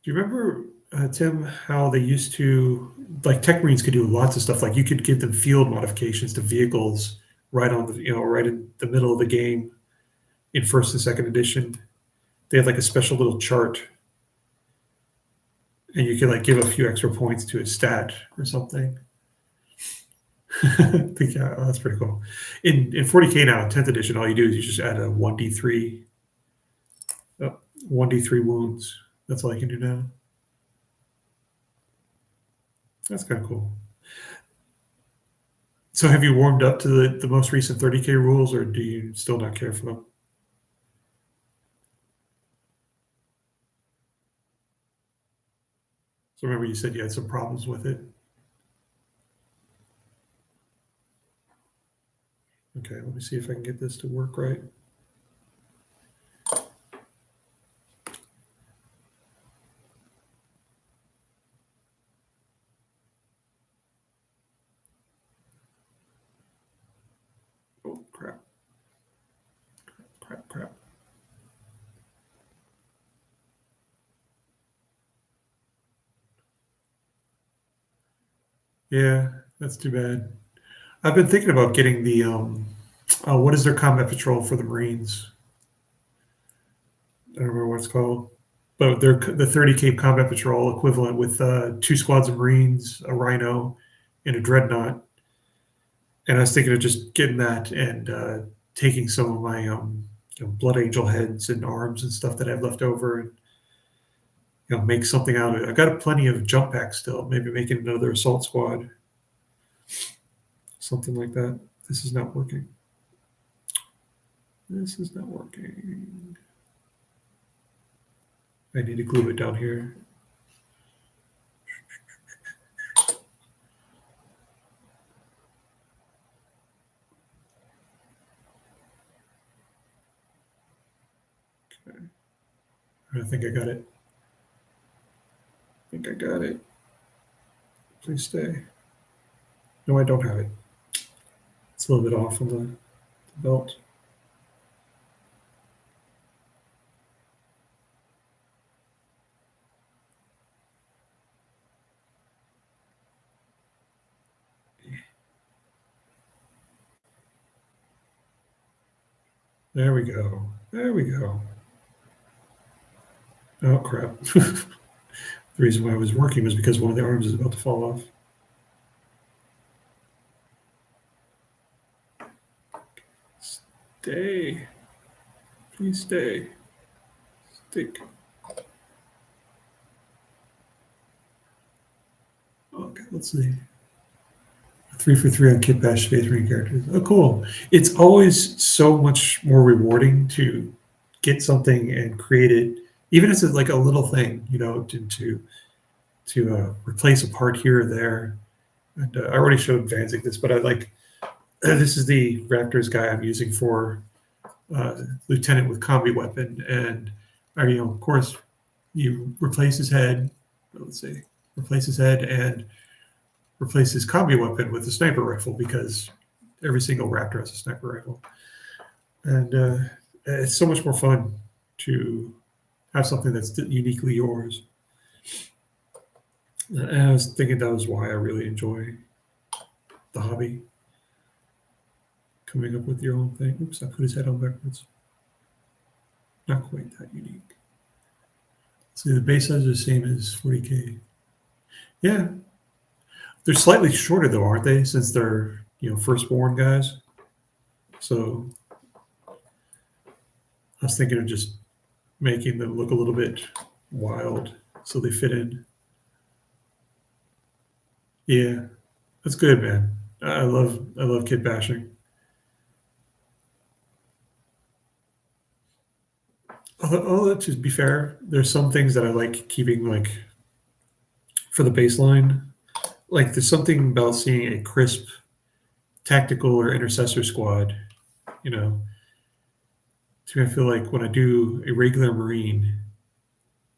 Do you remember, Tim, how they used to, like Tech Marines could do lots of stuff. Like you could give them field modifications to vehicles right on the, right in the middle of the game in first and second edition. They had like a special little chart, and you could like give a few extra points to a stat or something. Yeah, that's pretty cool. In 40K now, in 10th edition, all you do is you just add a 1d3 wounds. That's all you can do now. That's kind of cool. So have you warmed up to the most recent 30K rules, or do you still not care for them? So remember you said you had some problems with it. Okay, let me see if I can get this to work right. Oh, crap. Crap. Yeah, that's too bad. I've been thinking about getting the what is their combat patrol for the Marines? I don't remember what it's called, but they're the 30K combat patrol equivalent with 2 squads of Marines, a Rhino, and a Dreadnought. And I was thinking of just getting that and taking some of my Blood Angel heads and arms and stuff that I have left over, and make something out of it. I got plenty of jump packs still. Maybe making another assault squad, something like that. This is not working. This is not working. I need to glue it down here. Okay. I think I got it. I think I got it. Please stay. No, I don't have it. It's a little bit off on the belt. There we go. There we go. Oh, crap. The reason why I was working was because one of the arms is about to fall off. Stay. Please stay. Stick. Okay, let's see. 3 for 3 on Kit Bash Space Marine characters. Oh, cool. It's always so much more rewarding to get something and create it, even if it's like a little thing, to replace a part here or there. And I already showed Vanzik this, but I like this is the Raptors guy I'm using for Lieutenant with combi weapon, and of course, you replace his head. Let's see, replace his head and replace his combi weapon with a sniper rifle, because every single Raptor has a sniper rifle, and it's so much more fun to have something that's uniquely yours. And I was thinking that was why I really enjoy the hobby. Coming up with your own thing. Oops, I put his head on backwards. Not quite that unique. So the base size is the same as 40K. Yeah. They're slightly shorter though, aren't they? Since they're, firstborn guys. So I was thinking of just making them look a little bit wild so they fit in. Yeah. That's good, man. I love kit bashing. Although, to be fair, there's some things that I like keeping, like for the baseline. Like there's something about seeing a crisp tactical or intercessor squad. To me, I feel like when I do a regular Marine,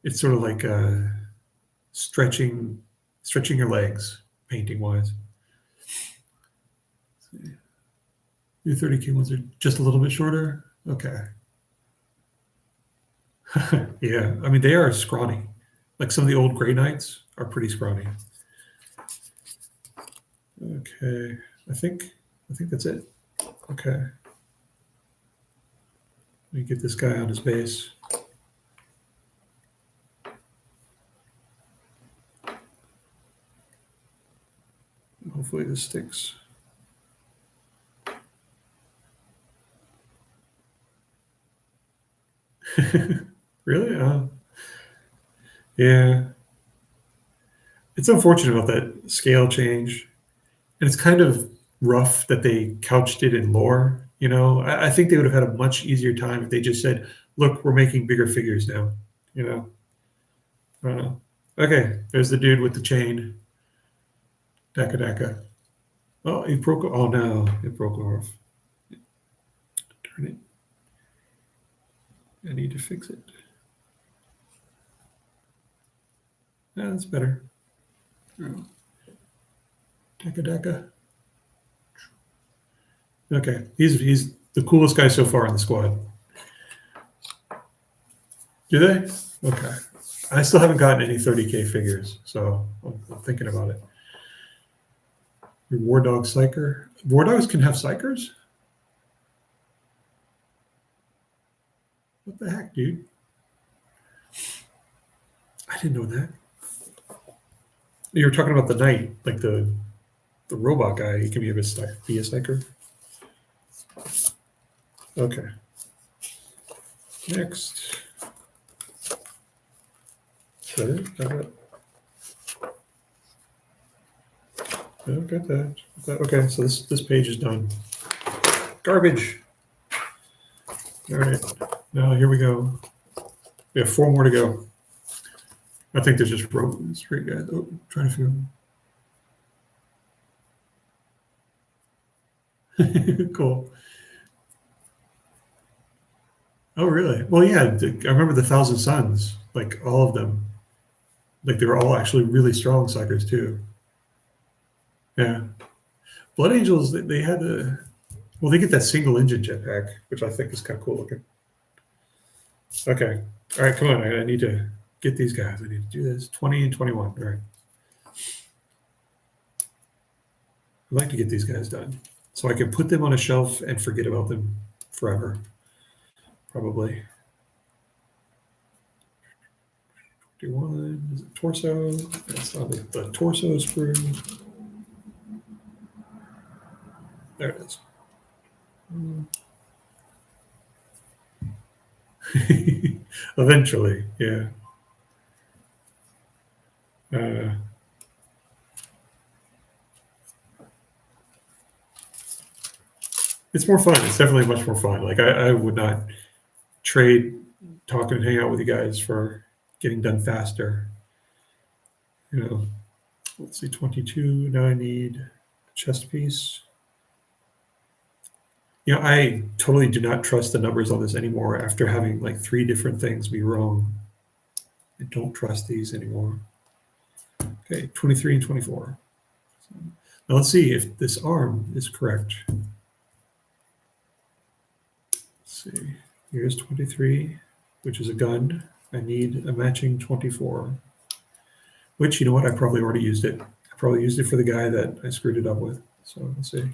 it's sort of like stretching your legs, painting wise. Your 30K ones are just a little bit shorter. Okay. Yeah, I mean they are scrawny. Like some of the old Grey Knights are pretty scrawny. Okay, I think that's it. Okay, let me get this guy on his base. Hopefully this sticks. Really? Yeah. It's unfortunate about that scale change. And it's kind of rough that they couched it in lore. I think they would have had a much easier time if they just said, look, we're making bigger figures now. I don't know. Okay, there's the dude with the chain. Daka Daka. Oh, it broke. Oh no, it broke off. Turn it. I need to fix it. Yeah, that's better. Oh. Daka Daka. Okay, he's the coolest guy so far in the squad. Do they? Okay. I still haven't gotten any 30K figures, so I'm thinking about it. Your War Dog Psyker. War Dogs can have Psychers? What the heck, dude? I didn't know that. You were talking about the knight, like the robot guy. He can be a Psyker. Okay. Next. Is that it? Got it? Oh, got that. Okay, so this page is done. Garbage. All right. Now here we go. We have 4 more to go. I think there's just straight guys. Oh, trying to feel. Cool. Oh, really? Well, yeah. I remember the Thousand Suns. Like all of them. Like they were all actually really strong Psychers too. Yeah. Blood Angels. They had a. Well, they get that single engine jetpack, which I think is kind of cool looking. Okay. All right. Come on. I need to get these guys. I need to do this. 20 and 21. All right. I'd like to get these guys done so I can put them on a shelf and forget about them forever. Probably. 51. Is it torso? That's not the torso sprue. There it is. Eventually, yeah. It's more fun. It's definitely much more fun. Like I would not trade talking and hanging out with you guys for getting done faster. You know, let's see, 22. Now I need a chest piece. You know, I totally do not trust the numbers on this anymore after having like 3 different things be wrong. I don't trust these anymore. Okay, 23 and 24. Now let's see if this arm is correct. Let's see, here's 23, which is a gun. I need a matching 24, which, you know what, I probably already used it. I probably used it for the guy that I screwed it up with. So let's see.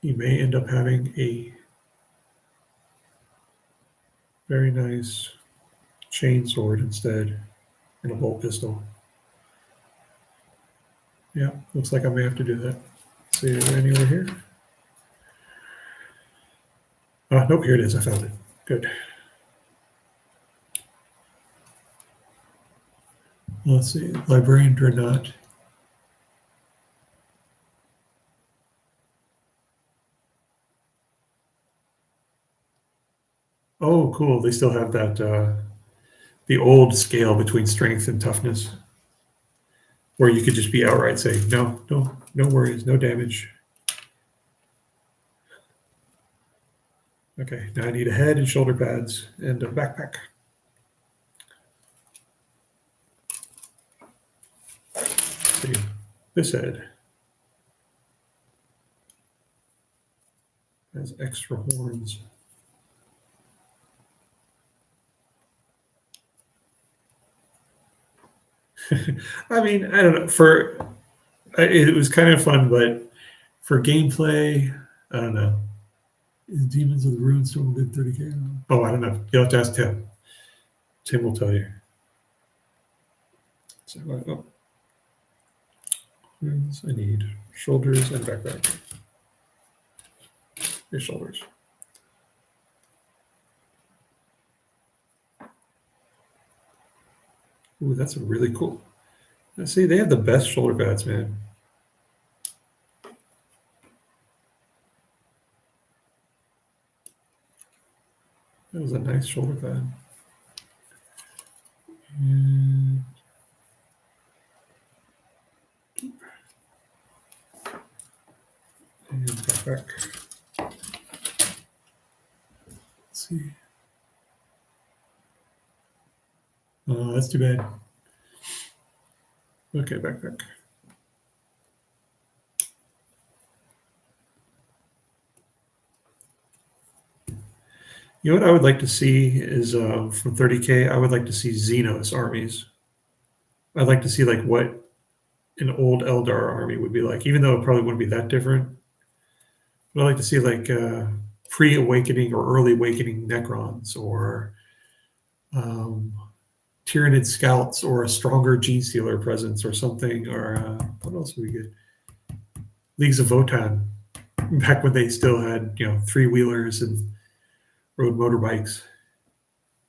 You may end up having a very nice chain sword instead and a bolt pistol. Yeah, looks like I may have to do that. Let's see, is there any over here? Nope, here it is. I found it. Good. Let's see, Librarian Dreadnought. Oh, cool. They still have that, the old scale between strength and toughness, where you could just be outright say, no worries, no damage. Okay, now I need a head and shoulder pads and a backpack. Let's see, this head has extra horns. I mean, I don't know. It was kind of fun, but for gameplay, I don't know. Is Demons of the Ruin still within 30K? Oh, I don't know. You'll have to ask Tim. Tim will tell you. So, I need shoulders and backpack. Here's shoulders. Ooh, that's really cool. See, they have the best shoulder pads, man. That was a nice shoulder pad. And backpack. Let's see. Oh, that's too bad. Okay, backpack. You know what I would like to see is from 30K, I would like to see Xenos armies. I'd like to see like what an old Eldar army would be like, even though it probably wouldn't be that different. But I'd like to see like pre-awakening or early awakening Necrons, or um, Tyranid scouts, or a stronger Gene Stealer presence or something, or what else would we get? Leagues of Votan, back when they still had, you know, three-wheelers and rode motorbikes,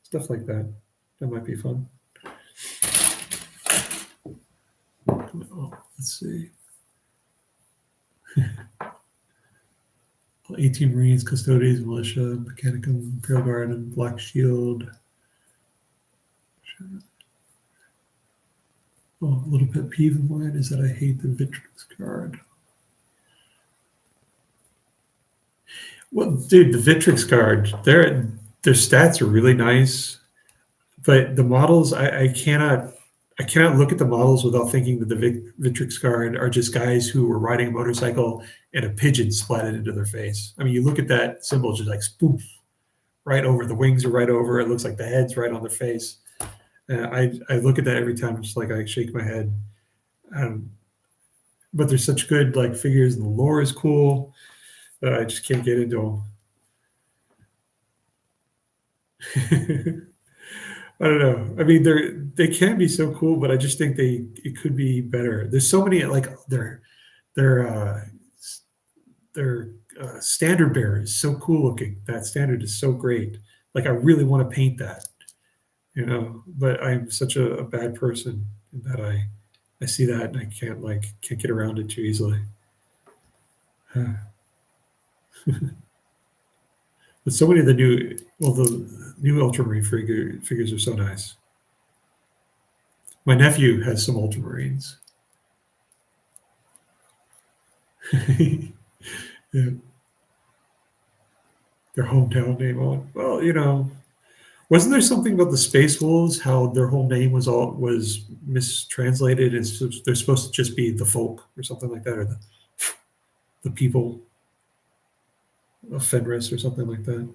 stuff like that. That might be fun. Oh, let's see. 18 Marines, Custodes, Militia, Mechanicum, Imperial Guard, and Black Shield. Oh, a little pet peeve of mine is that I hate the Victrix Guard. Well, dude, the Victrix Guard, their stats are really nice, but the models, I cannot look at the models without thinking that the Victrix Guard are just guys who were riding a motorcycle and a pigeon splatted into their face. I mean, you look at that symbol, just like spoof, right over. The wings are right over. It looks like the head's right on their face. I look at that every time, just like I shake my head. But they're such good like figures, and the lore is cool that I just can't get into them. I don't know. I mean, they can be so cool, but I just think it could be better. There's so many like their standard bearer is so cool looking. That standard is so great. Like I really want to paint that, you know. But I'm such a bad person that I see that and I can't get around it too easily. But so many of the new Ultramarine figures are so nice. My nephew has some Ultramarines. Yeah. Their hometown name on. Well, you know, wasn't there something about the Space Wolves? How their whole name was mistranslated, and they're supposed to just be the folk or something like that, or the people of Fenris or something like that.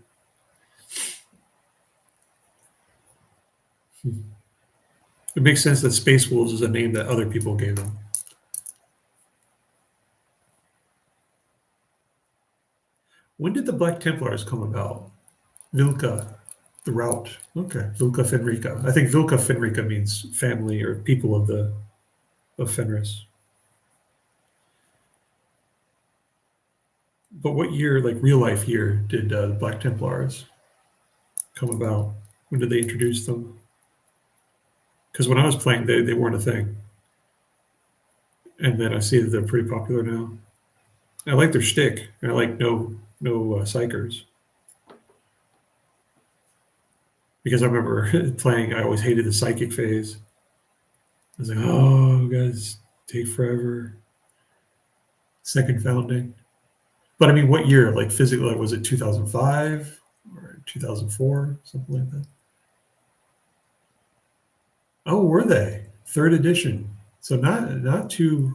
It makes sense that Space Wolves is a name that other people gave them. When did the Black Templars come about? Vilka, the route. Okay, Vilka Fenrica. I think Vilka Fenrica means family or people of Fenris. But what year, like real life year, did the Black Templars come about? When did they introduce them? Because when I was playing, they weren't a thing. And then I see that they're pretty popular now. I like their shtick. And I like no psychers. Because I remember playing, I always hated the psychic phase. I was like, oh, guys, take forever. Second founding. But I mean, what year? Like physically, was it 2005 or 2004, something like that? Oh, were they? Third edition. So not too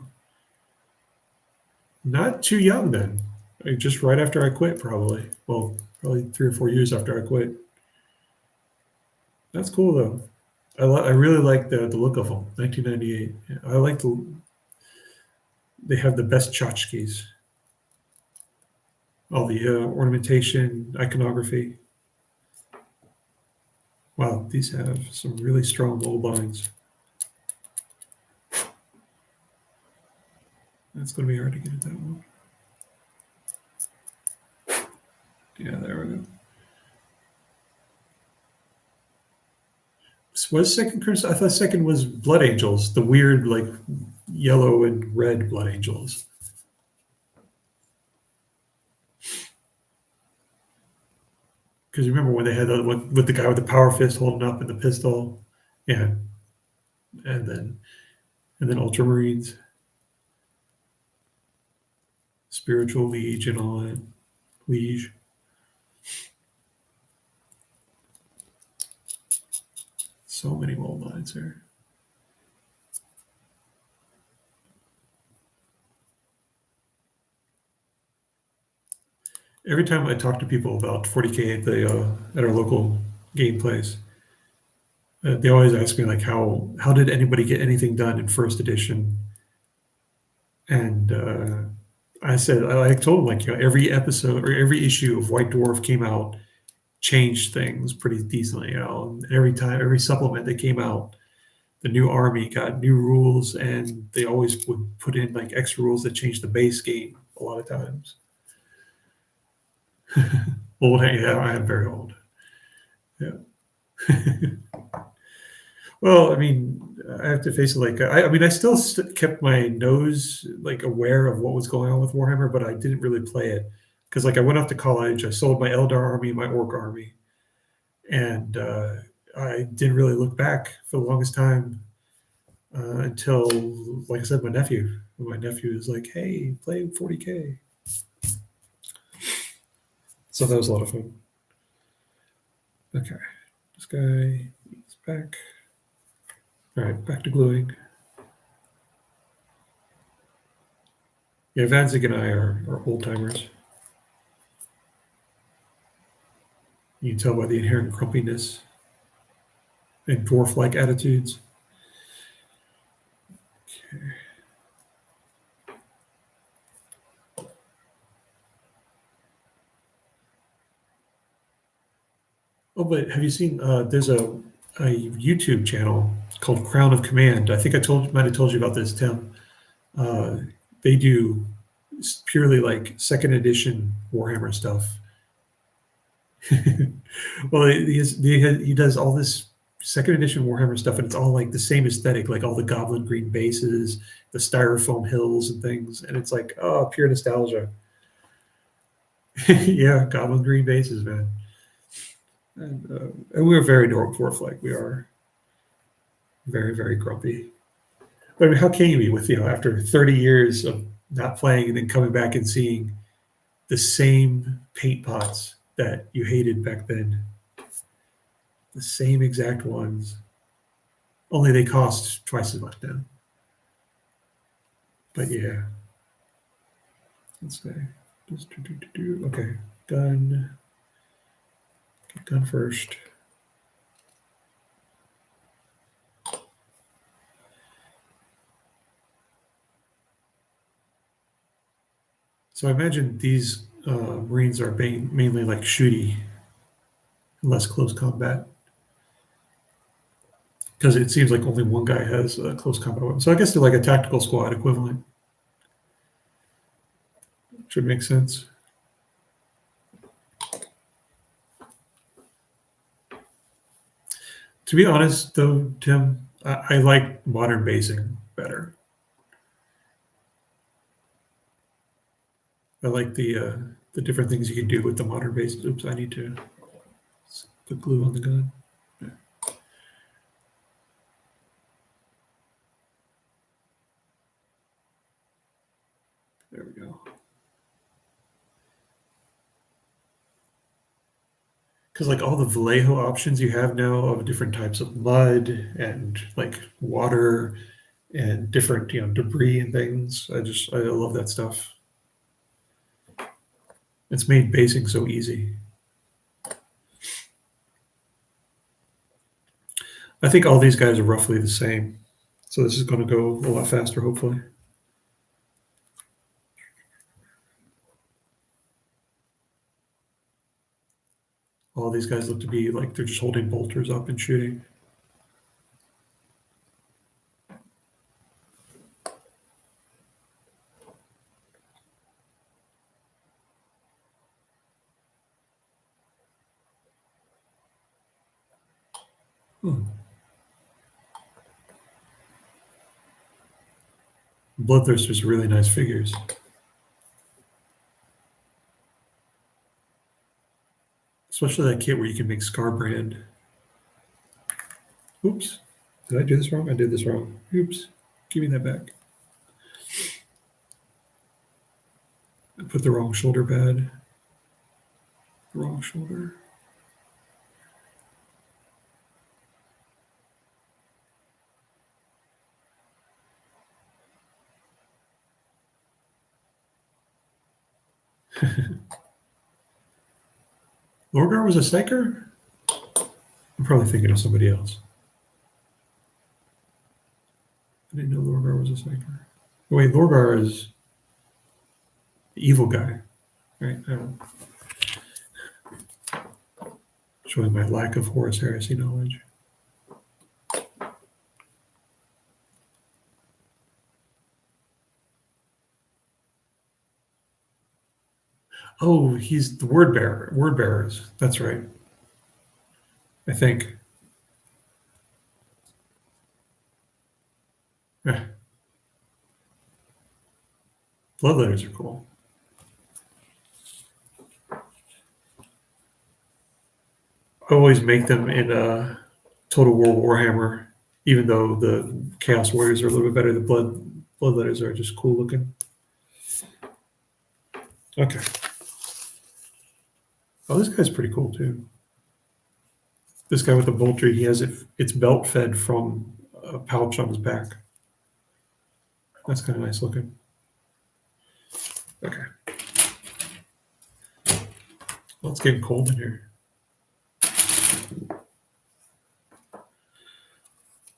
young then. Like just right after I quit, probably. Well, probably 3 or 4 years after I quit. That's cool though. I really like the look of them. 1998. Yeah, I like they have the best tchotchkes. All the ornamentation, iconography. Wow, these have some really strong mold lines. That's going to be hard to get at that one. Yeah, there we go. Was second Crimson? I thought second was Blood Angels, the weird like yellow and red Blood Angels. Because you remember when they had the one with the guy with the power fist holding up and the pistol, yeah, and then Ultramarines, Spiritual Liege, and all that. Liege. So many mold lines here. Every time I talk to people about 40K at our local game place, They always ask me like, how did anybody get anything done in first edition? And I said, I told them like, every episode or every issue of White Dwarf came out, changed things pretty decently. And every time, every supplement that came out, the new army got new rules, and they always would put in like extra rules that changed the base game a lot of times. Old, yeah, I am very old. Yeah. Well, I mean, I have to face it. Like, I mean, I still kept my nose like aware of what was going on with Warhammer, but I didn't really play it because, like, I went off to college. I sold my Eldar army, my Orc army, and I didn't really look back for the longest time until, like I said, my nephew. My nephew is like, "Hey, play 40K." So that was a lot of fun. Okay, this guy is back. All right, back to gluing. Yeah, Vanzig and I are old timers. You can tell by the inherent grumpiness and dwarf-like attitudes. Okay. Oh, but have you seen? There's a YouTube channel called Crown of Command. I think might have told you about this, Tim. They do purely like second edition Warhammer stuff. Well, he does all this second edition Warhammer stuff, and it's all like the same aesthetic, like all the goblin green bases, the styrofoam hills and things, and it's like, oh, pure nostalgia. Yeah, goblin green bases, man. And we're very dwarf-like. We are very, very grumpy. But I mean, how can you be with, after 30 years of not playing and then coming back and seeing the same paint pots that you hated back then? The same exact ones, only they cost twice as much now. But yeah, let's say, okay, gun, get gun first. So I imagine these Marines are mainly like shooty, less close combat, because it seems like only one guy has a close combat weapon. So I guess they're like a tactical squad equivalent. Should make sense. To be honest, though, Tim, I like modern basing better. I like the different things you can do with the modern base. Oops, I need to put glue on the gun. Yeah. There we go. Because like all the Vallejo options you have now of different types of mud and like water and different debris and things, I love that stuff. It's made basing so easy. I think all these guys are roughly the same, so this is going to go a lot faster, hopefully. All these guys look to be like they're just holding bolters up and shooting. Hmm. Bloodthirsters are really nice figures. Especially that kit where you can make Scarbrand. Oops. Did I do this wrong? I did this wrong. Oops. Give me that back. I put the wrong shoulder pad. The wrong shoulder. Lorgar was a psyker? I'm probably thinking of somebody else. I didn't know Lorgar was a sniper. Wait, Lorgar is the evil guy, right? Showing my lack of Horus Heresy knowledge. Oh, he's the word bearer. Word bearers. That's right. I think. Eh, blood letters are cool. I always make them in Total War Warhammer, even though the Chaos Warriors are a little bit better. The blood letters are just cool looking. Okay. Oh, this guy's pretty cool too. This guy with the bolter, he has it's belt fed from a pouch on his back. That's kind of nice looking. Okay. Well, it's getting cold in here.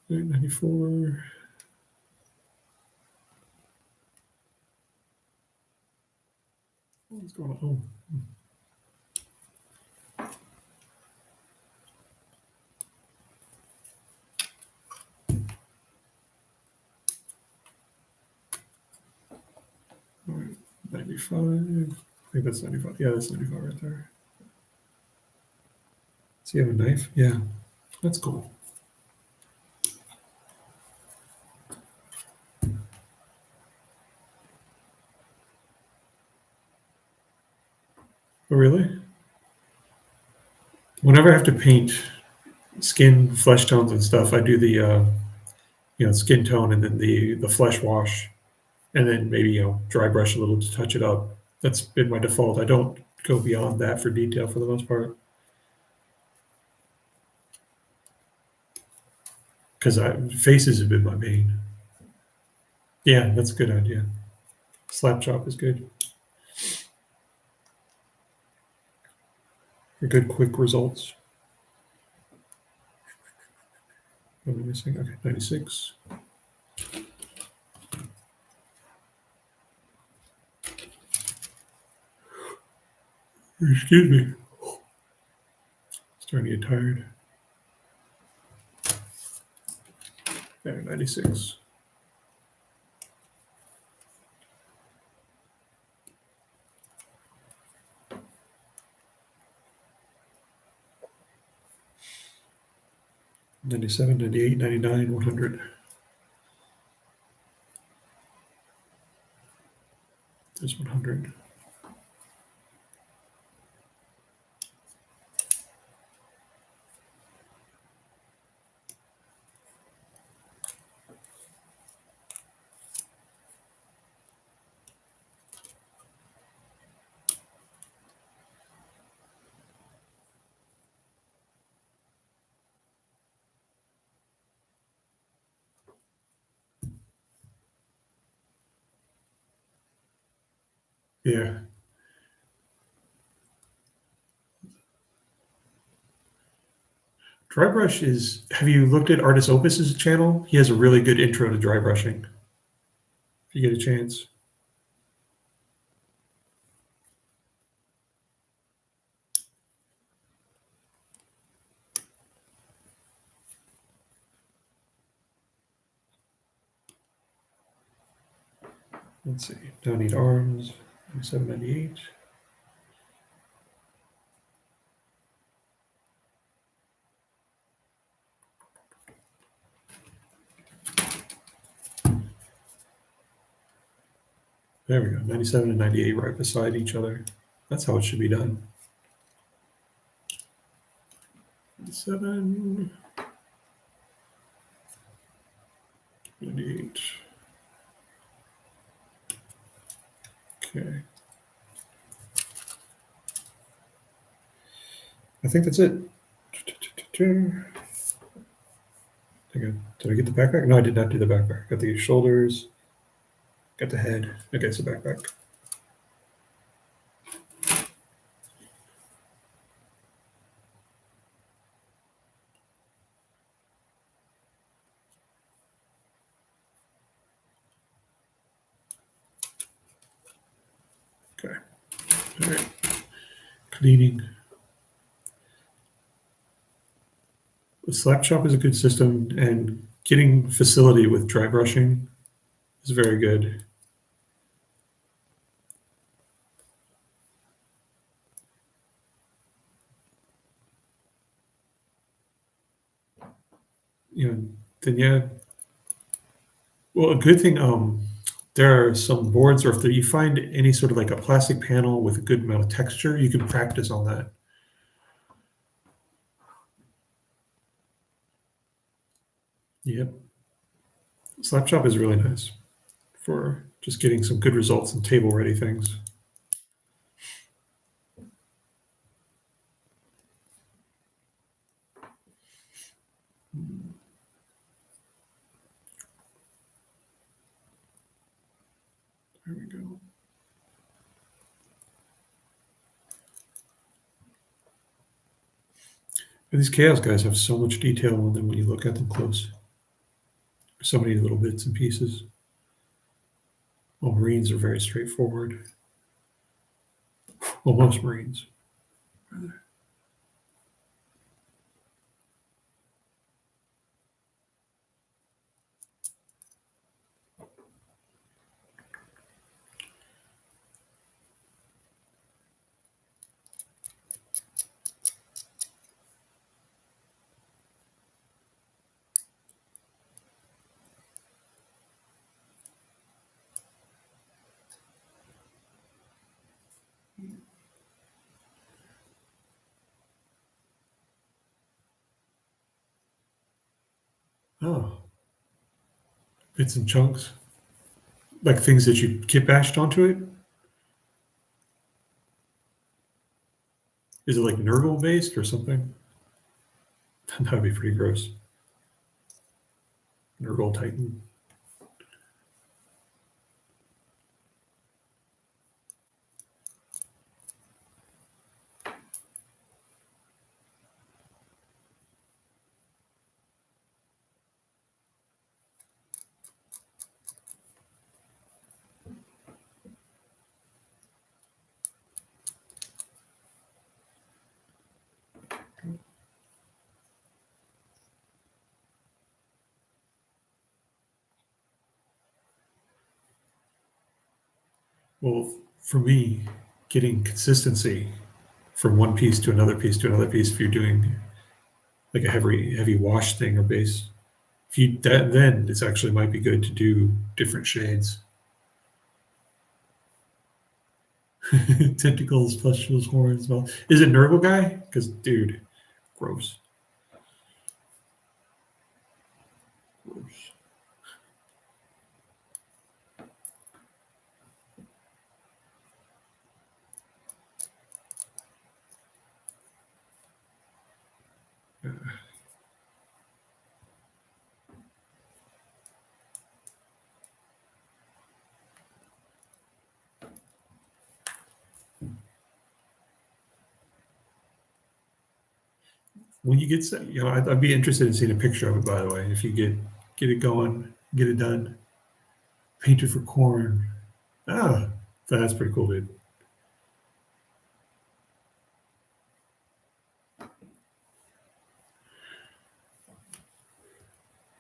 94. What's going on? Oh. All right, 95. I think that's 95. Yeah, that's 95 right there. Does he have a knife? Yeah, that's cool. Oh, really? Whenever I have to paint skin, flesh tones, and stuff, I do the skin tone and then the flesh wash, and then maybe dry brush a little to touch it up. That's been my default. I don't go beyond that for detail for the most part because faces have been my main. Yeah, that's a good idea. Slap chop is good for good quick results. What am I missing? Okay, 96. Excuse me. Starting to get tired. There, 96. '97, '98, '99, 100. There's 100. Yeah. Dry brush is. Have you looked at Artis Opus's channel? He has a really good intro to dry brushing. If you get a chance. Let's see. Don't need arms. 97, 98. There we go. 97 and 98 right beside each other. That's how it should be done. 97, 98. Okay. I think that's it. Did I get the backpack? No, I did not do the backpack. Got the shoulders. Got the head. Okay, it's the backpack. All right. Cleaning. The slap shop is a good system, and getting facility with dry brushing is very good. You know, then yeah. Well, a good thing. There are some boards, or if you find any sort of like a plastic panel with a good amount of texture, you can practice on that. Yep. Slap shop is really nice for just getting some good results in table ready things. There we go. And these chaos guys have so much detail on them when you look at them close. So many little bits and pieces. Well, Marines are very straightforward. Well, most Marines. Oh, bits and chunks, like things that you kit bashed onto it. Is it like Nurgle based or something? That would be pretty gross. Nurgle Titan. Well, for me, getting consistency from one piece to another piece to another piece, if you're doing like a heavy wash thing or base, if you that then it's actually might be good to do different shades. Tentacles, pustules, horns. Well, is it Nurgle guy? Because dude, gross. Gross. When you get, I'd be interested in seeing a picture of it. By the way, if you get it going, get it done. Painted for corn. Ah, that's pretty cool, dude.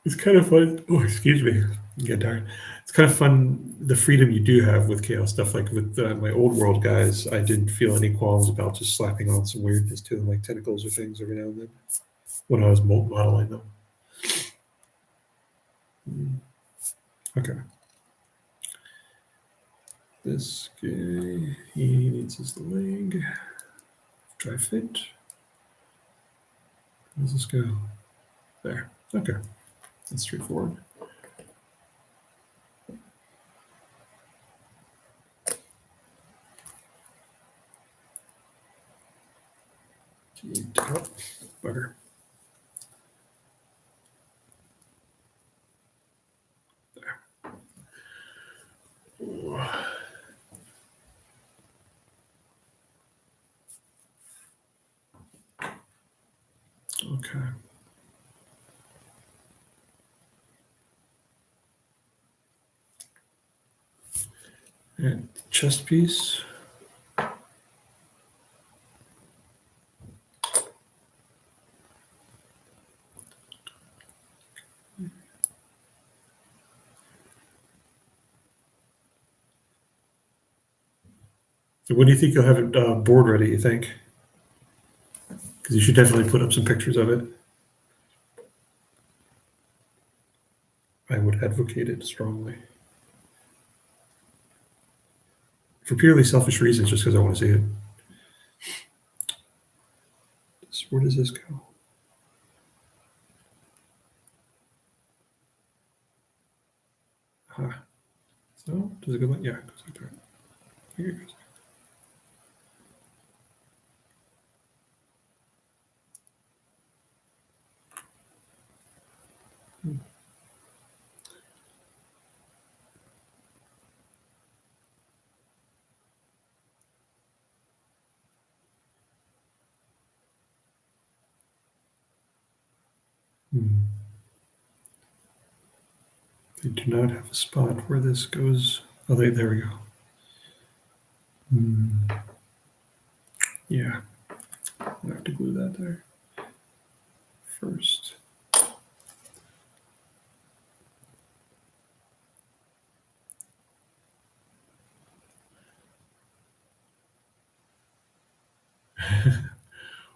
It's kind of fun. Oh, excuse me. I'm getting tired. It's kind of fun the freedom you do have with chaos stuff. Like with my old world guys, I didn't feel any qualms about just slapping on some weirdness to them, like tentacles or things every now and then when I was modeling them. Okay. This guy, he needs his leg. Dry fit. Where does this go? There. Okay. That's straightforward. Oh, bugger. There. Okay. And chest piece. When do you think you'll have it board ready, you think? Because you should definitely put up some pictures of it. I would advocate it strongly. For purely selfish reasons, just because I want to see it. So where does this go? So, does it go like, yeah, it goes like that. I think it goes. They do not have a spot where this goes. Oh, there we go. Yeah, I have to glue that there first.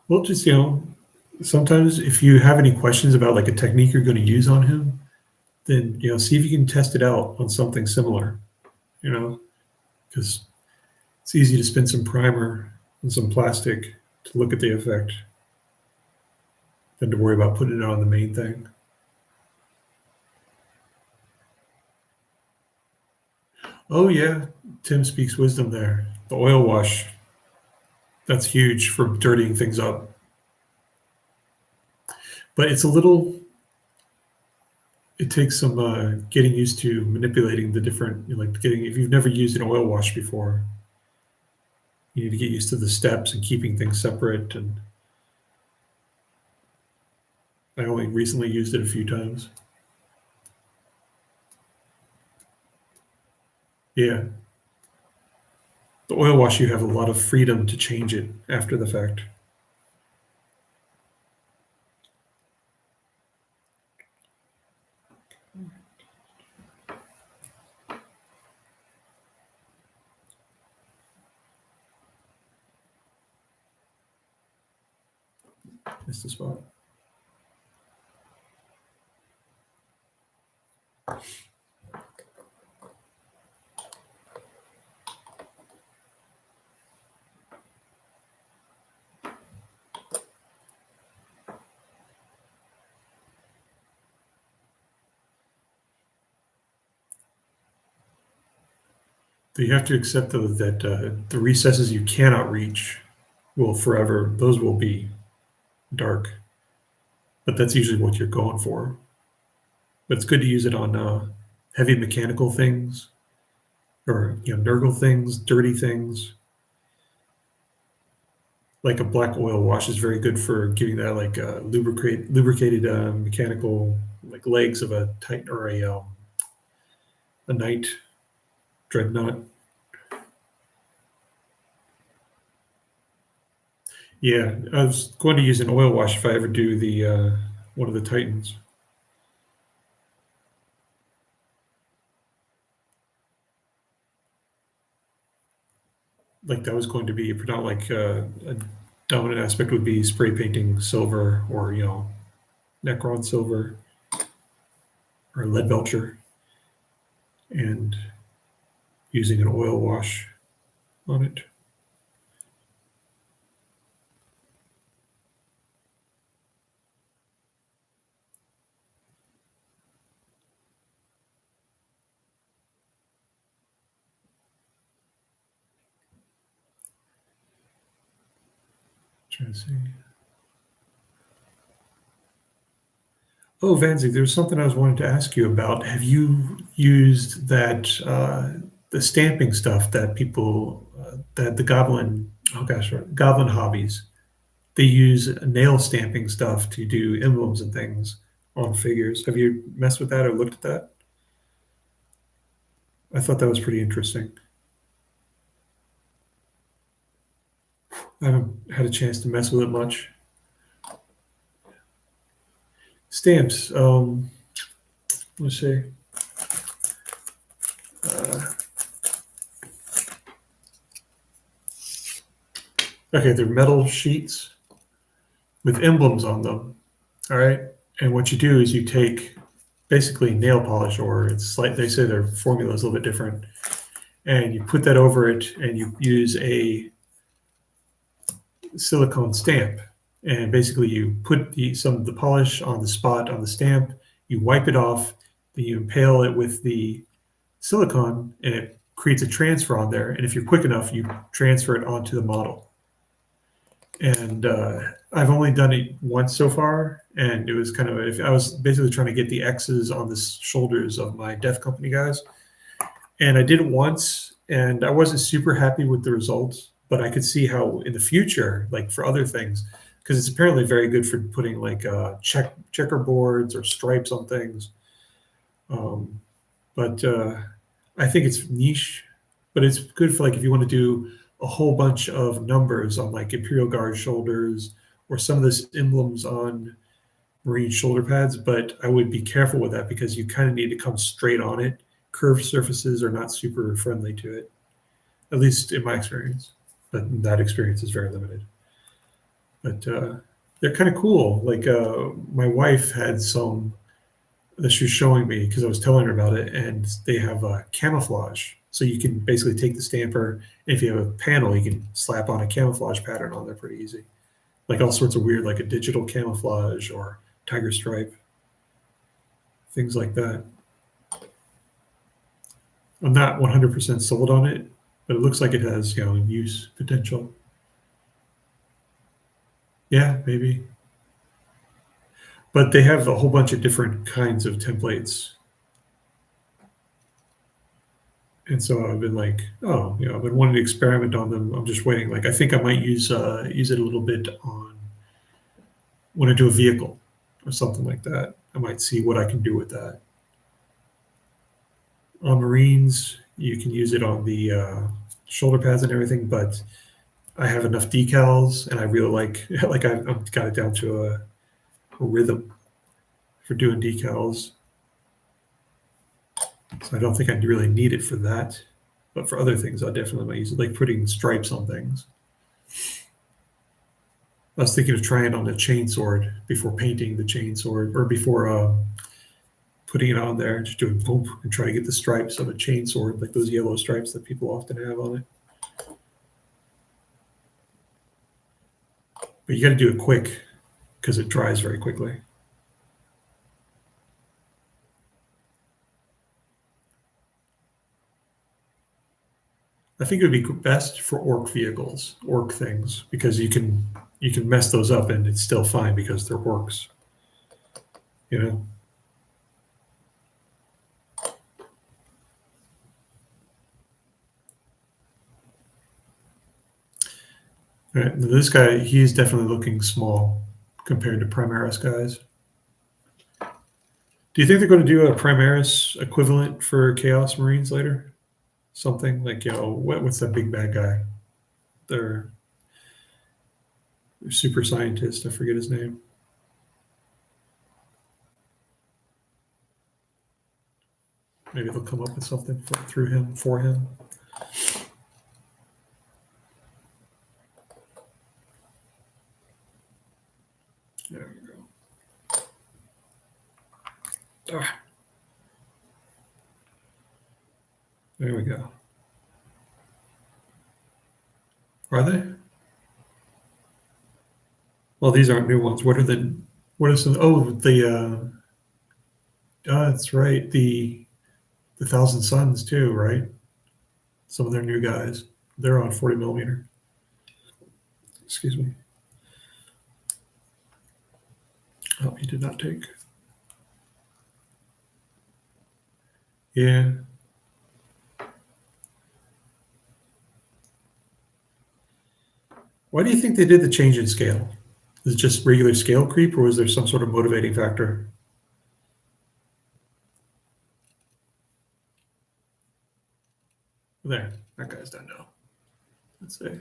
Well, just, sometimes if you have any questions about like a technique you're going to use on him, then, see if you can test it out on something similar, because it's easy to spin some primer and some plastic to look at the effect than to worry about putting it on the main thing. Oh, yeah. Tim speaks wisdom there. The oil wash, that's huge for dirtying things up. But it's a little, it takes some getting used to manipulating the different, like getting, if you've never used an oil wash before, you need to get used to the steps and keeping things separate. And I only recently used it a few times. Yeah. The oil wash, you have a lot of freedom to change it after the fact. Missed the spot. So you have to accept that the recesses you cannot reach will forever, those will be dark. But that's usually what you're going for. But it's good to use it on heavy mechanical things or nurgle things, dirty things. Like a black oil wash is very good for giving that like lubricated mechanical like legs of a titan or a knight dreadnought. Yeah, I was going to use an oil wash if I ever do the one of the titans. Like that was going to be like a dominant aspect would be spray painting silver or Necron silver or lead belcher and using an oil wash on it. Trying to see. Oh, Vanzig, there's something I was wanting to ask you about. Have you used that the stamping stuff that people that the Goblin Goblin hobbies? They use nail stamping stuff to do emblems and things on figures. Have you messed with that or looked at that? I thought that was pretty interesting. I haven't had a chance to mess with it much. Stamps. Let's see. Uh, Okay, they're metal sheets with emblems on them. All right. And what you do is you take basically nail polish, or it's like they say their formula is a little bit different, and you put that over it and you use a silicone stamp. And basically you put some of the polish on the spot on the stamp, you wipe it off, then you impale it with the silicone and it creates a transfer on there. And if you're quick enough, you transfer it onto the model. And I've only done it once so far, and it was kind of, I was basically trying to get the X's on the shoulders of my death company guys. And I did it once, and I wasn't super happy with the results, but I could see how in the future, like for other things, because it's apparently very good for putting like checkerboards or stripes on things. But I think it's niche, but it's good for like if you want to do a whole bunch of numbers on like Imperial Guard shoulders or some of this emblems on Marine shoulder pads. But I would be careful with that because you kind of need to come straight on it. Curved surfaces are not super friendly to it, at least in my experience. But that experience is very limited. But they're kind of cool. Like my wife had some that she was showing me because I was telling her about it, and they have camouflage. So you can basically take the stamper, and if you have a panel, you can slap on a camouflage pattern on there pretty easy. Like all sorts of weird, like a digital camouflage or tiger stripe, things like that. I'm not 100% sold on it, but it looks like it has, use potential. Yeah, maybe. But they have a whole bunch of different kinds of templates. And so I've been like, oh, I've been wanting to experiment on them. I'm just waiting. Like, I think I might use it a little bit on when I do a vehicle or something like that. I might see what I can do with that. On Marines, you can use it on the shoulder pads and everything, but I have enough decals, and I really like I've got it down to a rhythm for doing decals. So I don't think I really need it for that. But for other things, I definitely might use it, like putting stripes on things. I was thinking of trying it on a chainsword before painting the chainsword, or before putting it on there, just doing boom and try to get the stripes of a chainsword, like those yellow stripes that people often have on it. But you got to do it quick because it dries very quickly. I think it would be best for orc vehicles, orc things, because you can mess those up and it's still fine because they're orcs. You know. All right, this guy, he's definitely looking small compared to Primaris guys. Do you think they're going to do a Primaris equivalent for Chaos Marines later? Something like, what's that big bad guy? Their super scientist, I forget his name. Maybe they'll come up with something for him. There we go. Ah. There we go. Are they? Well, these aren't new ones. What are some, that's right. The Thousand Suns too, right? Some of their new guys. They're on 40 millimeter. Excuse me. Oh, he did not take. Yeah. Why do you think they did the change in scale? Is it just regular scale creep, or was there some sort of motivating factor? There, that guy's done now. Let's see.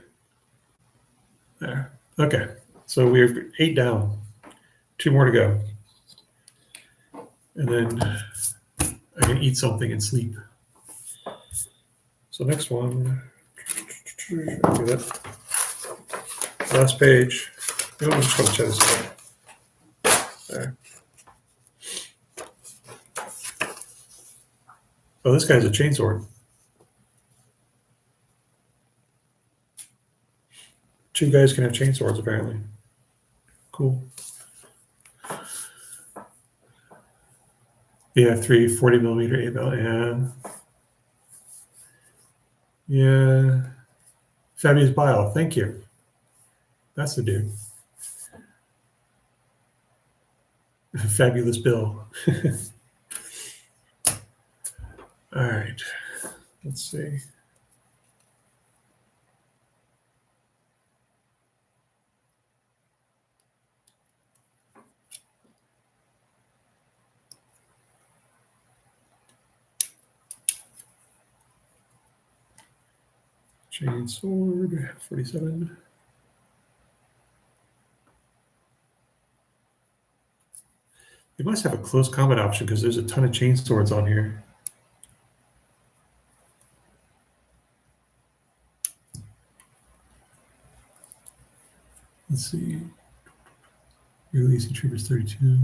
There. Okay, so we're 8 down. 2 more to go. And then I can eat something and sleep. So next one. Do that. Last page. I'm just going to check this out. There. Oh, this guy's a chainsword. Two guys can have chainswords, apparently. Cool. Yeah, 3 40mm 8mm. Yeah. Fabius Bile, thank you. That's the dude. Fabulous Bill. All right. Let's see. Chainsword 47. They must have a close combat option because there's a ton of chainswords on here. Let's see. Releasing Troopers 32.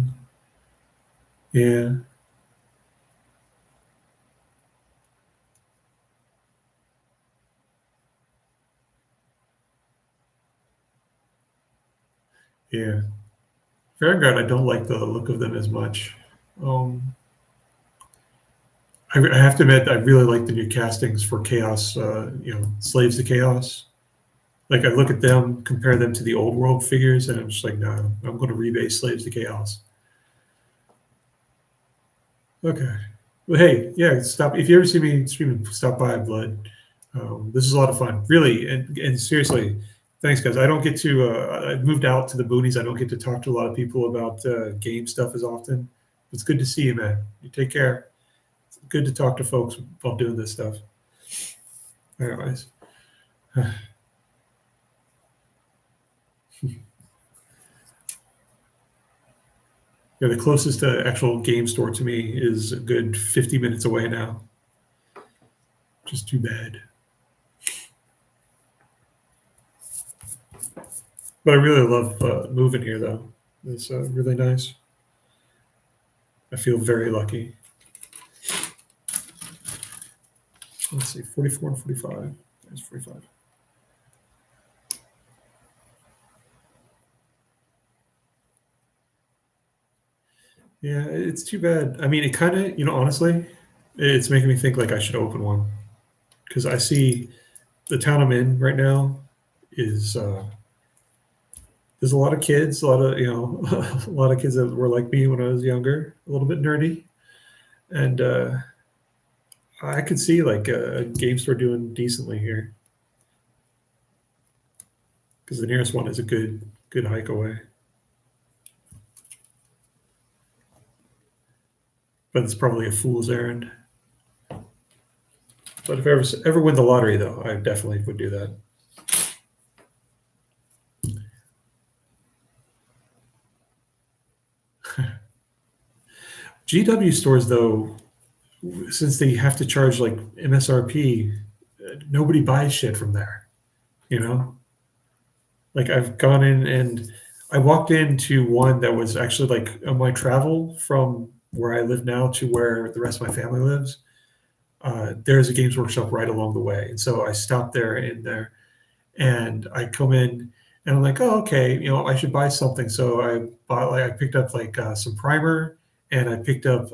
Yeah. Yeah. Vanguard, I don't like the look of them as much. I have to admit, I really like the new castings for Chaos, Slaves to Chaos. Like, I look at them, compare them to the old world figures, and I'm just like, no, I'm going to rebase Slaves to Chaos. Okay. Well, hey, yeah, stop. If you ever see me streaming, stop by, Blood. This is a lot of fun, really. And seriously, thanks, guys. I don't get to, I've moved out to the boonies. I don't get to talk to a lot of people about game stuff as often. It's good to see you, man. You take care. It's good to talk to folks while doing this stuff. Anyways. Yeah, the closest actual game store to me is a good 50 minutes away now. Just too bad. But I really love moving here, though. It's really nice. I feel very lucky. Let's see, 44 and 45. There's 45. Yeah, it's too bad. I mean, it kind of, honestly, it's making me think like I should open one. Because I see the town I'm in right now is there's a lot of kids, a lot of a lot of kids that were like me when I was younger, a little bit nerdy, and I could see like a game store doing decently here because the nearest one is a good hike away. But it's probably a fool's errand. But if I ever win the lottery, though, I definitely would do that. GW stores, though, since they have to charge like MSRP, nobody buys shit from there. Like I've gone in and I walked into one that was actually like on my travel from where I live now to where the rest of my family lives. There's a Games Workshop right along the way, and so I stopped there and I come in and I'm like, oh, okay, I should buy something. So I picked up like some primer and I picked up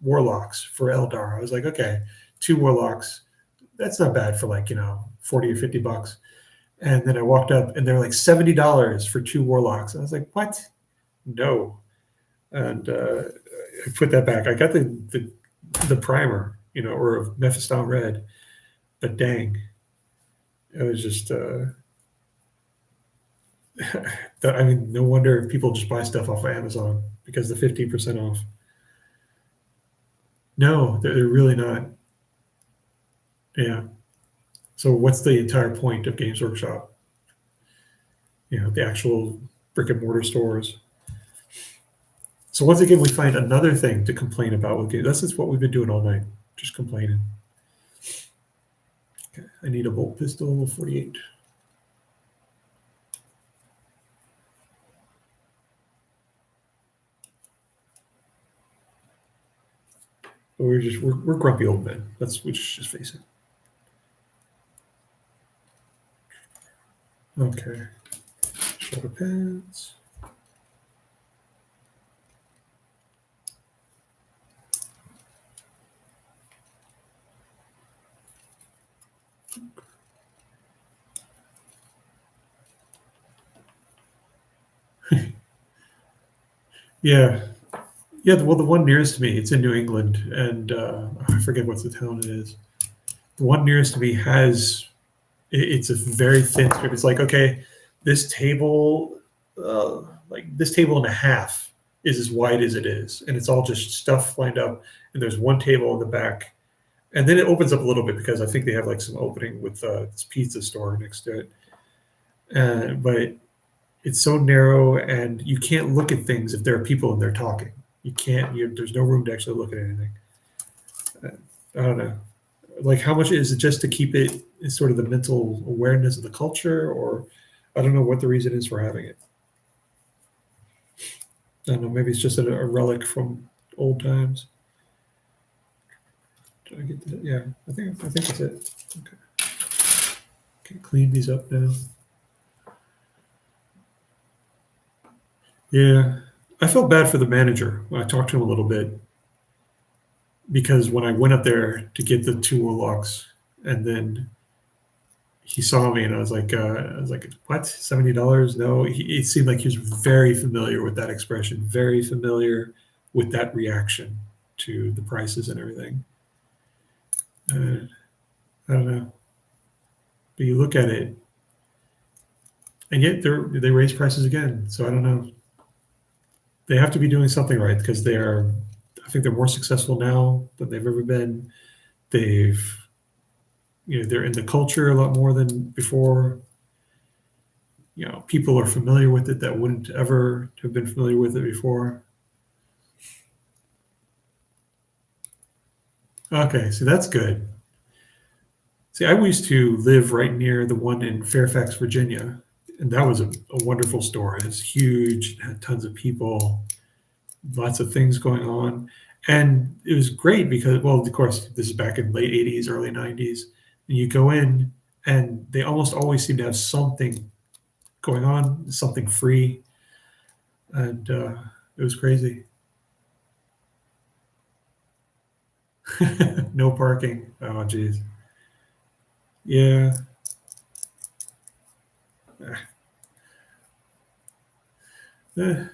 warlocks for Eldar. I was like, okay, 2 warlocks, that's not bad for like 40 or $50. And then I walked up and they're like $70 for 2 warlocks. I was like, what? No. And I put that back. I got the primer, or Mephiston Red, but dang, it was just. I mean, no wonder people just buy stuff off of Amazon because the 15% off. No, they're really not. Yeah. So what's the entire point of Games Workshop? The actual brick and mortar stores. So once again, we find another thing to complain about with games. This is what we've been doing all night, just complaining. Okay, I need a bolt pistol 48. We're grumpy old men. We just face it. Okay. Shoulder pads. Yeah. Yeah, well, the one nearest to me, it's in New England, and I forget what the town it is. The one nearest to me has it's a very thin strip. It's like, okay, this table, like this table and a half is as wide as it is, and it's all just stuff lined up. And there's one table in the back, and then it opens up a little bit because I think they have like some opening with this pizza store next to it. But it's so narrow, and you can't look at things if there are people and they're talking. You can't. There's no room to actually look at anything. Uh, I don't know. Like, how much is it just to keep it is sort of the mental awareness of the culture, or I don't know what the reason is for having it. I don't know. Maybe it's just a relic from old times. Did I get that? Yeah, I think that's it. Okay, can clean these up now. Yeah, I felt bad for the manager when I talked to him a little bit because when I went up there to get the two warlocks, and then he saw me, and I was like, what? $70? No, it seemed like he was very familiar with that expression, very familiar with that reaction to the prices and everything. I don't know, but you look at it, and yet they raise prices again. So I don't know. They have to be doing something right because they are. I think they're more successful now than they've ever been. They've, they're in the culture a lot more than before. People are familiar with it that wouldn't ever have been familiar with it before. Okay, so that's good. See, I used to live right near the one in Fairfax, Virginia, and that was a wonderful store. It's huge, had tons of people, lots of things going on. And it was great because, well, of course, this is back in late 80s, early 90s. And you go in, and they almost always seem to have something going on, something free. And it was crazy. No parking. Oh, geez. Yeah. Eh,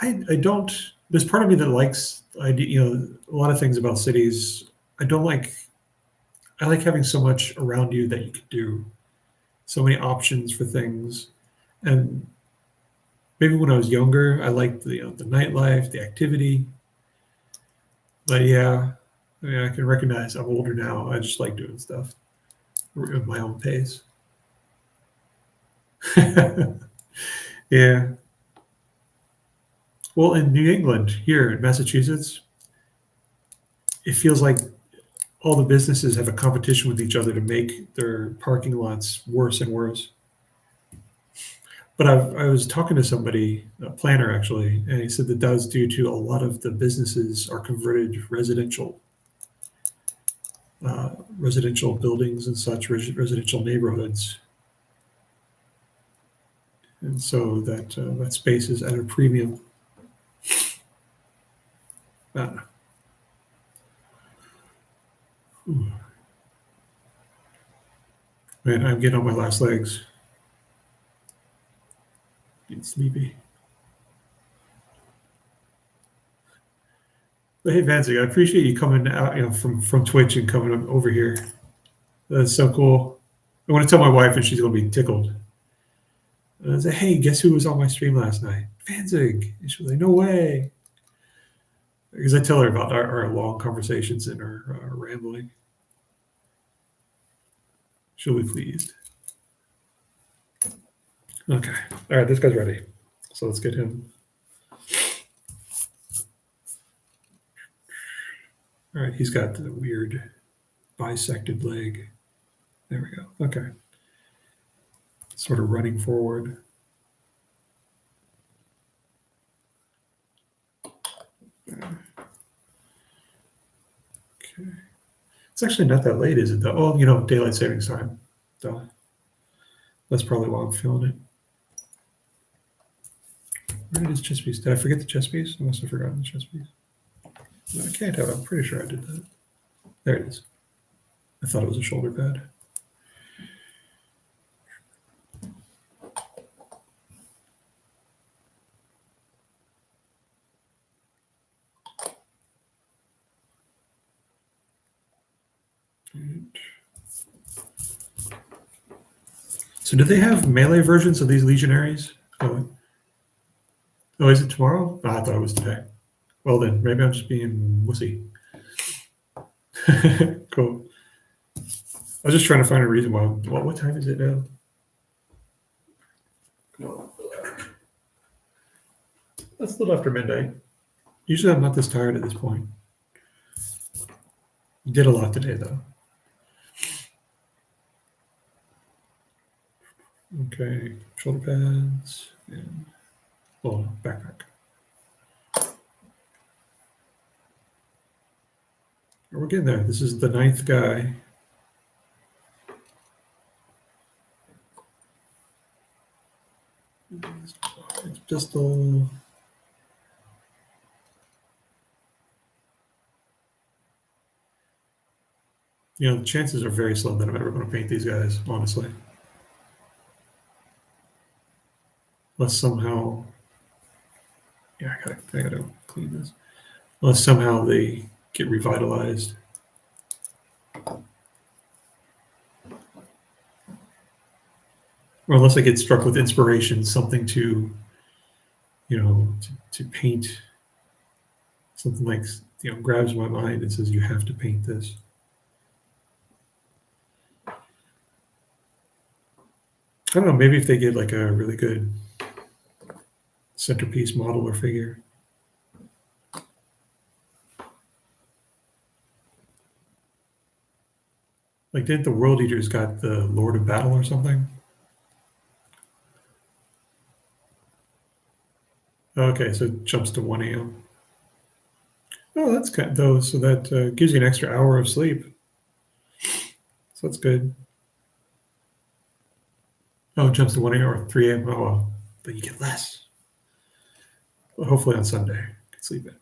I don't. There's part of me that likes a lot of things about cities. I don't like. I like having so much around you that you could do, so many options for things, and maybe when I was younger, I liked the nightlife, the activity. But yeah, I mean, I can recognize I'm older now. I just like doing stuff at my own pace. Yeah. Well, in New England, here in Massachusetts, it feels like all the businesses have a competition with each other to make their parking lots worse and worse. But I was talking to somebody, a planner actually, and he said that was due to a lot of the businesses are converted residential buildings and such, residential neighborhoods, and so that space is at a premium. Uh, Man, I'm getting on my last legs. Getting sleepy. But hey, Vanzig, I appreciate you coming out, from Twitch and coming over here. That's so cool. I want to tell my wife, and she's going to be tickled. And I say, hey, guess who was on my stream last night? Vanzig. And she was like, no way. Because I tell her about our long conversations and our rambling. She'll be pleased. Okay. All right, this guy's ready. So let's get him. All right, he's got the weird bisected leg. There we go. Okay. Sort of running forward. It's actually not that late, is it though? Oh, you know, daylight savings time. So that's probably why I'm feeling it. Where did his chess piece? Did I forget the chess piece? I must have forgotten the chess piece. No, I can't have. I'm pretty sure I did that. There it is. I thought it was a shoulder pad. So do they have melee versions of these legionaries? Oh, is it tomorrow? Oh, I thought it was today. Well then, maybe I'm just being wussy. Cool. I was just trying to find a reason why. Well, what time is it now? That's a little after midnight. Usually I'm not this tired at this point. You did a lot today though. Okay, shoulder pads and backpack. We're getting there. This is the 9th guy. It's pistol. You know, the chances are very slim that I'm ever going to paint these guys, honestly. Unless somehow, yeah, I gotta clean this. Unless somehow they get revitalized. Or unless I get struck with inspiration, something to, you know, to paint. Something like, you know, grabs my mind and says, you have to paint this. I don't know, maybe if they get like a really good centerpiece model or figure. Like, didn't the World Eaters got the Lord of Battle or something? Okay, so it jumps to 1 a.m. Oh, that's good though. So that gives you an extra hour of sleep. So that's good. Oh, it jumps to 1 a.m. or 3 a.m. Oh, well, but you get less. Well, hopefully on Sunday, you can sleep in.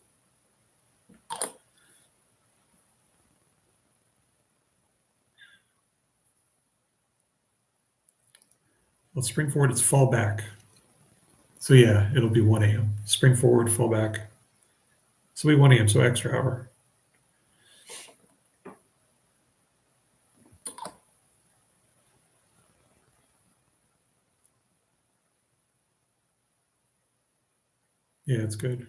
Well, spring forward, it's fall back. So yeah, it'll be 1 a.m. Spring forward, fall back. So it'll be 1 a.m., so extra hour. Yeah, it's good.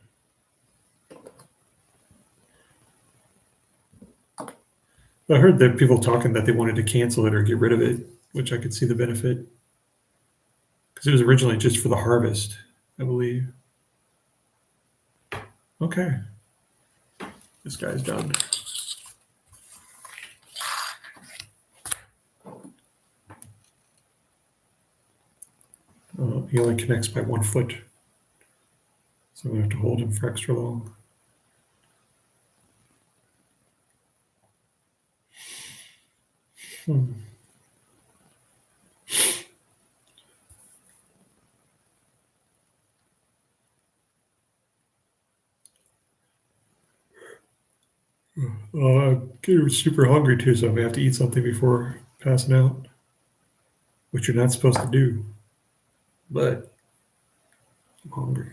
I heard that people talking that they wanted to cancel it or get rid of it, which I could see the benefit. Because it was originally just for the harvest, I believe. Okay. This guy's done. He only connects by 1 foot. So I'm going to have to hold him for extra long. I'm getting super hungry too, so I may have to eat something before passing out, which you're not supposed to do. But I'm hungry.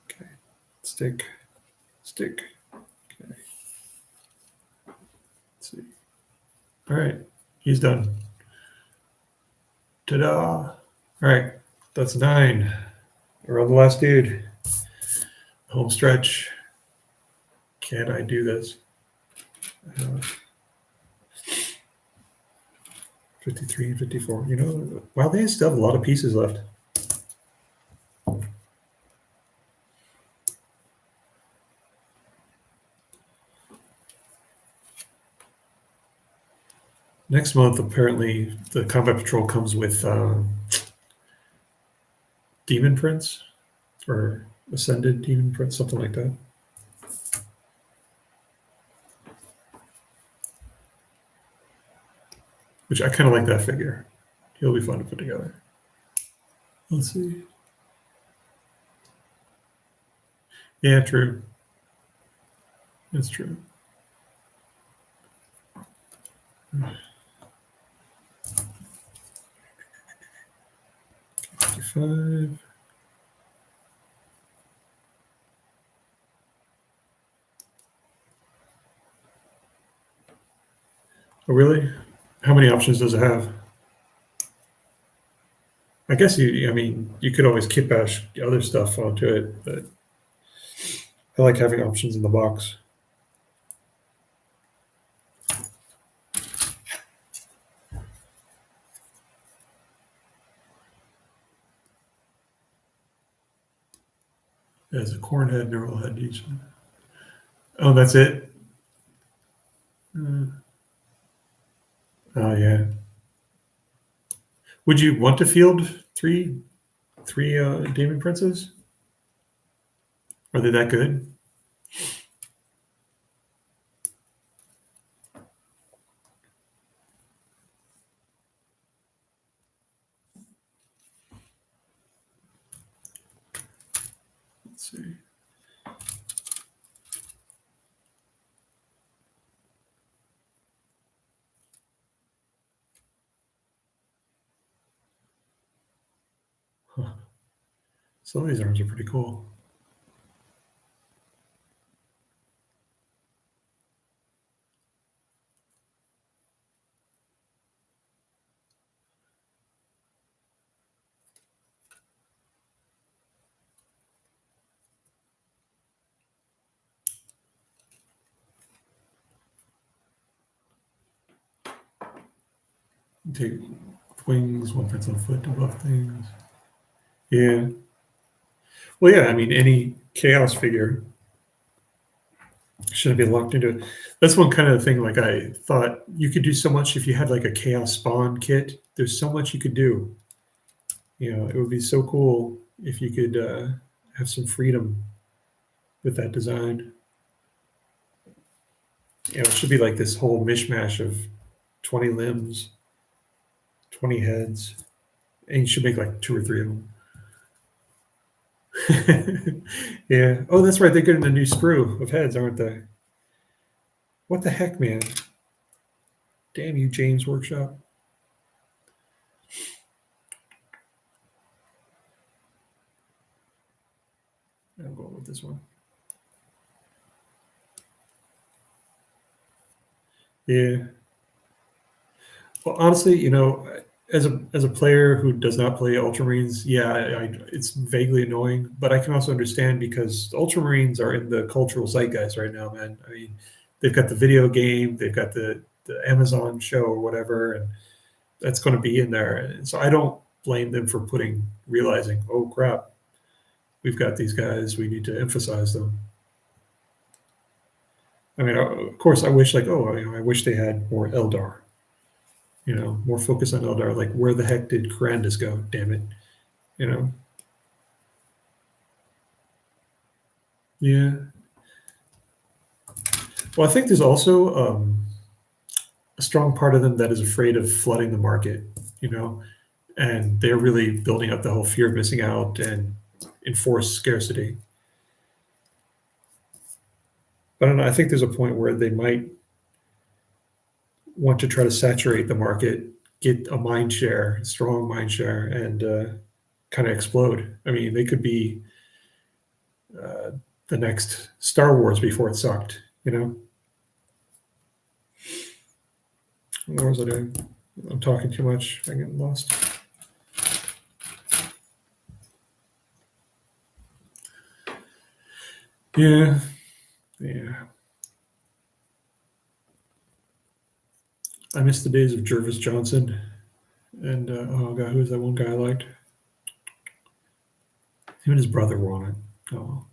Okay, stick. Okay. Let's see. All right, he's done. Ta-da! All right, that's 9. We're on the last dude. Home stretch. Can I do this? 53 and 54. You know, wow, they still have a lot of pieces left. Next month, apparently, the Combat Patrol comes with Demon Prince or Ascended Demon Prince, something like that. which I kind of like that figure. He'll be fun to put together. Let's see. Yeah, true. That's true. 55. Oh, really? How many options does it have? I guess I mean, you could always kit bash other stuff onto it, but I like having options in the box. There's a corn head, neural head each. Oh, that's it? Oh, yeah. Would you want to field three Demon Princes? Are they that good? Let's see. Huh. Some of these arms are pretty cool. Take wings, one prince on foot to buff things. Yeah. Well, yeah, I mean, any chaos figure shouldn't be locked into it. That's one kind of thing. Like, I thought you could do so much if you had like a chaos spawn kit. There's so much you could do. You know, it would be so cool if you could have some freedom with that design. You know, it should be like this whole mishmash of 20 limbs, 20 heads, and you should make like 2 or 3 of them. Yeah. Oh, that's right. They're getting a new sprue of heads, aren't they? What the heck, man? Damn you, James Workshop. I'm going with this one. Yeah. Well, honestly, you know, as a player who does not play Ultramarines, yeah, it's vaguely annoying, but I can also understand because Ultramarines are in the cultural zeitgeist right now, man. I mean, they've got the video game, they've got the Amazon show or whatever, and that's going to be in there. And so I don't blame them for realizing, oh crap, we've got these guys, we need to emphasize them. I mean, of course, I wish I wish they had more Eldar. You know, more focus on Eldar. Like, where the heck did Corandus go? Damn it. You know. Yeah. Well, I think there's also a strong part of them that is afraid of flooding the market. You know, and they're really building up the whole fear of missing out and enforced scarcity. But I don't know. I think there's a point where they might want to try to saturate the market, get a mind share, strong mind share, and kind of explode. I mean, they could be the next Star Wars before it sucked, you know? What was I doing? I'm talking too much. I get lost. Yeah. Yeah. I miss the days of Jervis Johnson. And, oh, God, who's that one guy I liked? Him and his brother were on it. Oh.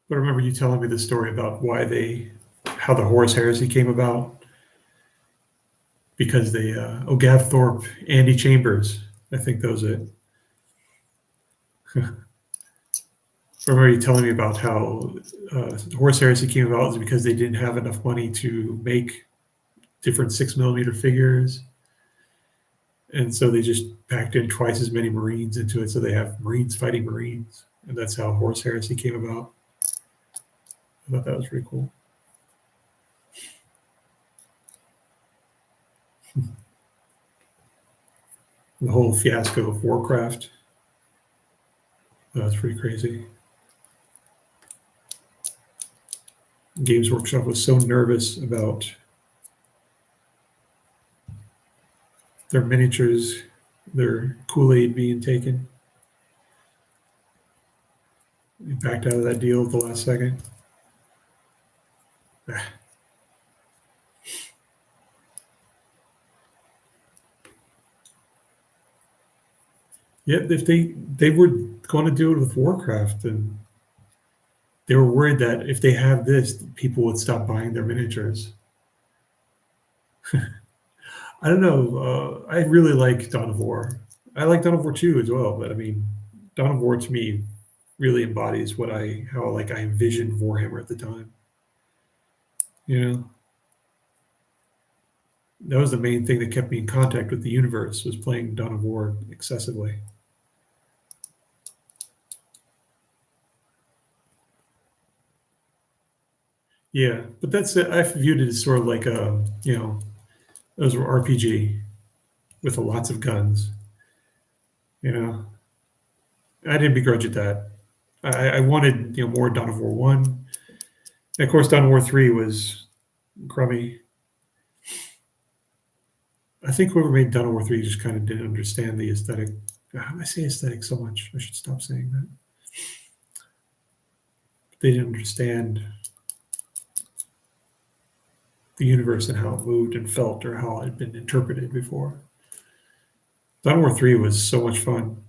But I remember you telling me the story about how the Horus Heresy came about. Because they, Gav Thorpe, Andy Chambers, I think those it. I remember you telling me about how Horse Heresy came about was because they didn't have enough money to make different 6mm figures. And so they just packed in twice as many Marines into it. So they have Marines fighting Marines. And that's how Horse Heresy came about. I thought that was pretty cool. The whole fiasco of Warcraft. That was pretty crazy. Games Workshop was so nervous about their miniatures, their Kool-Aid being taken. They backed out of that deal at the last second. Yeah, if they were going to do it with Warcraft, and they were worried that if they have this, people would stop buying their miniatures. I don't know. I really like Dawn of War. I like Dawn of War 2 as well, but I mean, Dawn of War to me really embodies how I envisioned Warhammer at the time. You know, that was the main thing that kept me in contact with the universe, was playing Dawn of War excessively. Yeah, but that's it. I viewed it as sort of like a, those were RPG with lots of guns. You know, I didn't begrudge it that. I wanted more Dawn of War 1. And of course, Dawn of War 3 was crummy. I think whoever made Dawn of War 3 just kind of didn't understand the aesthetic. How do I say aesthetic so much? I should stop saying that. They didn't understand the universe and how it moved and felt, or how it had been interpreted before. Dawn of War 3 was so much fun.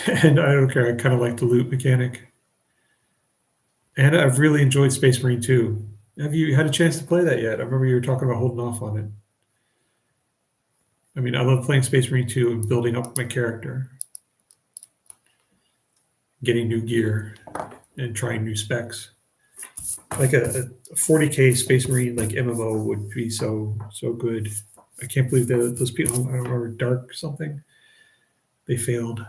And I don't care. I kind of like the loot mechanic. And I've really enjoyed Space Marine 2. Have you had a chance to play that yet? I remember you were talking about holding off on it. I mean, I love playing Space Marine 2 and building up my character, getting new gear, and trying new specs. Like a 40K Space Marine like MMO would be so good. I can't believe that those people, I don't remember, Dark something, they failed.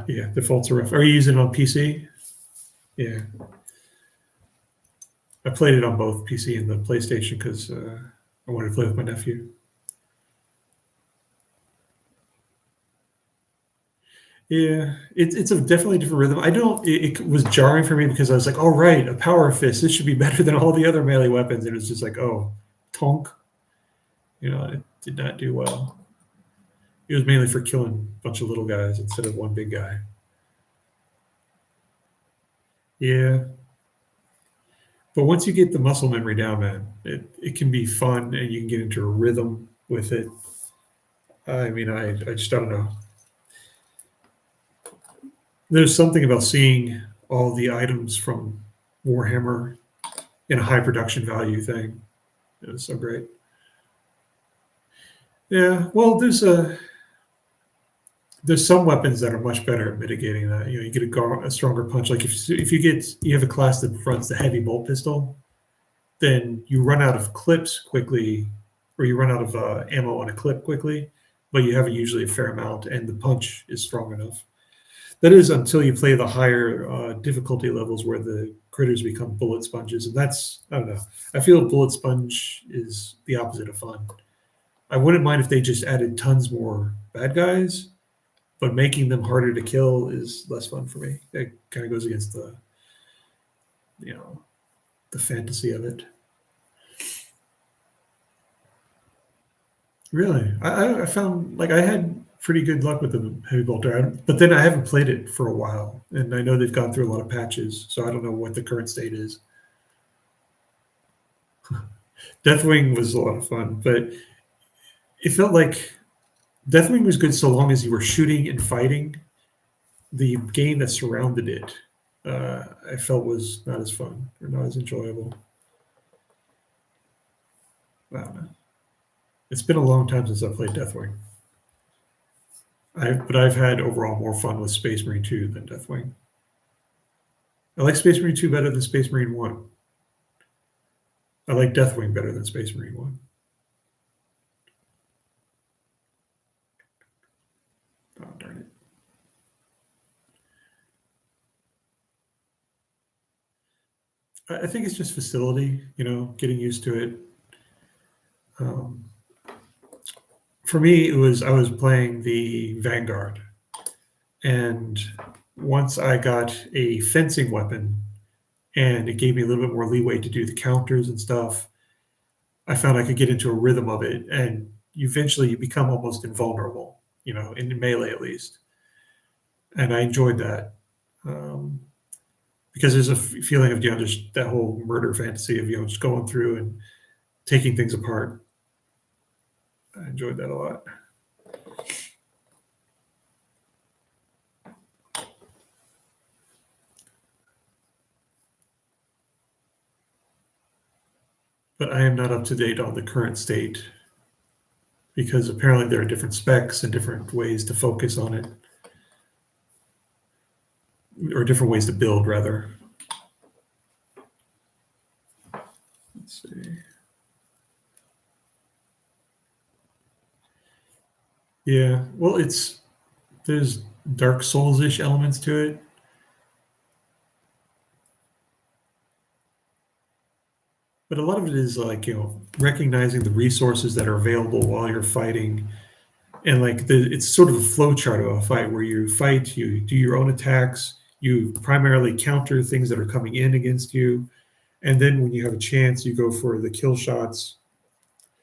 Yeah, defaults are rough. Are you using it on PC? Yeah. I played it on both PC and the PlayStation because I wanted to play with my nephew. Yeah, it's a definitely different rhythm. I don't. It was jarring for me because I was like, "Oh right, a power fist. This should be better than all the other melee weapons." And it was just like, "Oh, tonk." It did not do well. It was mainly for killing a bunch of little guys instead of one big guy. Yeah, but once you get the muscle memory down, man, it can be fun, and you can get into a rhythm with it. I mean, I just don't know. There's something about seeing all the items from Warhammer in a high production value thing. It was so great. Yeah, well, there's some weapons that are much better at mitigating that. You get a stronger punch. Like if you have a class that runs the heavy bolt pistol, then you run out of clips quickly, or you run out of ammo on a clip quickly, but you have usually a fair amount, and the punch is strong enough. That is until you play the higher difficulty levels where the critters become bullet sponges, and that's, I don't know. I feel bullet sponge is the opposite of fun. I wouldn't mind if they just added tons more bad guys, but making them harder to kill is less fun for me. It kind of goes against you know, the fantasy of it. Really, I found like I had pretty good luck with the heavy bolter, but then I haven't played it for a while, and I know they've gone through a lot of patches, so I don't know what the current state is. Deathwing was a lot of fun, but it felt like Deathwing was good so long as you were shooting and fighting. The game that surrounded it, I felt was not as fun or not as enjoyable. I don't know. It's been a long time since I played Deathwing. But I've had overall more fun with Space Marine 2 than Deathwing. I like Space Marine 2 better than Space Marine 1. I like Deathwing better than Space Marine 1. Oh, darn it. I think it's just facility, getting used to it. For me, I was playing the Vanguard, and once I got a fencing weapon, and it gave me a little bit more leeway to do the counters and stuff, I found I could get into a rhythm of it, and eventually you become almost invulnerable, in melee at least. And I enjoyed that. Because there's a feeling of, just that whole murder fantasy of, just going through and taking things apart. I enjoyed that a lot. But I am not up to date on the current state because apparently there are different specs and different ways to focus on it, or different ways to build, rather. Let's see. Yeah, well, there's Dark Souls-ish elements to it. But a lot of it is like, recognizing the resources that are available while you're fighting. And like it's sort of a flow chart of a fight where you fight, you do your own attacks, you primarily counter things that are coming in against you. And then when you have a chance, you go for the kill shots.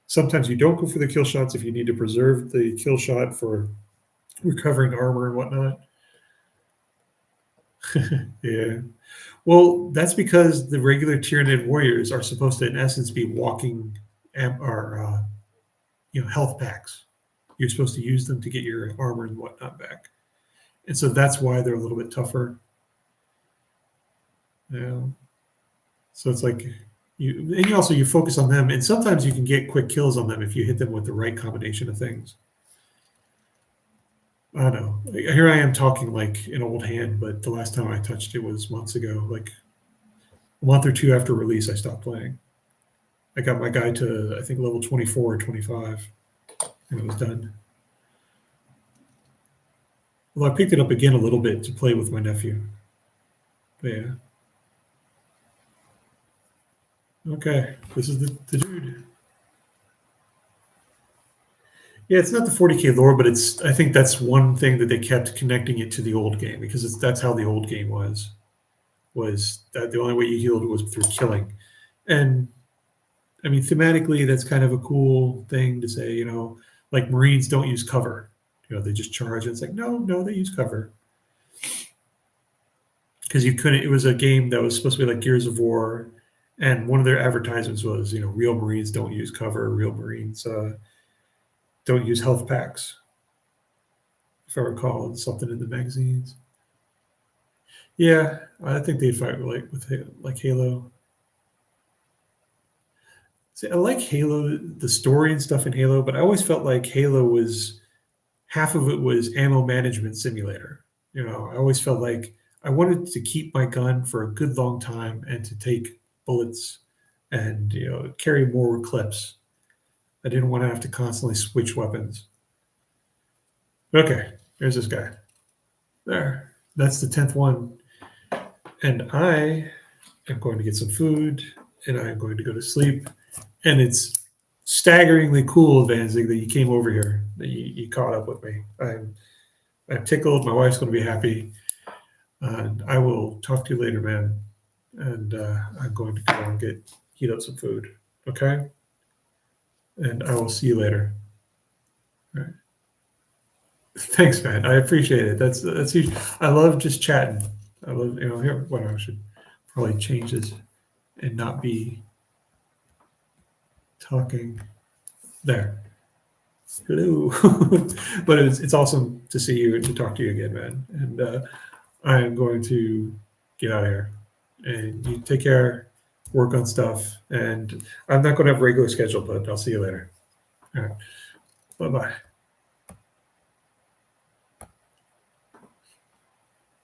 Sometimes you don't go for the kill shots if you need to preserve the kill shot for recovering armor and whatnot. Yeah. Well, that's because the regular Tyranid warriors are supposed to, in essence, be walking health packs. You're supposed to use them to get your armor and whatnot back, and so that's why they're a little bit tougher. Yeah. So it's like you focus on them, and sometimes you can get quick kills on them if you hit them with the right combination of things. I don't know. Here I am talking like an old hand, but the last time I touched it was months ago. Like a month or two after release, I stopped playing. I got my guy to, I think, level 24 or 25, and it was done. Well, I picked it up again a little bit to play with my nephew. But yeah. Okay, this is the dude. Yeah, it's not the 40K lore, but I think that's one thing that they kept connecting it to the old game, because that's how the old game was that the only way you healed was through killing. And I mean, thematically, that's kind of a cool thing to say, like Marines don't use cover. They just charge, and it's like, no, they use cover. Because you couldn't, it was a game that was supposed to be like Gears of War, and one of their advertisements was, real Marines don't use cover, real Marines don't use health packs. If I recall, it's something in the magazines. Yeah, I think they'd fight like Halo. See, I like Halo, the story and stuff in Halo, but I always felt like Halo was half of it was ammo management simulator. I always felt like I wanted to keep my gun for a good long time and to take bullets and carry more clips. I didn't want to have to constantly switch weapons. Okay, there's this guy. There, that's the 10th one. And I am going to get some food, and I'm going to go to sleep. And it's staggeringly cool, Vanzig, that you came over here, that you caught up with me. I'm tickled. My wife's going to be happy. And I will talk to you later, man. And I'm going to go and heat up some food. Okay? And I will see you later. All right. Thanks, man. I appreciate it. That's huge. I love just chatting. I love, here, what I should probably change this and not be talking there. Hello. But it's awesome to see you and to talk to you again, man. And I am going to get out of here. And you take care, work on stuff. And I'm not going to have a regular schedule, but I'll see you later. All right. Bye-bye.